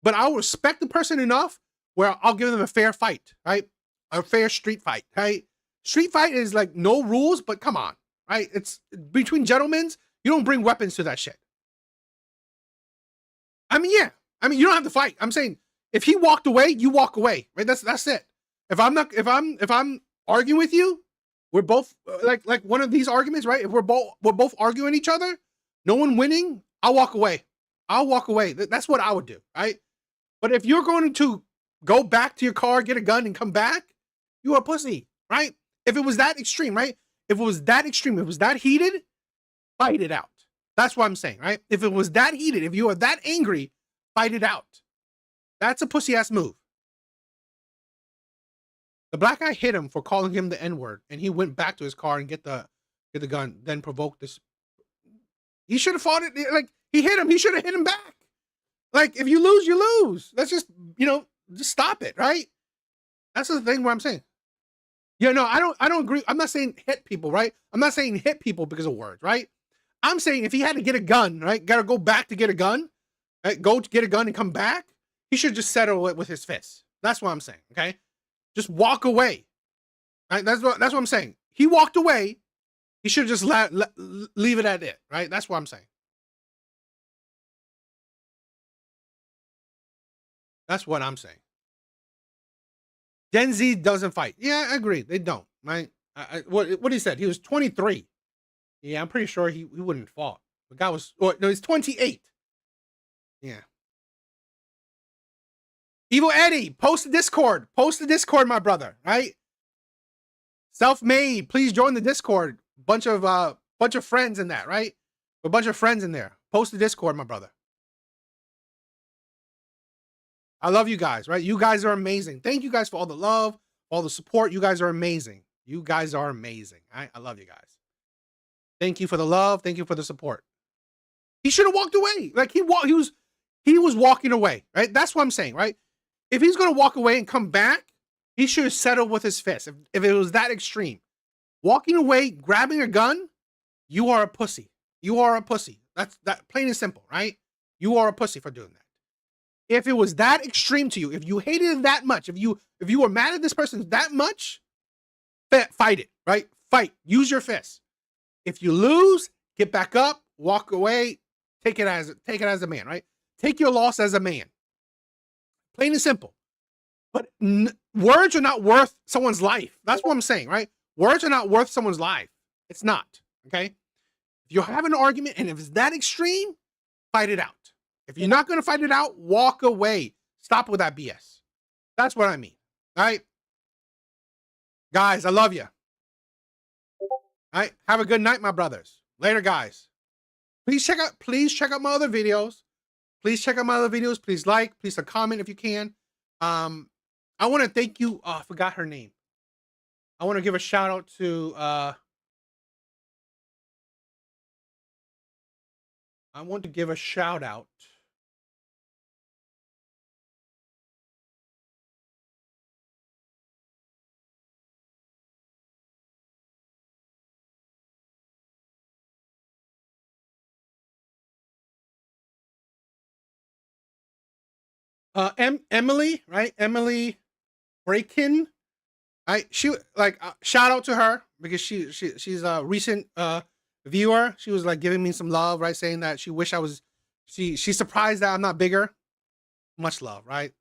But I'll respect the person enough where I'll give them a fair fight, right? A fair street fight, right? Street fight is like no rules, but come on, right? It's between gentlemen. You don't bring weapons to that shit. I mean, yeah. I mean, you don't have to fight. I'm saying if he walked away, you walk away, right? That's it. If I'm arguing with you, we're both like one of these arguments, right? If we're both arguing each other, no one winning, I'll walk away. I'll walk away. That's what I would do, right? But if you're going to go back to your car, get a gun, and come back, you're a pussy, right? If it was that extreme, right? If it was that extreme, if it was that heated, fight it out. That's what I'm saying, right? If it was that heated, if you are that angry, fight it out. That's a pussy ass move. The black guy hit him for calling him the N-word, and he went back to his car and get the gun, then provoked this. He should have fought it. Like, he hit him. He should have hit him back. Like, if you lose, you lose. Let's just, just stop it, right? That's the thing where I'm saying. Yeah, no, I don't agree. I'm not saying hit people, right? I'm not saying hit people because of words, right? I'm saying if he had to get a gun, right? Got to go back to get a gun, right? Go to get a gun and come back. He should just settle it with his fists. That's what I'm saying, okay? Just walk away, right? That's what I'm saying. He walked away. He should just leave it at it, right? That's what I'm saying. That's what I'm saying. Gen Z doesn't fight. Yeah, I agree. They don't, right? What he said, he was 23. Yeah, I'm pretty sure he wouldn't have fought. The guy was, no, he's 28. Yeah. Evil Eddie, post the Discord. Post the Discord, my brother, right? Self-made, please join the Discord. Bunch of friends in that, right? A bunch of friends in there. Post the Discord, my brother. I love you guys, right? You guys are amazing. Thank you guys for all the love, all the support. You guys are amazing. You guys are amazing. I love you guys. Thank you for the love. Thank you for the support. He should have walked away. Like he was walking away, right? That's what I'm saying, right? If he's going to walk away and come back, he should have settled with his fist. If it was that extreme, walking away, grabbing a gun, you are a pussy. You are a pussy. That's that plain and simple, right? You are a pussy for doing that. If it was that extreme to you, if you hated it that much, if you were mad at this person that much, fight it, right? Fight. Use your fists. If you lose, get back up, walk away, take it as a man, right? Take your loss as a man. Plain and simple. But words are not worth someone's life. That's what I'm saying, right? Words are not worth someone's life. It's not, okay? If you're having an argument and if it's that extreme, fight it out. If you're not going to fight it out, walk away. Stop with that BS. That's what I mean, all right? Guys, I love you. All right, have a good night, my brothers. Later, guys. Please check out my other videos. Please check out my other videos. Please like, please comment if you can. I want to thank you. Oh, I forgot her name. I want to give a shout out to Emily, right? Emily Breakin. Right? She like shout out to her because she's a recent viewer. She was like giving me some love, right? Saying that she wish I was she's surprised that I'm not bigger. Much love, right?